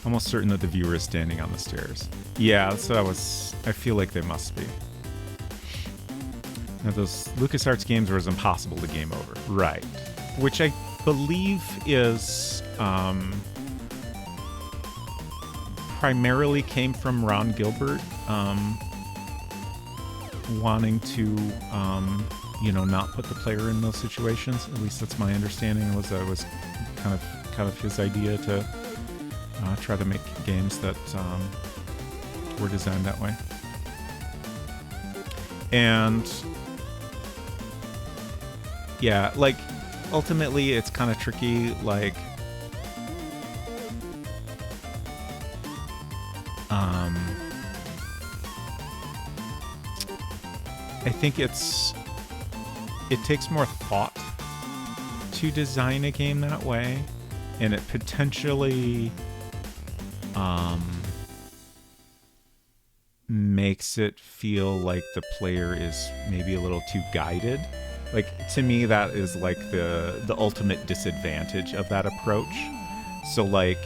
Almost certain that the viewer is standing on the stairs. Yeah, that's what I feel like they must be. Now, those LucasArts games were as impossible to game over. Right. Which I believe is primarily came from Ron Gilbert wanting to you know, not put the player in those situations. At least that's my understanding. Was kind of his idea to try to make games that were designed that way. And yeah, like ultimately it's kind of tricky, like I think it takes more thought to design a game that way, and it potentially makes it feel like the player is maybe a little too guided. Like, to me, that is like the ultimate disadvantage of that approach. So like,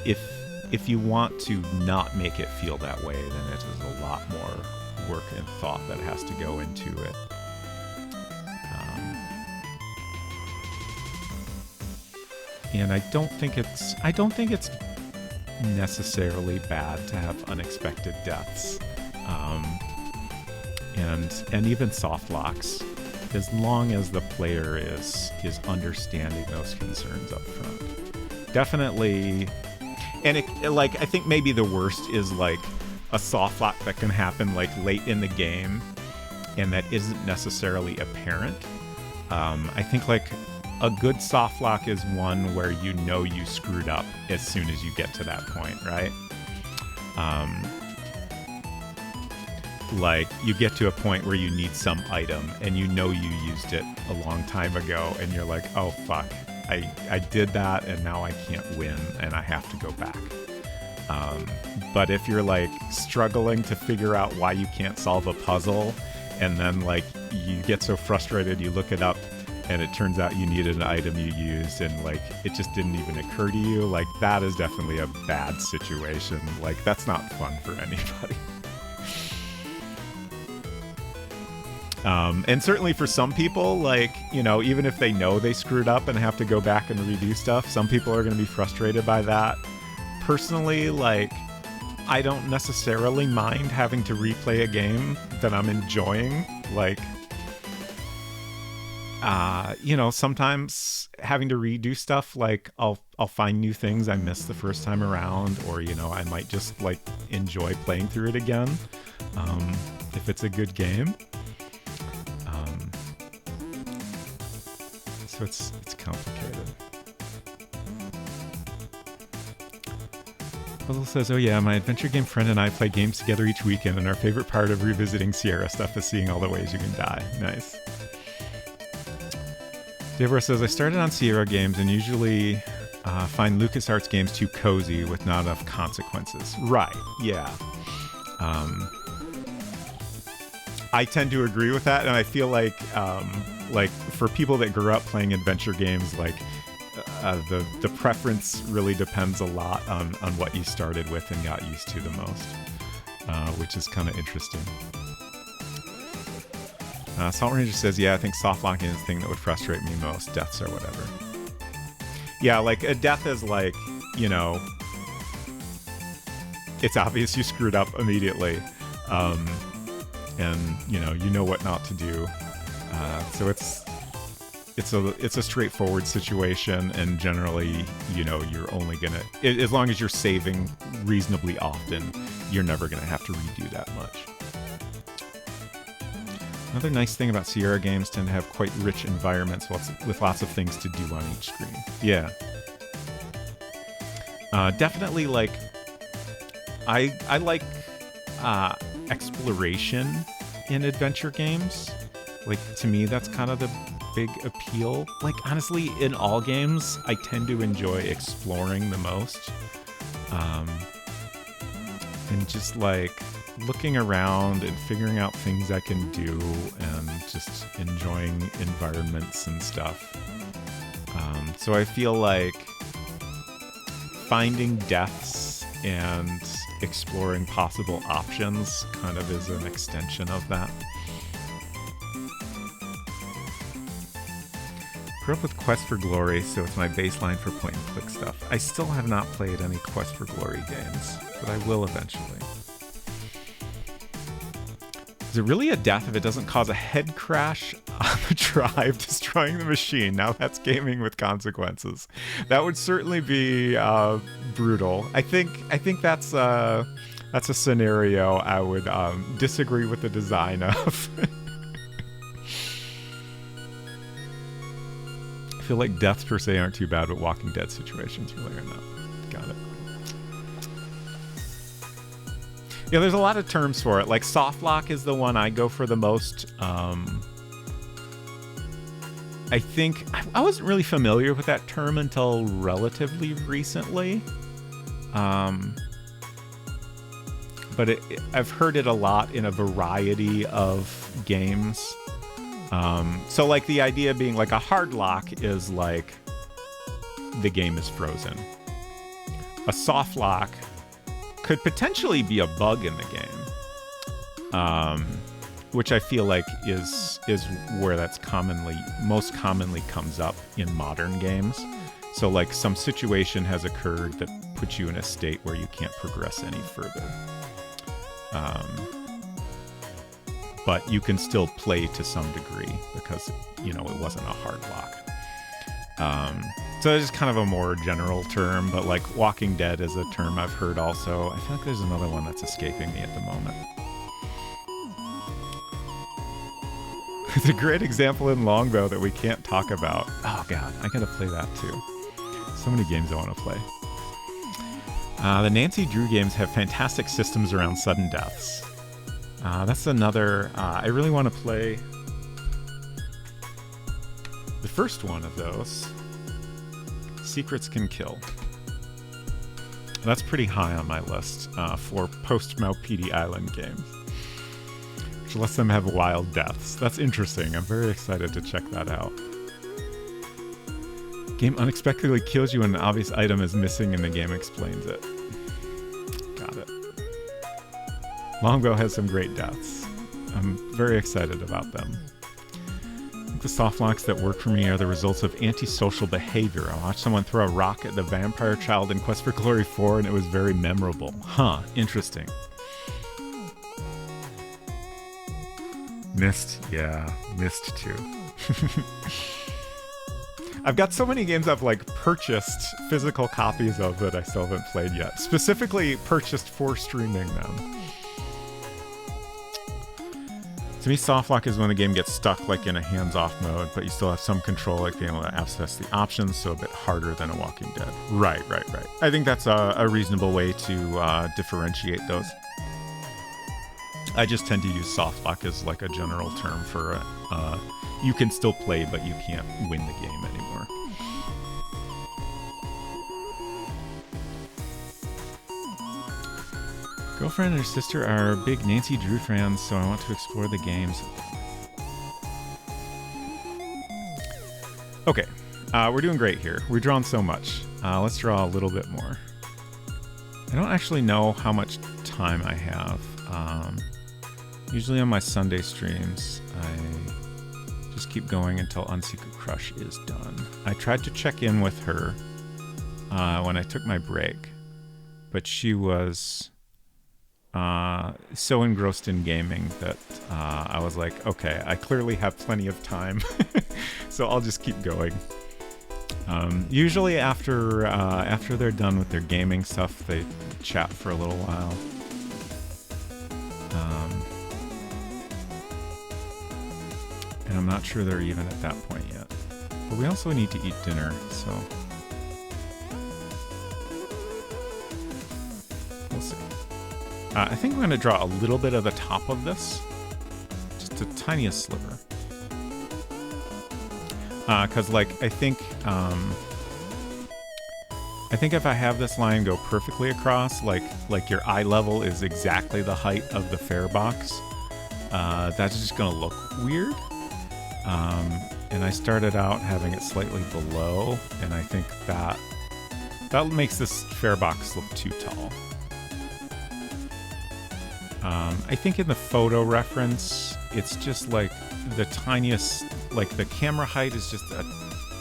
if you want to not make it feel that way, then it is a lot more work and thought that has to go into it. And I don't think it's necessarily bad to have unexpected deaths, and even soft locks, as long as the player is understanding those concerns up front. Definitely. And I think maybe the worst is like a soft lock that can happen like late in the game and that isn't necessarily apparent. I think like a good soft lock is one where you know you screwed up as soon as you get to that point, right? Like you get to a point where you need some item and you know you used it a long time ago and you're like, oh fuck, I did that and now I can't win and I have to go back. But if you're like struggling to figure out why you can't solve a puzzle and then like you get so frustrated you look it up and it turns out you needed an item you used and like it just didn't even occur to you, like that is definitely a bad situation. Like that's not fun for anybody. And certainly for some people, like, you know, even if they know they screwed up and have to go back and redo stuff, some people are going to be frustrated by that. Personally, like, I don't necessarily mind having to replay a game that I'm enjoying. Like, you know, sometimes having to redo stuff, like, I'll find new things I missed the first time around, or, you know, I might just, like, enjoy playing through it again, if it's a good game. So it's complicated. Puzzle says, oh yeah, my adventure game friend and I play games together each weekend, and our favorite part of revisiting Sierra stuff is seeing all the ways you can die. Nice. Deborah says, I started on Sierra Games and usually find LucasArts games too cozy with not enough consequences. Right, yeah. I tend to agree with that, and I feel like for people that grew up playing adventure games, like the preference really depends a lot on what you started with and got used to the most, which is kind of interesting. Salt Ranger says, yeah, I think soft locking is the thing that would frustrate me most, deaths or whatever. Yeah, like a death is like, you know, it's obvious you screwed up immediately. And you know what not to do. So it's a straightforward situation, and generally, you know, you're only gonna, as long as you're saving reasonably often, you're never gonna have to redo that much. Another nice thing about Sierra games tend to have quite rich environments with lots of things to do on each screen. Yeah. Definitely, like, I like exploration in adventure games. Like, to me, that's kind of the big appeal. Like, honestly, in all games, I tend to enjoy exploring the most. And just, like, looking around and figuring out things I can do and just enjoying environments and stuff. So I feel like finding deaths and exploring possible options kind of is an extension of that. Grew up with Quest for Glory, so it's my baseline for point and click stuff. I still have not played any Quest for Glory games, but I will eventually. Is it really a death if it doesn't cause a head crash on the drive, destroying the machine? Now that's gaming with consequences. That would certainly be brutal. I think that's a scenario I would disagree with the design of. I feel like deaths per se aren't too bad, but Walking Dead situations really are not. Got it. Yeah, there's a lot of terms for it. Like soft lock is the one I go for the most. I think I wasn't really familiar with that term until relatively recently. But I've heard it a lot in a variety of games. So like the idea being like a hard lock is like the game is frozen. A soft lock could potentially be a bug in the game, which I feel like is where that's most commonly comes up in modern games. So like some situation has occurred that puts you in a state where you can't progress any further. But you can still play to some degree because, you know, it wasn't a hard lock. So it's just kind of a more general term, but like Walking Dead is a term I've heard also. I feel like there's another one that's escaping me at the moment. It's a great example in Longbow that we can't talk about. Oh god, I gotta play that too. So many games I want to play. The Nancy Drew games have fantastic systems around sudden deaths. That's another... I really want to play the first one of those. Secrets Can Kill. That's pretty high on my list for post-Maupiti Island games, which lets them have wild deaths. That's interesting. I'm very excited to check that out. Game unexpectedly kills you when an obvious item is missing and the game explains it. Got it. Longbow has some great deaths. I'm very excited about them. I think the soft locks that work for me are the results of antisocial behavior. I watched someone throw a rock at the vampire child in Quest for Glory 4 and it was very memorable. Huh, interesting. Myst, yeah, Myst too. I've got so many games I've like purchased physical copies of that I still haven't played yet. Specifically purchased for streaming them. To me, softlock is when the game gets stuck like in a hands-off mode, but you still have some control, like being able to access the options, so a bit harder than a Walking Dead. Right. I think that's a reasonable way to differentiate those. I just tend to use softlock as like a general term for you can still play, but you can't win the game anymore. Girlfriend and her sister are big Nancy Drew fans, so I want to explore the games. Okay, we're doing great here. We've drawn so much. Let's draw a little bit more. I don't actually know how much time I have. Usually on my Sunday streams, I just keep going until Unsecret Crush is done. I tried to check in with her when I took my break, but she was so engrossed in gaming that I was like, okay, I clearly have plenty of time, so I'll just keep going. Usually after they're done with their gaming stuff, they chat for a little while. And I'm not sure they're even at that point yet. But we also need to eat dinner, so we'll see. I think I'm going to draw a little bit of the top of this. Just the tiniest sliver. Because, like, I think if I have this line go perfectly across, like your eye level is exactly the height of the fare box, that's just going to look weird. And I started out having it slightly below, and I think that makes this fare box look too tall. I think in the photo reference, it's just like the tiniest, like the camera height is just a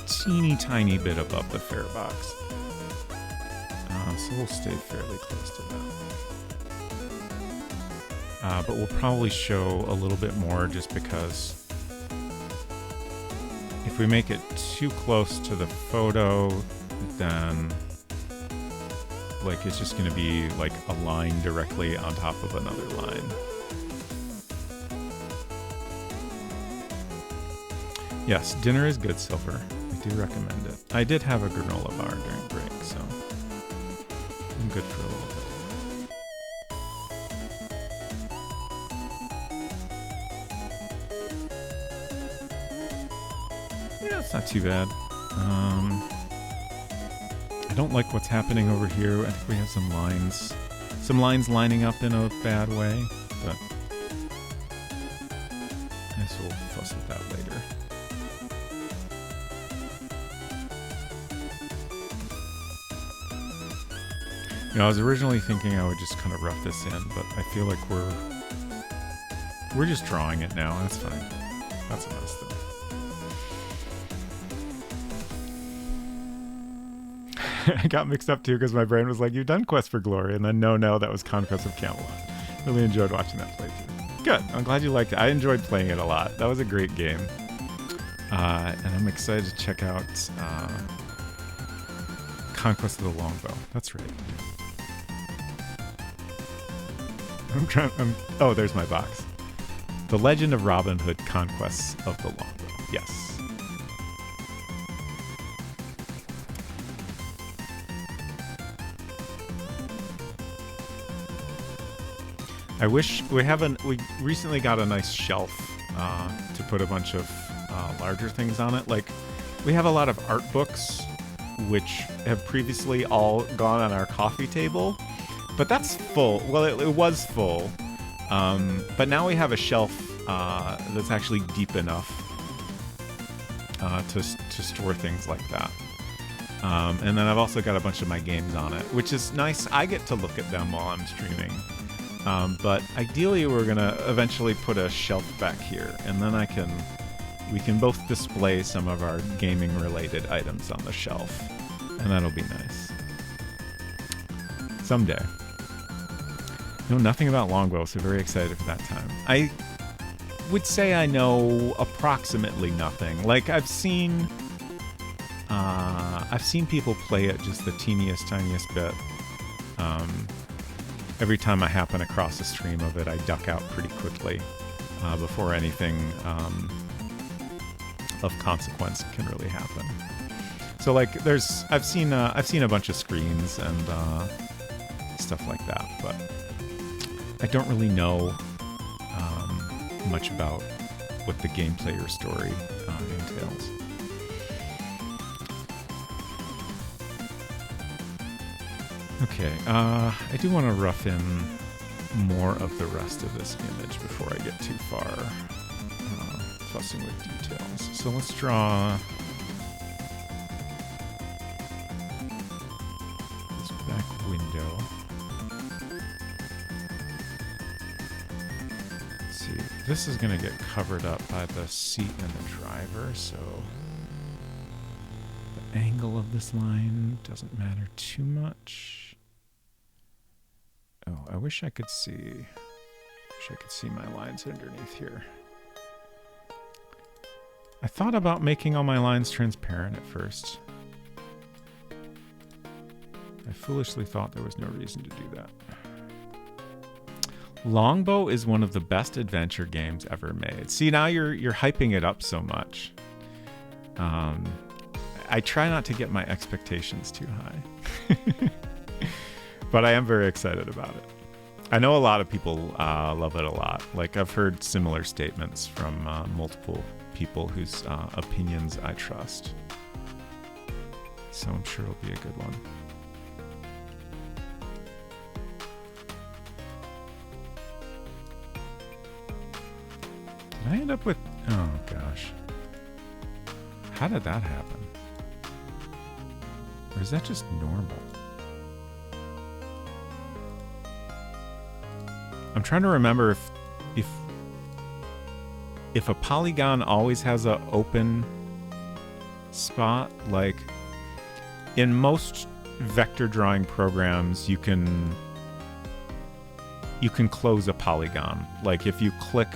teeny tiny bit above the fare box. So we'll stay fairly close to that. But we'll probably show a little bit more just because if we make it too close to the photo, then like it's just going to be like a line directly on top of another line. Yes, dinner is good, Silver. I do recommend it. I did have a granola bar during break, so I'm good for a little bit. Yeah, it's not too bad. I don't like what's happening over here. I think we have some lines lining up in a bad way, but I guess we'll fuss with that later. You know, I was originally thinking I would just kind of rough this in, but I feel like we're just drawing it now. That's fine. That's a nice thing. I got mixed up too because my brain was like, "You've done Quest for Glory," and then no, that was Conquest of Camelot. Really enjoyed watching that playthrough. Good. I'm glad you liked it. I enjoyed playing it a lot. That was a great game, and I'm excited to check out Conquest of the Longbow. That's right. Oh, there's my box. The Legend of Robin Hood: Conquests of the Longbow. Yes. I wish we recently got a nice shelf to put a bunch of larger things on it. Like, we have a lot of art books which have previously all gone on our coffee table, but that's full. Well, it was full, but now we have a shelf that's actually deep enough to store things like that. And then I've also got a bunch of my games on it, which is nice. I get to look at them while I'm streaming. But ideally, we're gonna eventually put a shelf back here, and then we can both display some of our gaming-related items on the shelf, and that'll be nice. Someday. Know nothing about Longbow, so very excited for that time. I would say I know approximately nothing. Like, I've seen people play it just the teeniest, tiniest bit. Every time I happen across a stream of it, I duck out pretty quickly before anything of consequence can really happen. So, like, I've seen a bunch of screens and stuff like that, but I don't really know much about what the gameplay or story entails. Okay, I do want to rough in more of the rest of this image before I get too far fussing with details. So let's draw this back window. Let's see, this is going to get covered up by the seat and the driver, so the angle of this line doesn't matter too much. Oh, I wish I could see my lines underneath here. I thought about making all my lines transparent at first. I foolishly thought there was no reason to do that. Longbow is one of the best adventure games ever made. See, now you're hyping it up so much. I try not to get my expectations too high. But I am very excited about it. I know a lot of people love it a lot. Like, I've heard similar statements from multiple people whose opinions I trust. So I'm sure it'll be a good one. Did I end up with... Oh, gosh. How did that happen? Or is that just normal? I'm trying to remember if a polygon always has an open spot. Like, in most vector drawing programs, you can close a polygon. Like, if you click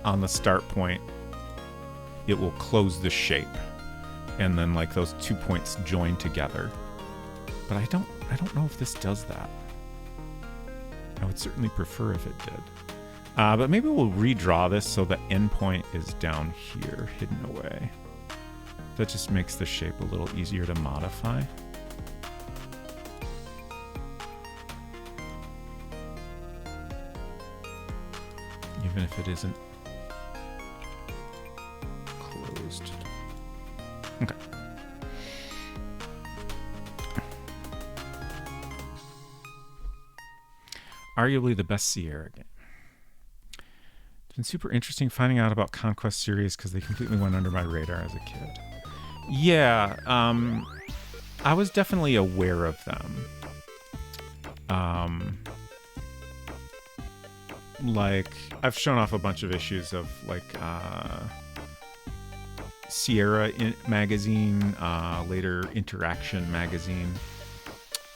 on the start point, it will close the shape, and then like those 2 points join together. But I don't know if this does that. I would certainly prefer if it did. But maybe we'll redraw this so the endpoint is down here, hidden away. That just makes the shape a little easier to modify. Even if it isn't closed. Okay. Arguably the best Sierra game. It's been super interesting finding out about Conquest series because they completely went under my radar as a kid. Yeah, I was definitely aware of them. Like, I've shown off a bunch of issues of like Sierra magazine, later Interaction magazine,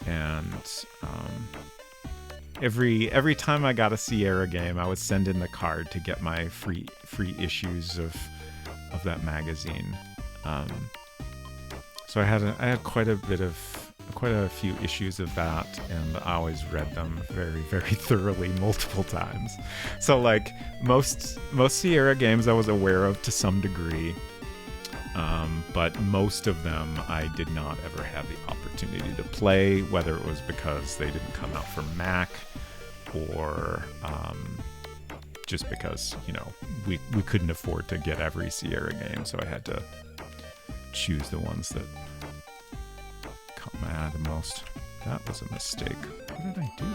and every time I got a Sierra game, I would send in the card to get my free issues of that magazine. So I had quite a few issues of that, and I always read them very, very thoroughly multiple times. So like most Sierra games I was aware of to some degree, but most of them I did not ever have the opportunity to play, whether it was because they didn't come out for Mac, or just because, you know, we couldn't afford to get every Sierra game, so I had to choose the ones that caught my eye the most. That was a mistake. What did I do?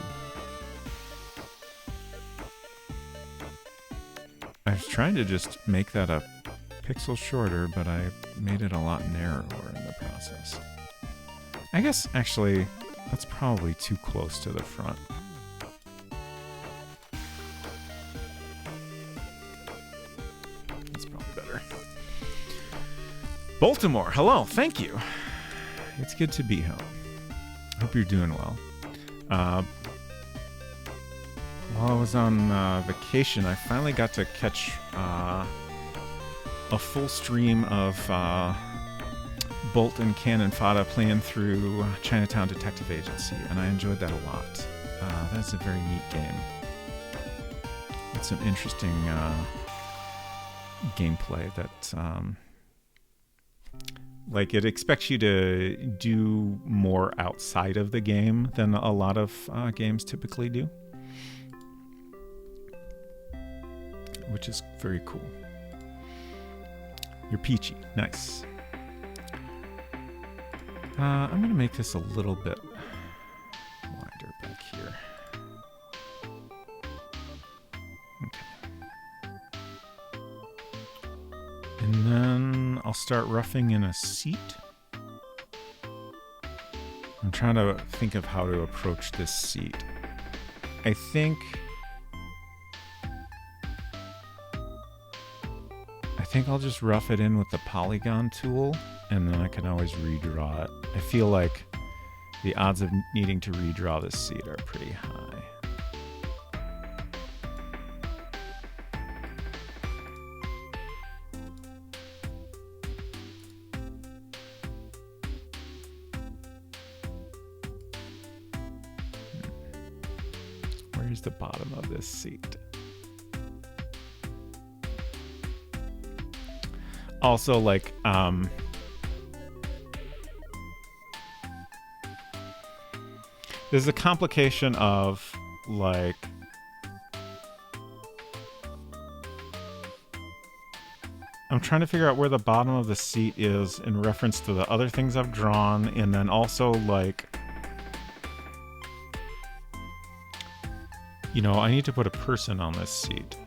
I was trying to just make that a pixel shorter, but I made it a lot narrower in the process. I guess, actually, that's probably too close to the front. That's probably better. Baltimore, hello, thank you. It's good to be home. Hope you're doing well. While I was on vacation, I finally got to catch a full stream of Bolt and Cannon Fodder playing through Chinatown Detective Agency, and I enjoyed that a lot. That's a very neat game. It's some interesting gameplay that, like, it expects you to do more outside of the game than a lot of games typically do, which is very cool. You're peachy. Nice. I'm going to make this a little bit wider back here. Okay. And then I'll start roughing in a seat. I'm trying to think of how to approach this seat. I think I'll just rough it in with the polygon tool, and then I can always redraw it. I feel like the odds of needing to redraw this seat are pretty high. Where's the bottom of this seat? Also, like, there's a complication of, like, I'm trying to figure out where the bottom of the seat is in reference to the other things I've drawn, and then also, like, you know, I need to put a person on this seat.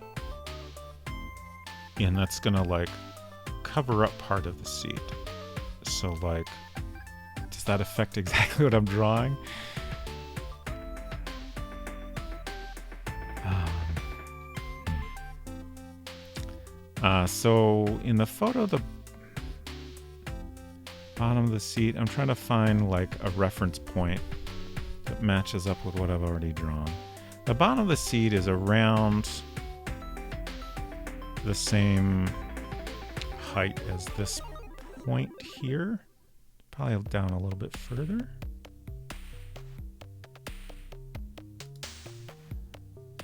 And that's gonna, like, cover up part of the seat. So, like, does that affect exactly what I'm drawing? So in the photo, the bottom of the seat, I'm trying to find like a reference point that matches up with what I've already drawn. The bottom of the seat is around the same height as this point here. Probably down a little bit further.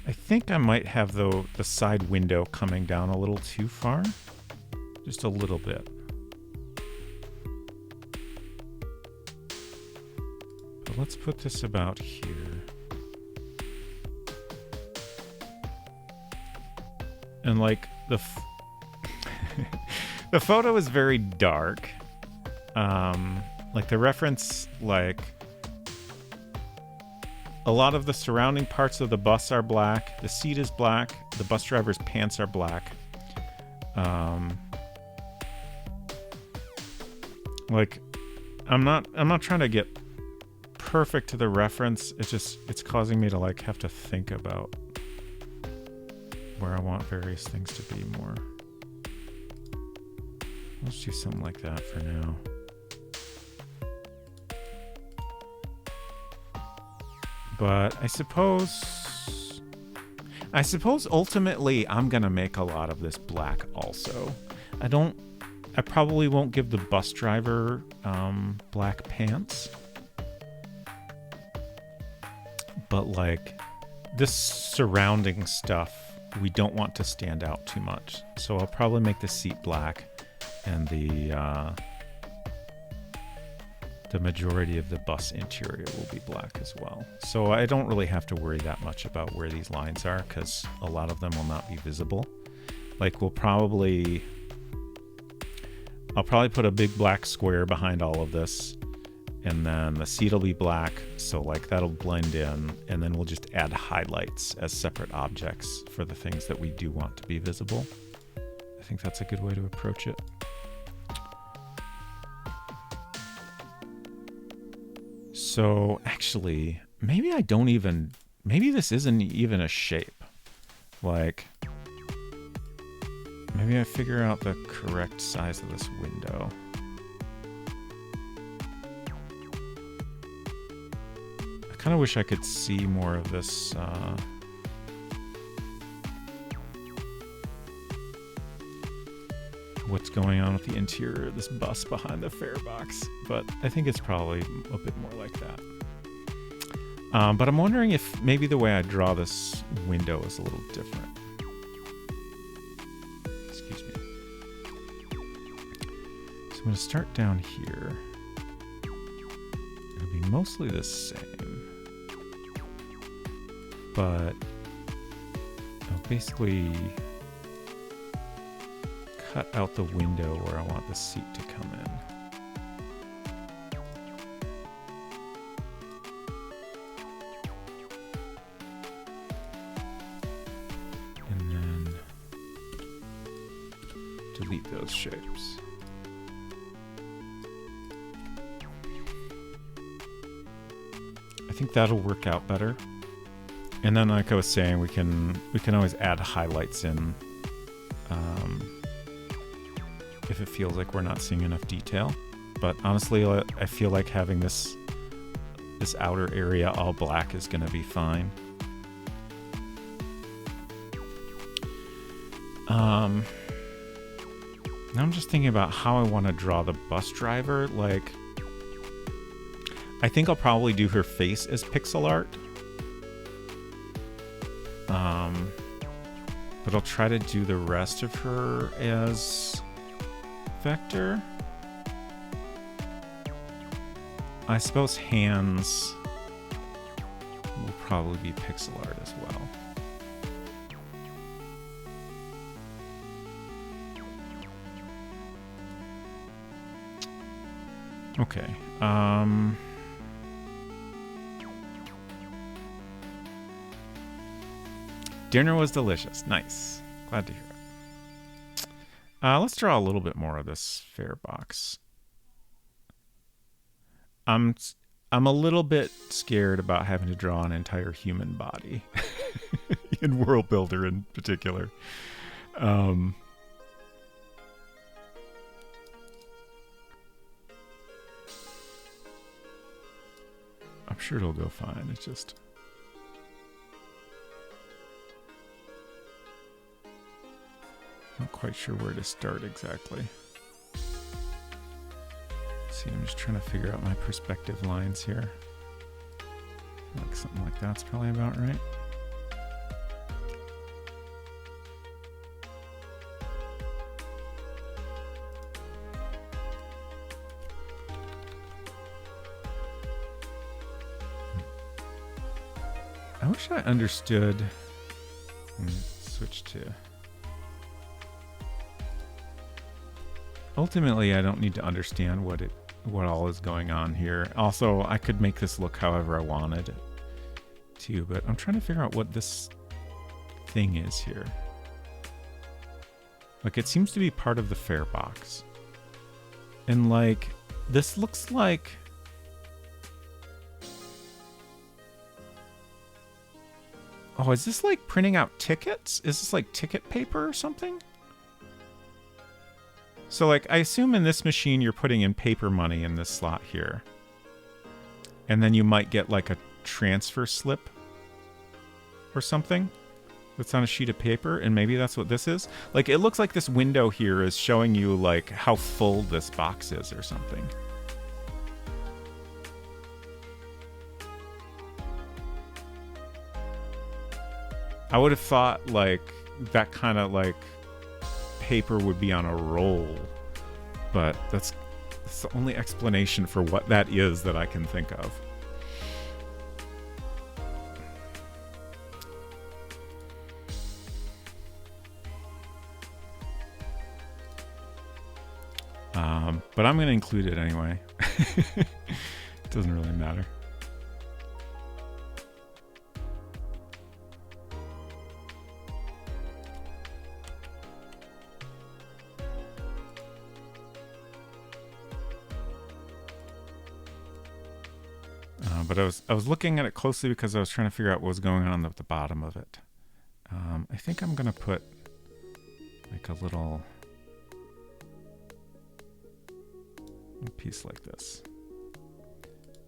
I think I might have the side window coming down a little too far. Just a little bit. But let's put this about here. And like the photo is very dark. Like the reference, like a lot of the surrounding parts of the bus are black. The seat is black. The bus driver's pants are black. Like I'm not trying to get perfect to the reference. It's causing me to like have to think about where I want various things to be more. Let's do something like that for now. But I suppose ultimately I'm gonna make a lot of this black also. I probably won't give the bus driver black pants. But like this surrounding stuff, we don't want to stand out too much. So I'll probably make the seat black and the majority of the bus interior will be black as well. So I don't really have to worry that much about where these lines are because a lot of them will not be visible. Like I'll probably put a big black square behind all of this, and then the seat will be black, so like that'll blend in, and then we'll just add highlights as separate objects for the things that we do want to be visible. I think that's a good way to approach it. So actually, maybe this isn't even a shape. Like, maybe I figure out the correct size of this window. I kind of wish I could see more of this. What's going on with the interior of this bus behind the fare box, but I think it's probably a bit more like that. But I'm wondering if maybe the way I draw this window is a little different. Excuse me. So I'm going to start down here. It'll be mostly the same, but I'll basically cut out the window where I want the seat to come in. And then delete those shapes. I think that'll work out better. And then, like I was saying, we can always add highlights in if it feels like we're not seeing enough detail. But honestly, I feel like having this outer area all black is going to be fine. Now I'm just thinking about how I want to draw the bus driver. Like, I think I'll probably do her face as pixel art. But I'll try to do the rest of her as vector. I suppose hands will probably be pixel art as well. Okay. Dinner was delicious. Nice. Glad to hear it. Let's draw a little bit more of this fare box. I'm a little bit scared about having to draw an entire human body in World Builder in particular. I'm sure it'll go fine. It's just... not quite sure where to start exactly. See, I'm just trying to figure out my perspective lines here. Like something like that's probably about right. I wish I understood. Switch to... Ultimately, I don't need to understand what all is going on here. Also, I could make this look however I wanted it to, but I'm trying to figure out what this thing is here. Like, it seems to be part of the fare box. And, like, this looks like... Oh, is this like printing out tickets? Is this like ticket paper or something? So, like, I assume in this machine you're putting in paper money in this slot here. And then you might get, like, a transfer slip or something that's on a sheet of paper, and maybe that's what this is. Like, it looks like this window here is showing you, like, how full this box is or something. I would have thought, like, that kind of, like... paper would be on a roll, but that's the only explanation for what that is that I can think of. But I'm going to include it anyway. It doesn't really matter. But I was looking at it closely because I was trying to figure out what was going on at the bottom of it. I think I'm going to put like a little piece like this.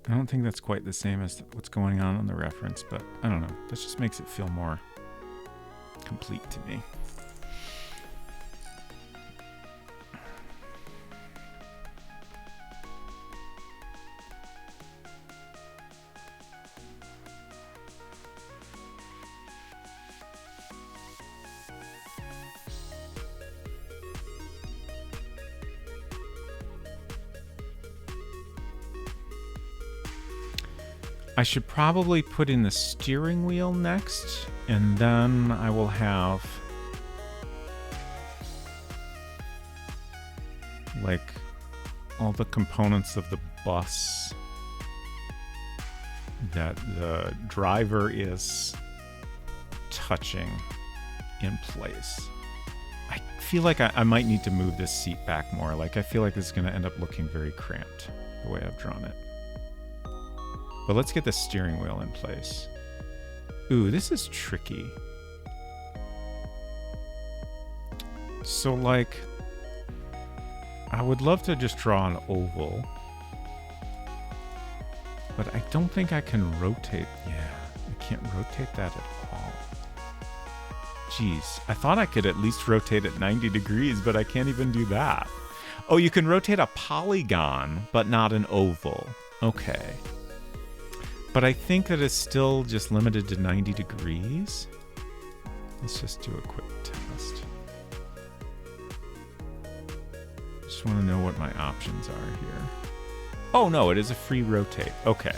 I don't think that's quite the same as what's going on the reference, but I don't know. This just makes it feel more complete to me. I should probably put in the steering wheel next, and then I will have like all the components of the bus that the driver is touching in place. I feel like I might need to move this seat back more. Like, I feel like this is going to end up looking very cramped the way I've drawn it. But let's get the steering wheel in place. Ooh, this is tricky. So, like, I would love to just draw an oval. But I don't think I can rotate. Yeah, I can't rotate that at all. Jeez, I thought I could at least rotate it 90 degrees, but I can't even do that. Oh, you can rotate a polygon, but not an oval. Okay. But I think that it's still just limited to 90 degrees. Let's just do a quick test. Just want to know what my options are here. Oh no, it is a free rotate. Okay.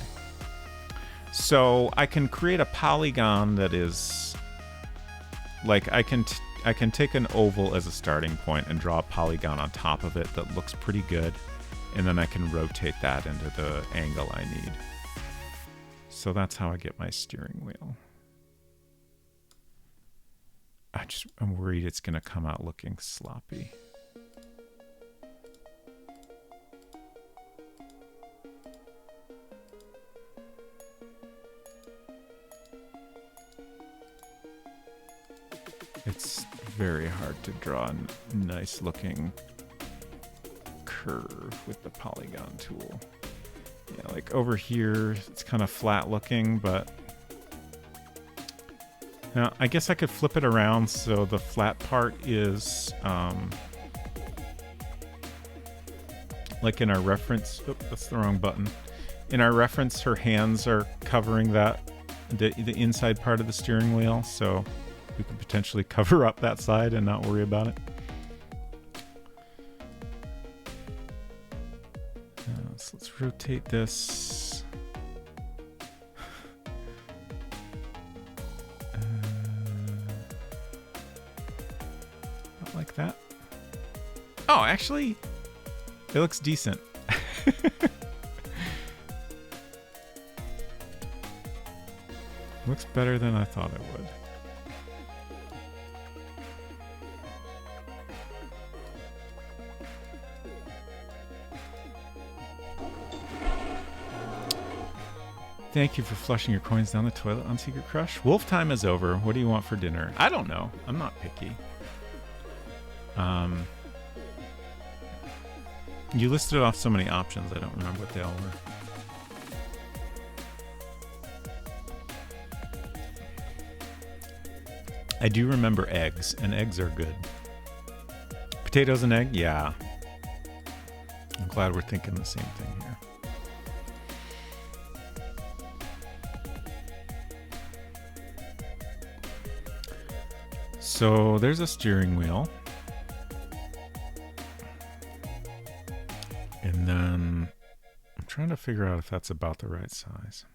So I can create a polygon that is like I can take an oval as a starting point and draw a polygon on top of it that looks pretty good, and then I can rotate that into the angle I need. So that's how I get my steering wheel. I'm worried it's going to come out looking sloppy. It's very hard to draw a nice looking curve with the polygon tool. Yeah, like over here, it's kind of flat looking, but now I guess I could flip it around so the flat part is like in our reference. Oh, that's the wrong button. In our reference, her hands are covering the inside part of the steering wheel, so we could potentially cover up that side and not worry about it. So let's rotate this. Not like that. Oh, actually, it looks decent. Looks better than I thought it would. Thank you for flushing your coins down the toilet on Secret Crush. Wolf time is over. What do you want for dinner? I don't know. I'm not picky. You listed off so many options. I don't remember what they all were. I do remember eggs, and eggs are good. Potatoes and egg? Yeah. I'm glad we're thinking the same thing here. So there's a steering wheel. And then I'm trying to figure out if that's about the right size.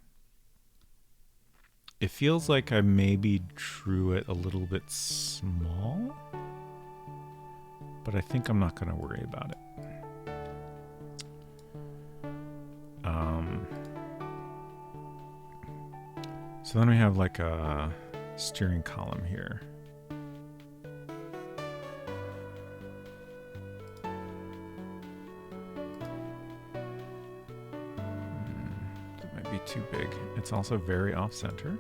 It feels like I maybe drew it a little bit small, but I think I'm not going to worry about it. So then we have like a steering column here. Too big. It's also very off-center.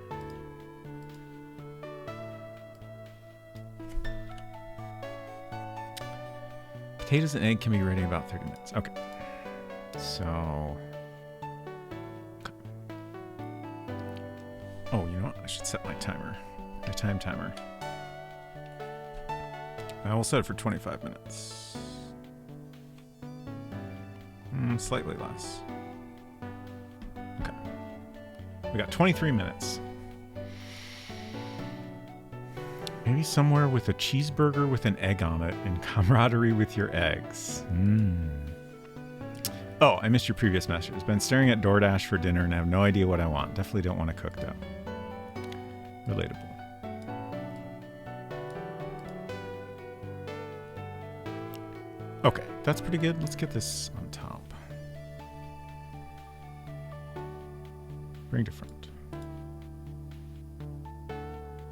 Potatoes and egg can be ready in about 30 minutes. Okay. So... Oh, you know what? I should set my timer. My time timer. I will set it for 25 minutes. Slightly less. We got 23 minutes. Maybe somewhere with a cheeseburger with an egg on it and camaraderie with your eggs. Oh, I missed your previous messages. Been staring at DoorDash for dinner and have no idea what I want. Definitely don't want it cooked up. Relatable. Okay. That's pretty good. Let's get this on top. Bring to front.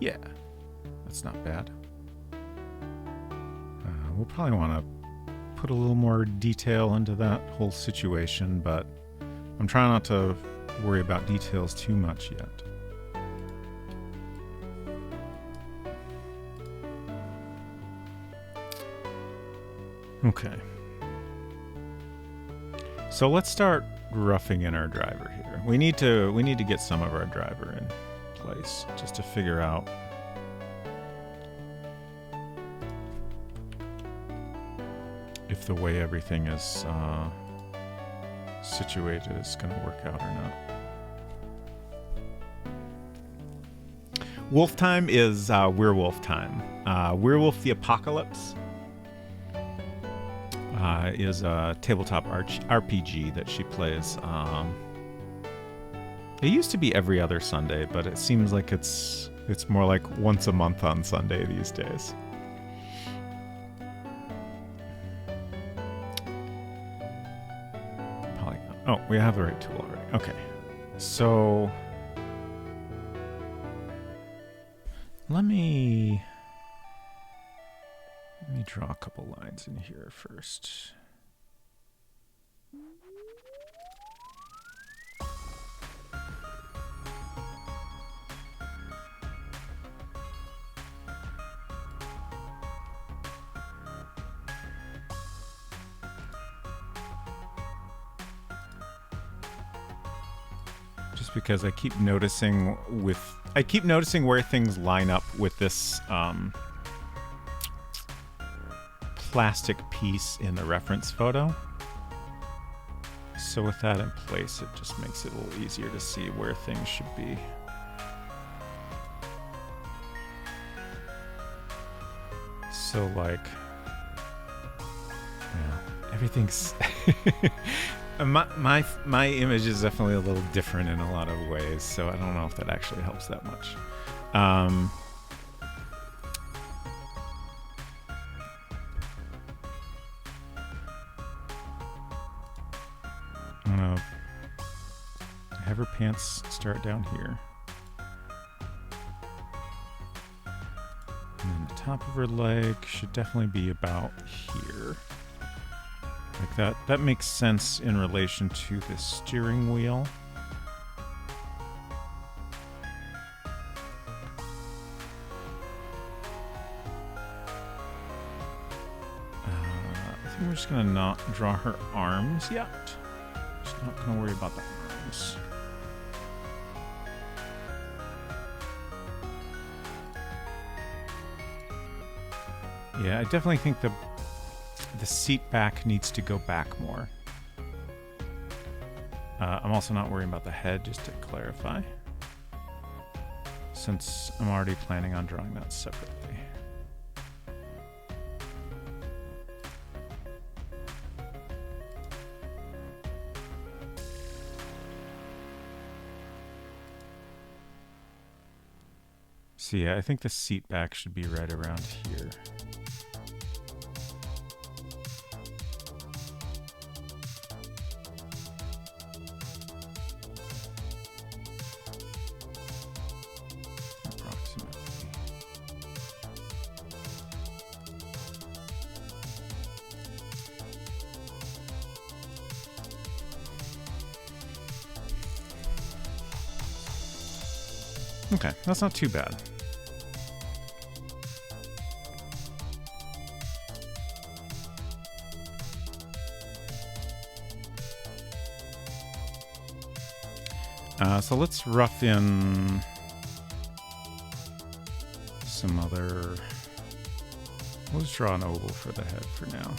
Yeah, that's not bad. We'll probably want to put a little more detail into that whole situation, but I'm trying not to worry about details too much yet. Okay. So let's start roughing in our driver here. We need to get some of our driver in place just to figure out if the way everything is situated is going to work out or not. Wolf Time is Werewolf Time. Werewolf the Apocalypse is a tabletop RPG that she plays. It used to be every other Sunday, but it seems like it's more like once a month on Sunday these days. Polygon. Oh, we have the right tool already. Okay. So let me draw a couple lines in here first. Just because I keep noticing where things line up with this plastic piece in the reference photo. So with that in place, it just makes it a little easier to see where things should be. So like, yeah, everything's my image is definitely a little different in a lot of ways, so I don't know if that actually helps that much. I'm gonna have her pants start down here. And then the top of her leg should definitely be about here. Like that. That makes sense in relation to the steering wheel. I think we're just gonna not draw her arms yet. Just not gonna worry about the arms. Yeah, I definitely think the seat back needs to go back more. I'm also not worrying about the head, just to clarify, since I'm already planning on drawing that separately. So yeah, I think the seat back should be right around here. Okay, that's not too bad. So let's rough in some other... Let's draw an oval for the head for now.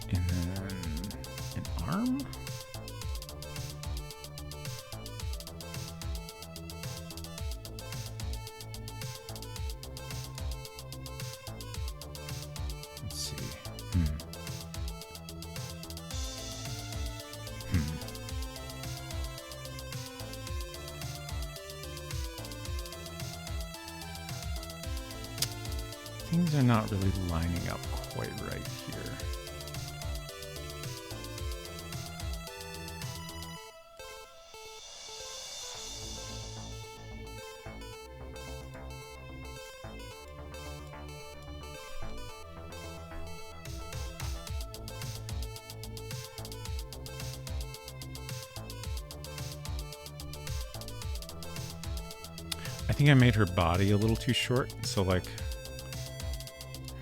And then an arm. Let's see. Things are not really lining up quite right here. I think I made her body a little too short, so like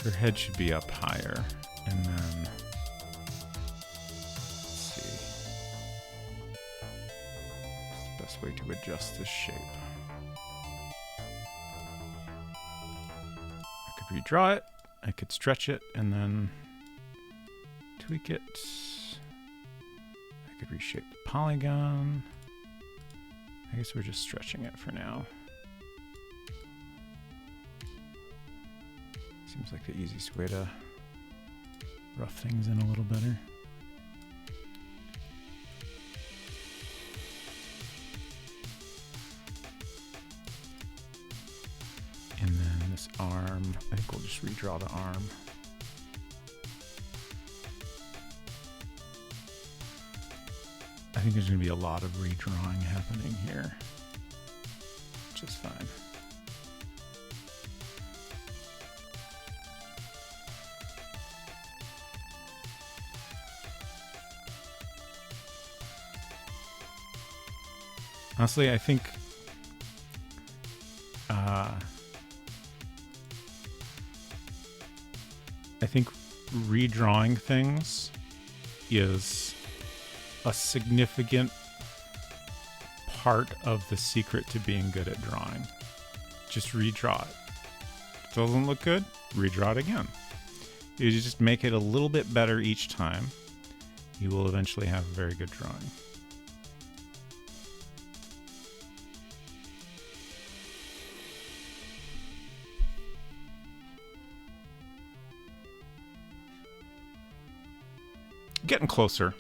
her head should be up higher, and then let's see. What's the best way to adjust this shape? I could redraw it, I could stretch it, and then tweak it. I could reshape the polygon. I guess we're just stretching it for now. Seems like the easiest way to rough things in a little better. And then this arm, I think we'll just redraw the arm. I think there's going to be a lot of redrawing happening here, which is fine. Honestly, I think redrawing things is a significant part of the secret to being good at drawing. Just redraw it. If it doesn't look good, redraw it again. You just make it a little bit better each time. You will eventually have a very good drawing. Getting closer.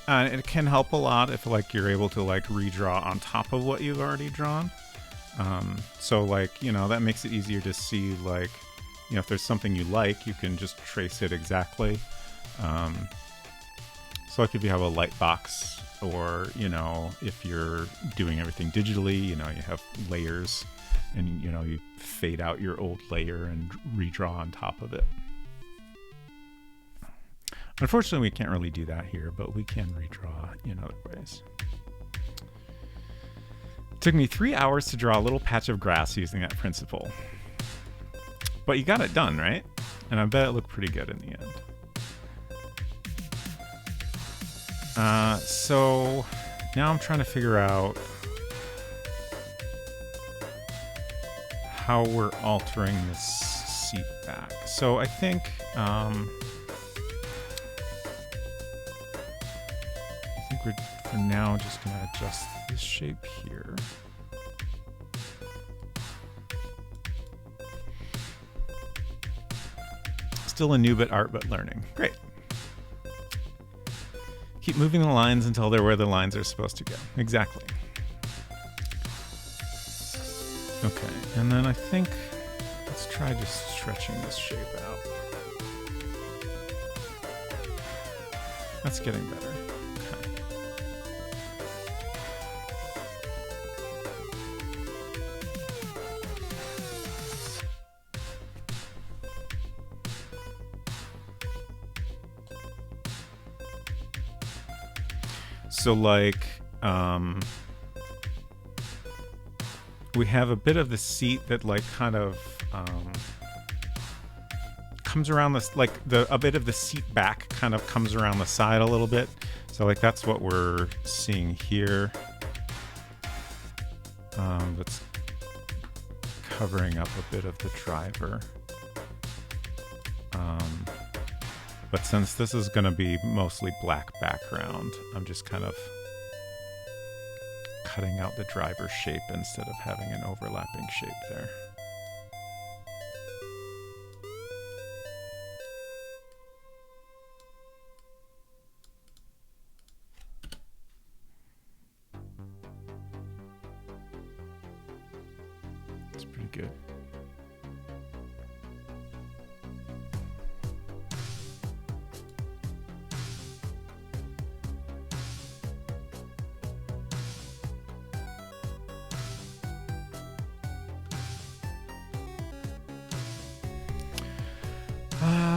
It can help a lot if like you're able to like redraw on top of what you've already drawn. So like, you know, that makes it easier to see like, you know, if there's something you like, you can just trace it exactly. So like if you have a light box, or, you know, if you're doing everything digitally, you know, you have layers and, you know, you fade out your old layer and redraw on top of it. Unfortunately, we can't really do that here, but we can redraw in other ways. It took me 3 hours to draw a little patch of grass using that principle. But you got it done, right? And I bet it looked pretty good in the end. So now I'm trying to figure out how we're altering this seat back. So I think... we're for now just going to adjust this shape here. Still a noob at art, but learning. Great. Keep moving the lines until they're where the lines are supposed to go. Exactly. Okay, and then I think let's try just stretching this shape out. That's getting better. So like, we have a bit of the seat that like kind of comes around this, like a bit of the seat back kind of comes around the side a little bit. So like that's what we're seeing here. That's covering up a bit of the driver. But since this is going to be mostly black background, I'm just kind of cutting out the driver shape instead of having an overlapping shape there. It's pretty good.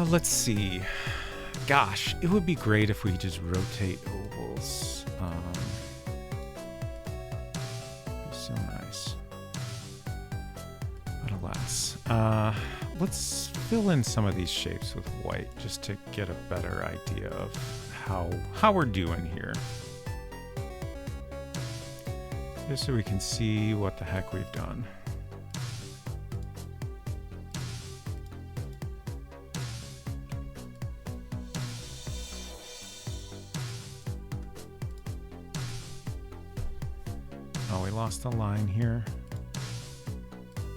Let's see. Gosh, it would be great if we just rotate ovals. Be so nice. But alas. Let's fill in some of these shapes with white just to get a better idea of how we're doing here. Just so we can see what the heck we've done. Oh, we lost a line here.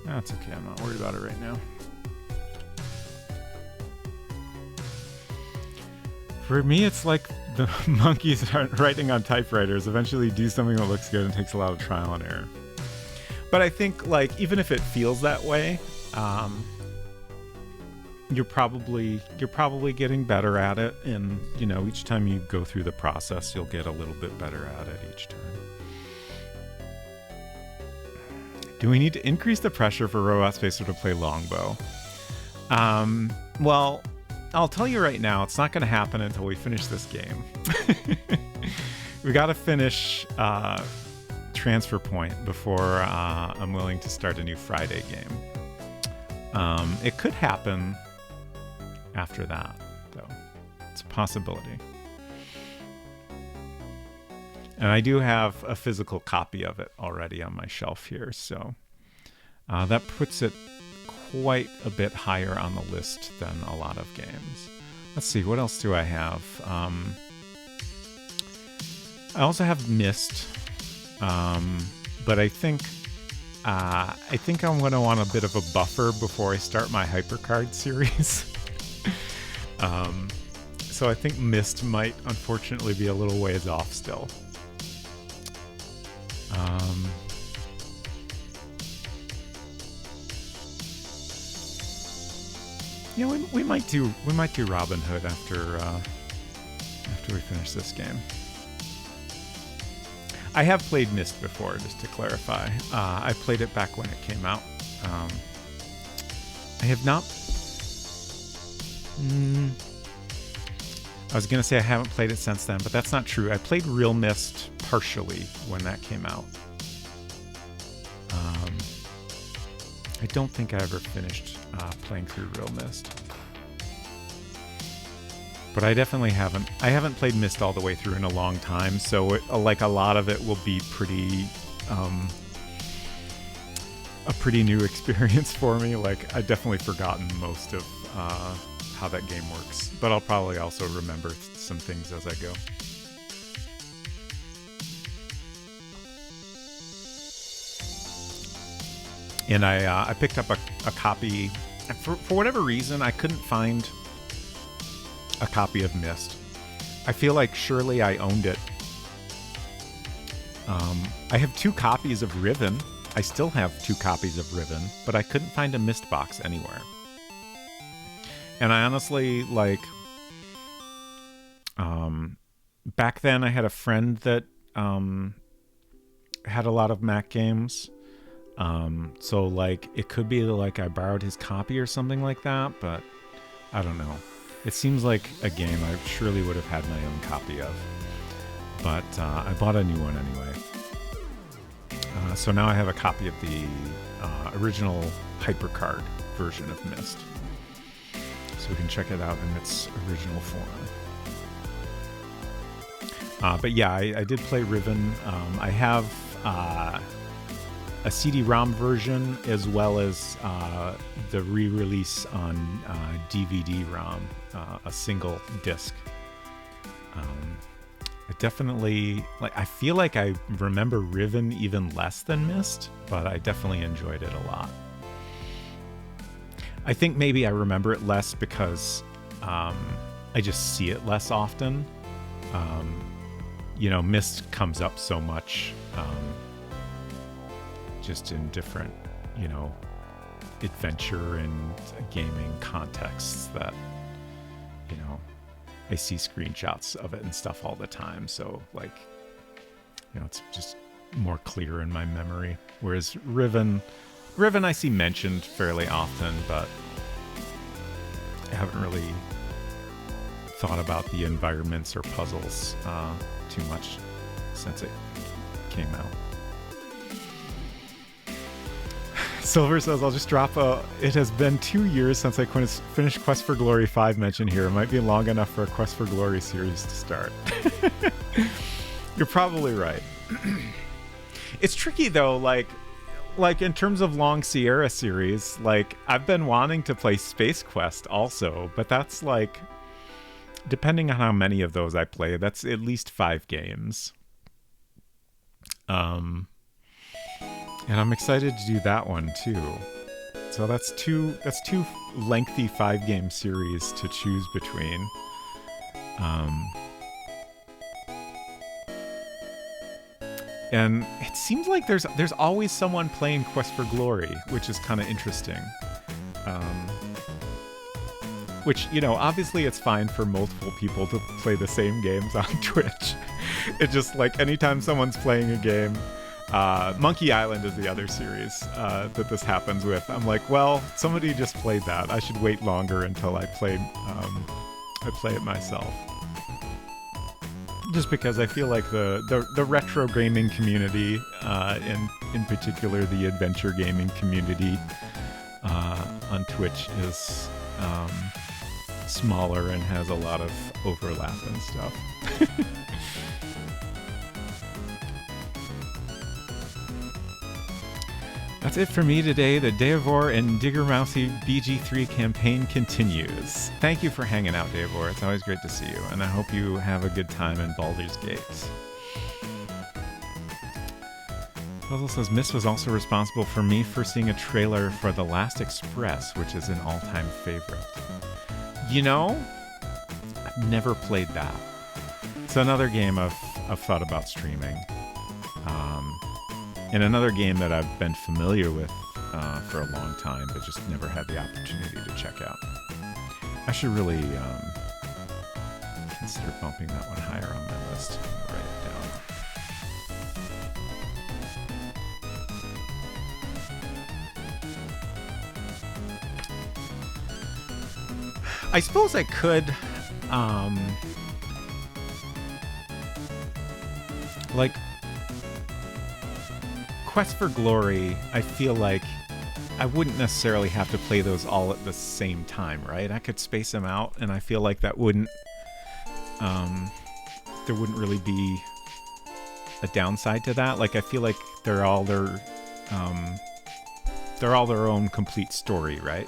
That's okay, I'm not worried about it right now. For me, it's like the monkeys aren't writing on typewriters. Eventually do something that looks good and takes a lot of trial and error. But I think, like, even if it feels that way, you're probably getting better at it. And, you know, each time you go through the process, you'll get a little bit better at it each time. Do we need to increase the pressure for Robot Spacer to play Longbow? Well, I'll tell you right now, it's not going to happen until we finish this game. We got to finish Transfer Point before I'm willing to start a new Friday game. It could happen after that, though. It's a possibility. And I do have a physical copy of it already on my shelf here, so that puts it quite a bit higher on the list than a lot of games. Let's see, what else do I have? I also have Myst, but I think I'm going to want a bit of a buffer before I start my HyperCard series. So I think Myst might unfortunately be a little ways off still. Yeah, we might do Robin Hood after we finish this game. I have played Myst before, just to clarify. I played it back when it came out. I have not. I was gonna say I haven't played it since then, but that's not true. I played Real Myst partially when that came out. I don't think I ever finished playing through Real Myst. But I definitely haven't. I haven't played Myst all the way through in a long time, so like a lot of it will be pretty, a pretty new experience for me. Like I've definitely forgotten most of how that game works, but I'll probably also remember some things as I go. And I picked up a copy. For whatever reason, I couldn't find a copy of Myst. I feel like surely I owned it. I have 2 copies of Riven. I still have 2 copies of Riven, but I couldn't find a Myst box anywhere. And I honestly, like, back then I had a friend that had a lot of Mac games. So like it could be like I borrowed his copy or something like that, but I don't know. It seems like a game I surely would have had my own copy of, but I bought a new one anyway. So now I have a copy of the original HyperCard version of Myst, so we can check it out in its original form. But yeah, I did play Riven. I have a CD-ROM version as well as the re-release on DVD-ROM, a single disc. I definitely, like, I feel like I remember Riven even less than Myst, but I definitely enjoyed it a lot. I think maybe I remember it less because I just see it less often. You know, Myst comes up so much just in different, you know, adventure and gaming contexts that, you know, I see screenshots of it and stuff all the time. So, like, you know, it's just more clear in my memory. Whereas Riven I see mentioned fairly often, but haven't really thought about the environments or puzzles too much since it came out. Silver says, I'll just drop it has been 2 years since I finished Quest for Glory 5 mention here. It might be long enough for a Quest for Glory series to start. You're probably right. It's tricky though, like in terms of long Sierra series, like I've been wanting to play Space Quest also, but that's like, depending on how many of those I play, that's at least 5 games. And I'm excited to do that one too. So that's two lengthy 5-game series to choose between. And it seems like there's always someone playing Quest for Glory, which is kind of interesting. Which, you know, obviously it's fine for multiple people to play the same games on Twitch. It's just like anytime someone's playing a game, Monkey Island is the other series that this happens with. I'm like, well, somebody just played that. I should wait longer until I play it myself. Just because I feel like the retro gaming community, in particular the adventure gaming community on Twitch is smaller and has a lot of overlap and stuff. That's it for me today. The Deivor and Digger Mousy BG3 campaign continues. Thank you for hanging out, Deivor. It's always great to see you, and I hope you have a good time in Baldur's Gate. Puzzle says, Miss was also responsible for me first seeing a trailer for The Last Express, which is an all-time favorite. You know, I've never played that. It's another game I've thought about streaming. And another game that I've been familiar with for a long time, but just never had the opportunity to check out. I should really consider bumping that one higher on my list. Write it down. I suppose I could, like, Quest for Glory, I feel like I wouldn't necessarily have to play those all at the same time, right? I could space them out, and I feel like that wouldn't, there wouldn't really be a downside to that. Like, I feel like they're all their own complete story, right?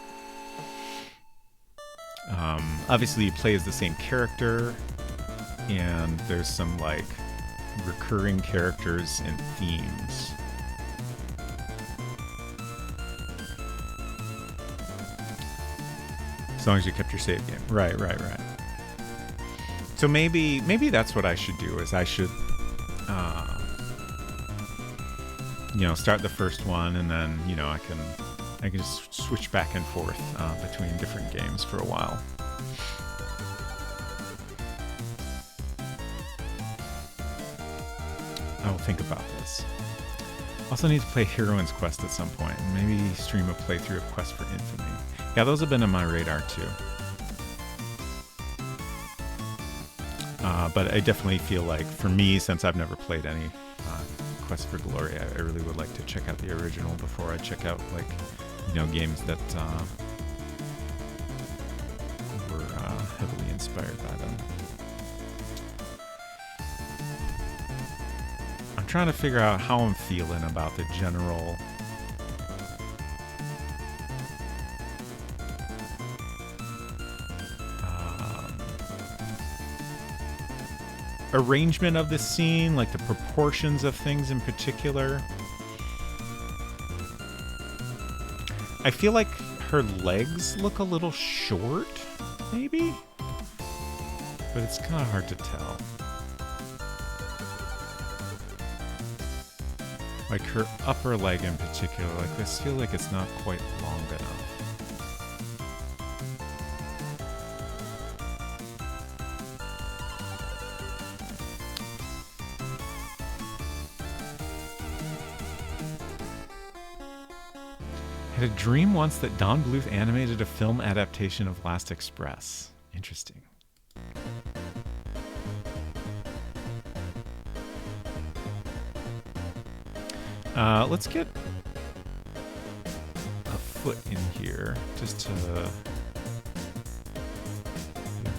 Obviously, you play as the same character, and there's some, like, recurring characters and themes. As long as you kept your save game. Right. So maybe that's what I should do, is I should, start the first one, and then, I can just switch back and forth between different games for a while. I will think about this. Also need to play Heroine's Quest at some point, and maybe stream a playthrough of Quest for Infamy. Yeah, those have been on my radar too. But I definitely feel like, for me, since I've never played any Quest for Glory, I really would like to check out the original before I check out, like, games that were heavily inspired by them. I'm trying to figure out how I'm feeling about the general arrangement of the scene, like the proportions of things in particular. I feel like her legs look a little short, maybe? But it's kind of hard to tell. Like her upper leg in particular, like this feels like it's not quite long enough. I had a dream once that Don Bluth animated a film adaptation of Last Express. Interesting. Let's get a foot in here just to be able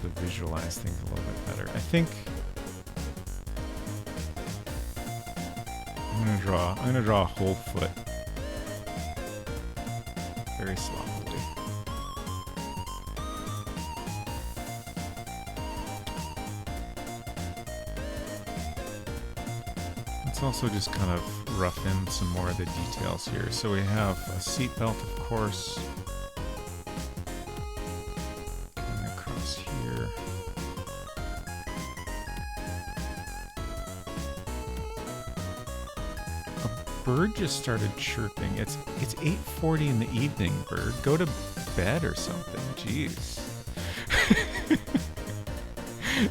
to visualize things a little bit better. I think I'm gonna draw a whole foot very sloppily. Let's also just kind of rough in some more of the details here. So we have a seatbelt, of course, coming across here. A bird just started chirping. It's 8:40 in the evening, bird. Go to bed or something. Jeez.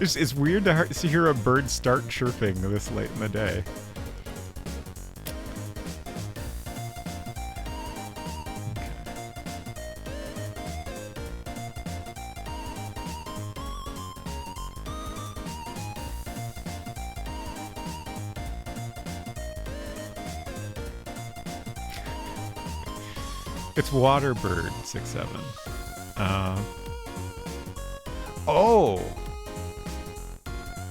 It's weird to hear a bird start chirping this late in the day. It's Waterbird 67. Oh!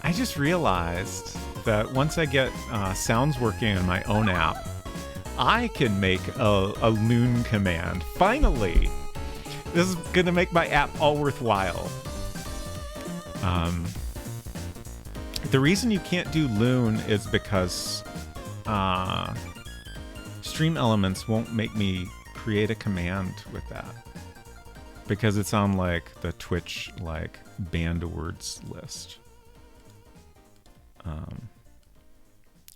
I just realized that once I get sounds working on my own app, I can make a loon command. Finally! This is going to make my app all worthwhile. The reason you can't do loon is because Stream Elements won't make me create a command with that, because it's on like the Twitch like banned words list,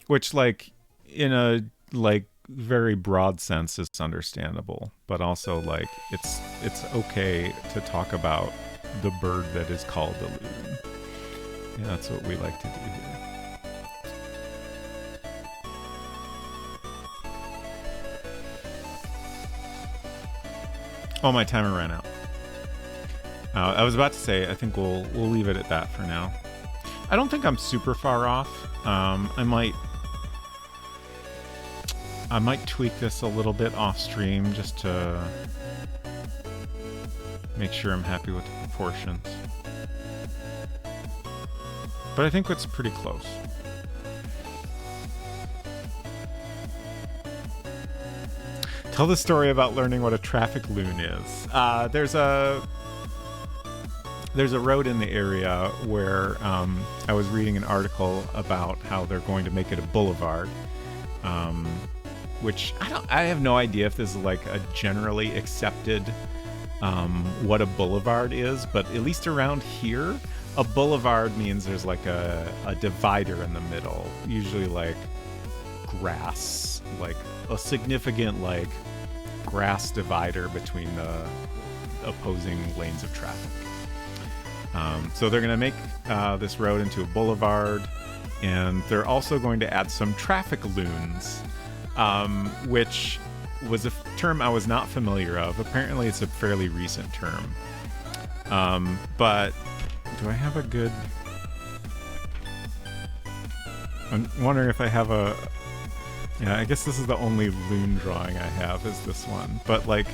which like in a like very broad sense is understandable, but also like it's okay to talk about the bird that is called a loon. Yeah, that's what we like to do here. Oh, my timer ran out. I was about to say, I think we'll leave it at that for now. I don't think I'm super far off. I might tweak this a little bit off stream just to make sure I'm happy with the proportions. But I think it's pretty close. Tell the story about learning what a traffic loon is. There's a road in the area where I was reading an article about how they're going to make it a boulevard, which I have no idea if this is like a generally accepted what a boulevard is, but at least around here, a boulevard means there's like a divider in the middle, usually like grass, like a significant like grass divider between the opposing lanes of traffic. So they're going to make this road into a boulevard, and they're also going to add some traffic loons, which was a term I was not familiar of. Apparently it's a fairly recent term. But do I have a good... I'm wondering if I have a... Yeah, I guess this is the only loon drawing I have, is this one. But like,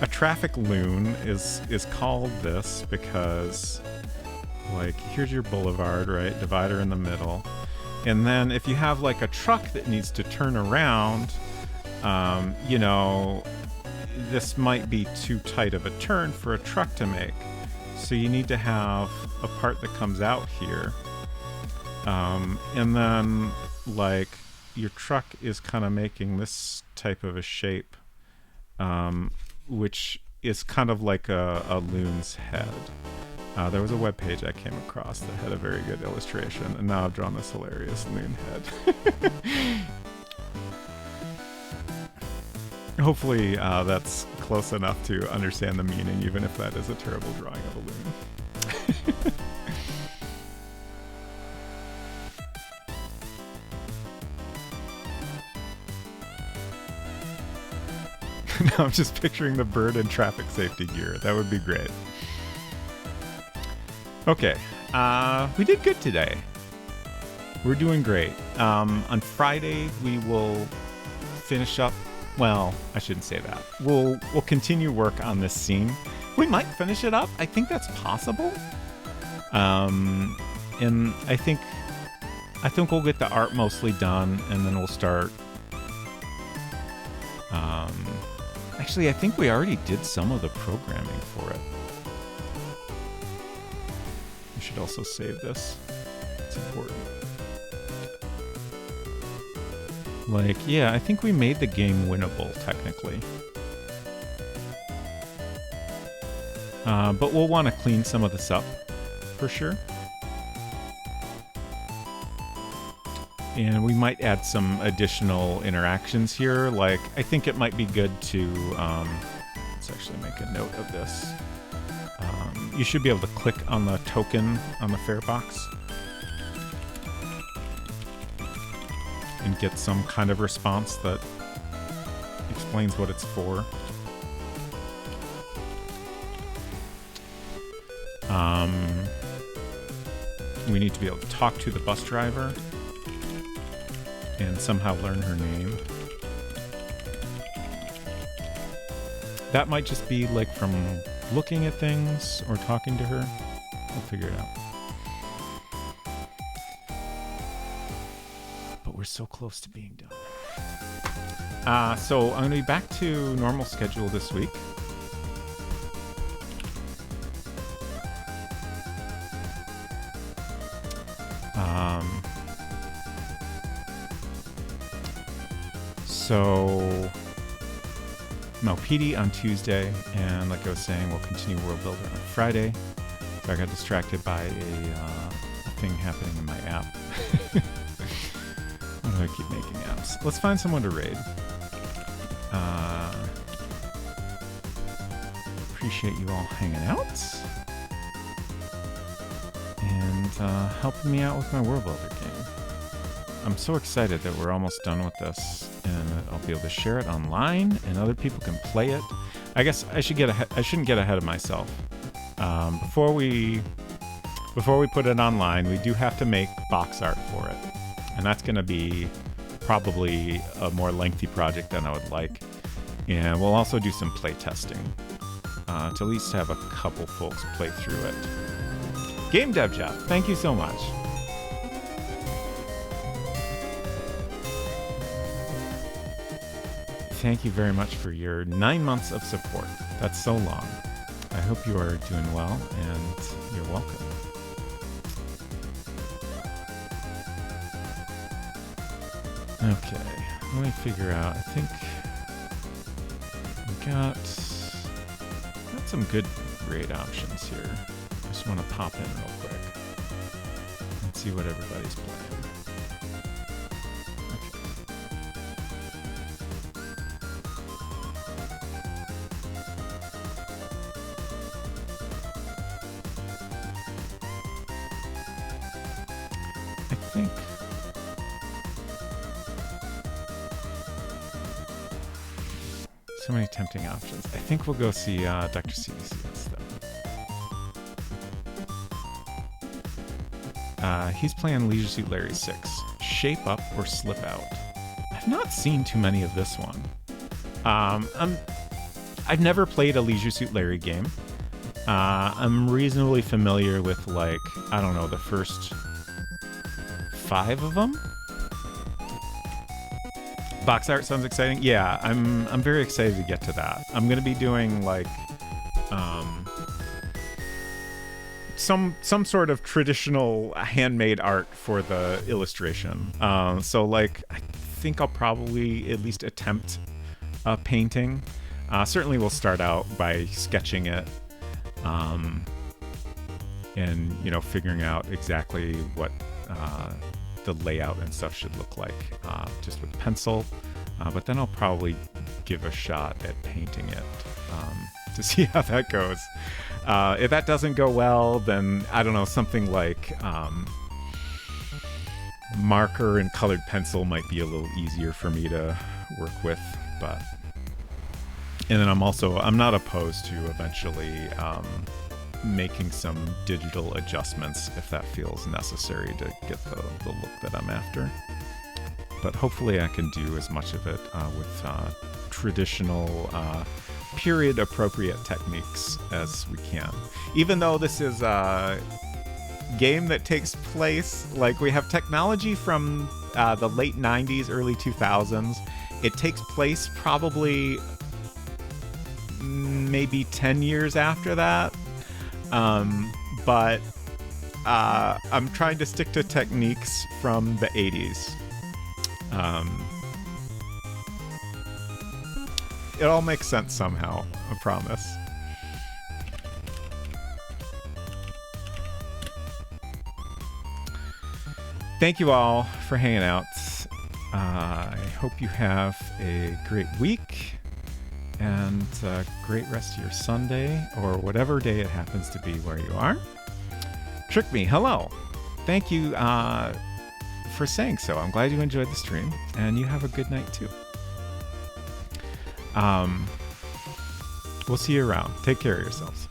a traffic loon is called this because, like, here's your boulevard, right? Divider in the middle. And then if you have like a truck that needs to turn around, you know, this might be too tight of a turn for a truck to make. So you need to have a part that comes out here. And then like, your truck is kind of making this type of a shape, which is kind of like a loon's head. There was a web page I came across that had a very good illustration, and now I've drawn this hilarious loon head. Hopefully that's close enough to understand the meaning, even if that is a terrible drawing of a loon. Now I'm just picturing the bird in traffic safety gear. That would be great. Okay, we did good today. We're doing great. On Friday, we will finish up. Well, I shouldn't say that. We'll continue work on this scene. We might finish it up. I think that's possible. And I think we'll get the art mostly done, and then we'll start. Actually, I think we already did some of the programming for it. We should also save this. It's important. Like, yeah, I think we made the game winnable, technically. But we'll want to clean some of this up, for sure. And we might add some additional interactions here. Like, I think it might be good to... let's actually make a note of this. You should be able to click on the token on the fare box and get some kind of response that explains what it's for. We need to be able to talk to the bus driver and somehow learn her name. That might just be like from looking at things or talking to her. We'll figure it out. But we're so close to being done. So I'm going to be back to normal schedule this week. So Malpidi on Tuesday, and like I was saying, we'll continue World Builder on Friday. So I got distracted by a thing happening in my app. Why do I keep making apps? Let's find someone to raid. Appreciate you all hanging out and helping me out with my World Builder game. I'm so excited that we're almost done with this, and I'll be able to share it online, and other people can play it. I guess I shouldn't get ahead of myself. Before we put it online, we do have to make box art for it, and that's going to be probably a more lengthy project than I would like. And we'll also do some play testing to at least have a couple folks play through it. Game Dev Jeff, thank you so much. Thank you very much for your 9 months of support. That's so long. I hope you are doing well, and you're welcome. Okay, let me figure out. I think we got some good raid options here. I just want to pop in real quick and see what everybody's playing. So many tempting options. I think we'll go see Dr. CDC instead. He's playing Leisure Suit Larry 6. Shape Up or Slip Out. I've not seen too many of this one. I've never played a Leisure Suit Larry game. I'm reasonably familiar with, like, I don't know, the first 5 of them. Box art sounds exciting. Yeah, I'm very excited to get to that. I'm gonna be doing like some sort of traditional handmade art for the illustration. So like I think I'll probably at least attempt a painting. Certainly we'll start out by sketching it and figuring out exactly what the layout and stuff should look like just with pencil, but then I'll probably give a shot at painting it to see how that goes. If that doesn't go well, then I don't know, something like marker and colored pencil might be a little easier for me to work with, but And then I'm not opposed to eventually making some digital adjustments if that feels necessary to get the look that I'm after. But hopefully I can do as much of it with traditional period appropriate techniques as we can. Even though this is a game that takes place, like, we have technology from the late 90s, early 2000s. It takes place probably maybe 10 years after that. But I'm trying to stick to techniques from the 80s. It all makes sense somehow, I promise. Thank you all for hanging out. I hope you have a great week and a great rest of your Sunday, or whatever day it happens to be where you are. Trick Me, hello. Thank you for saying so. I'm glad you enjoyed the stream, and you have a good night too. We'll see you around. Take care of yourselves.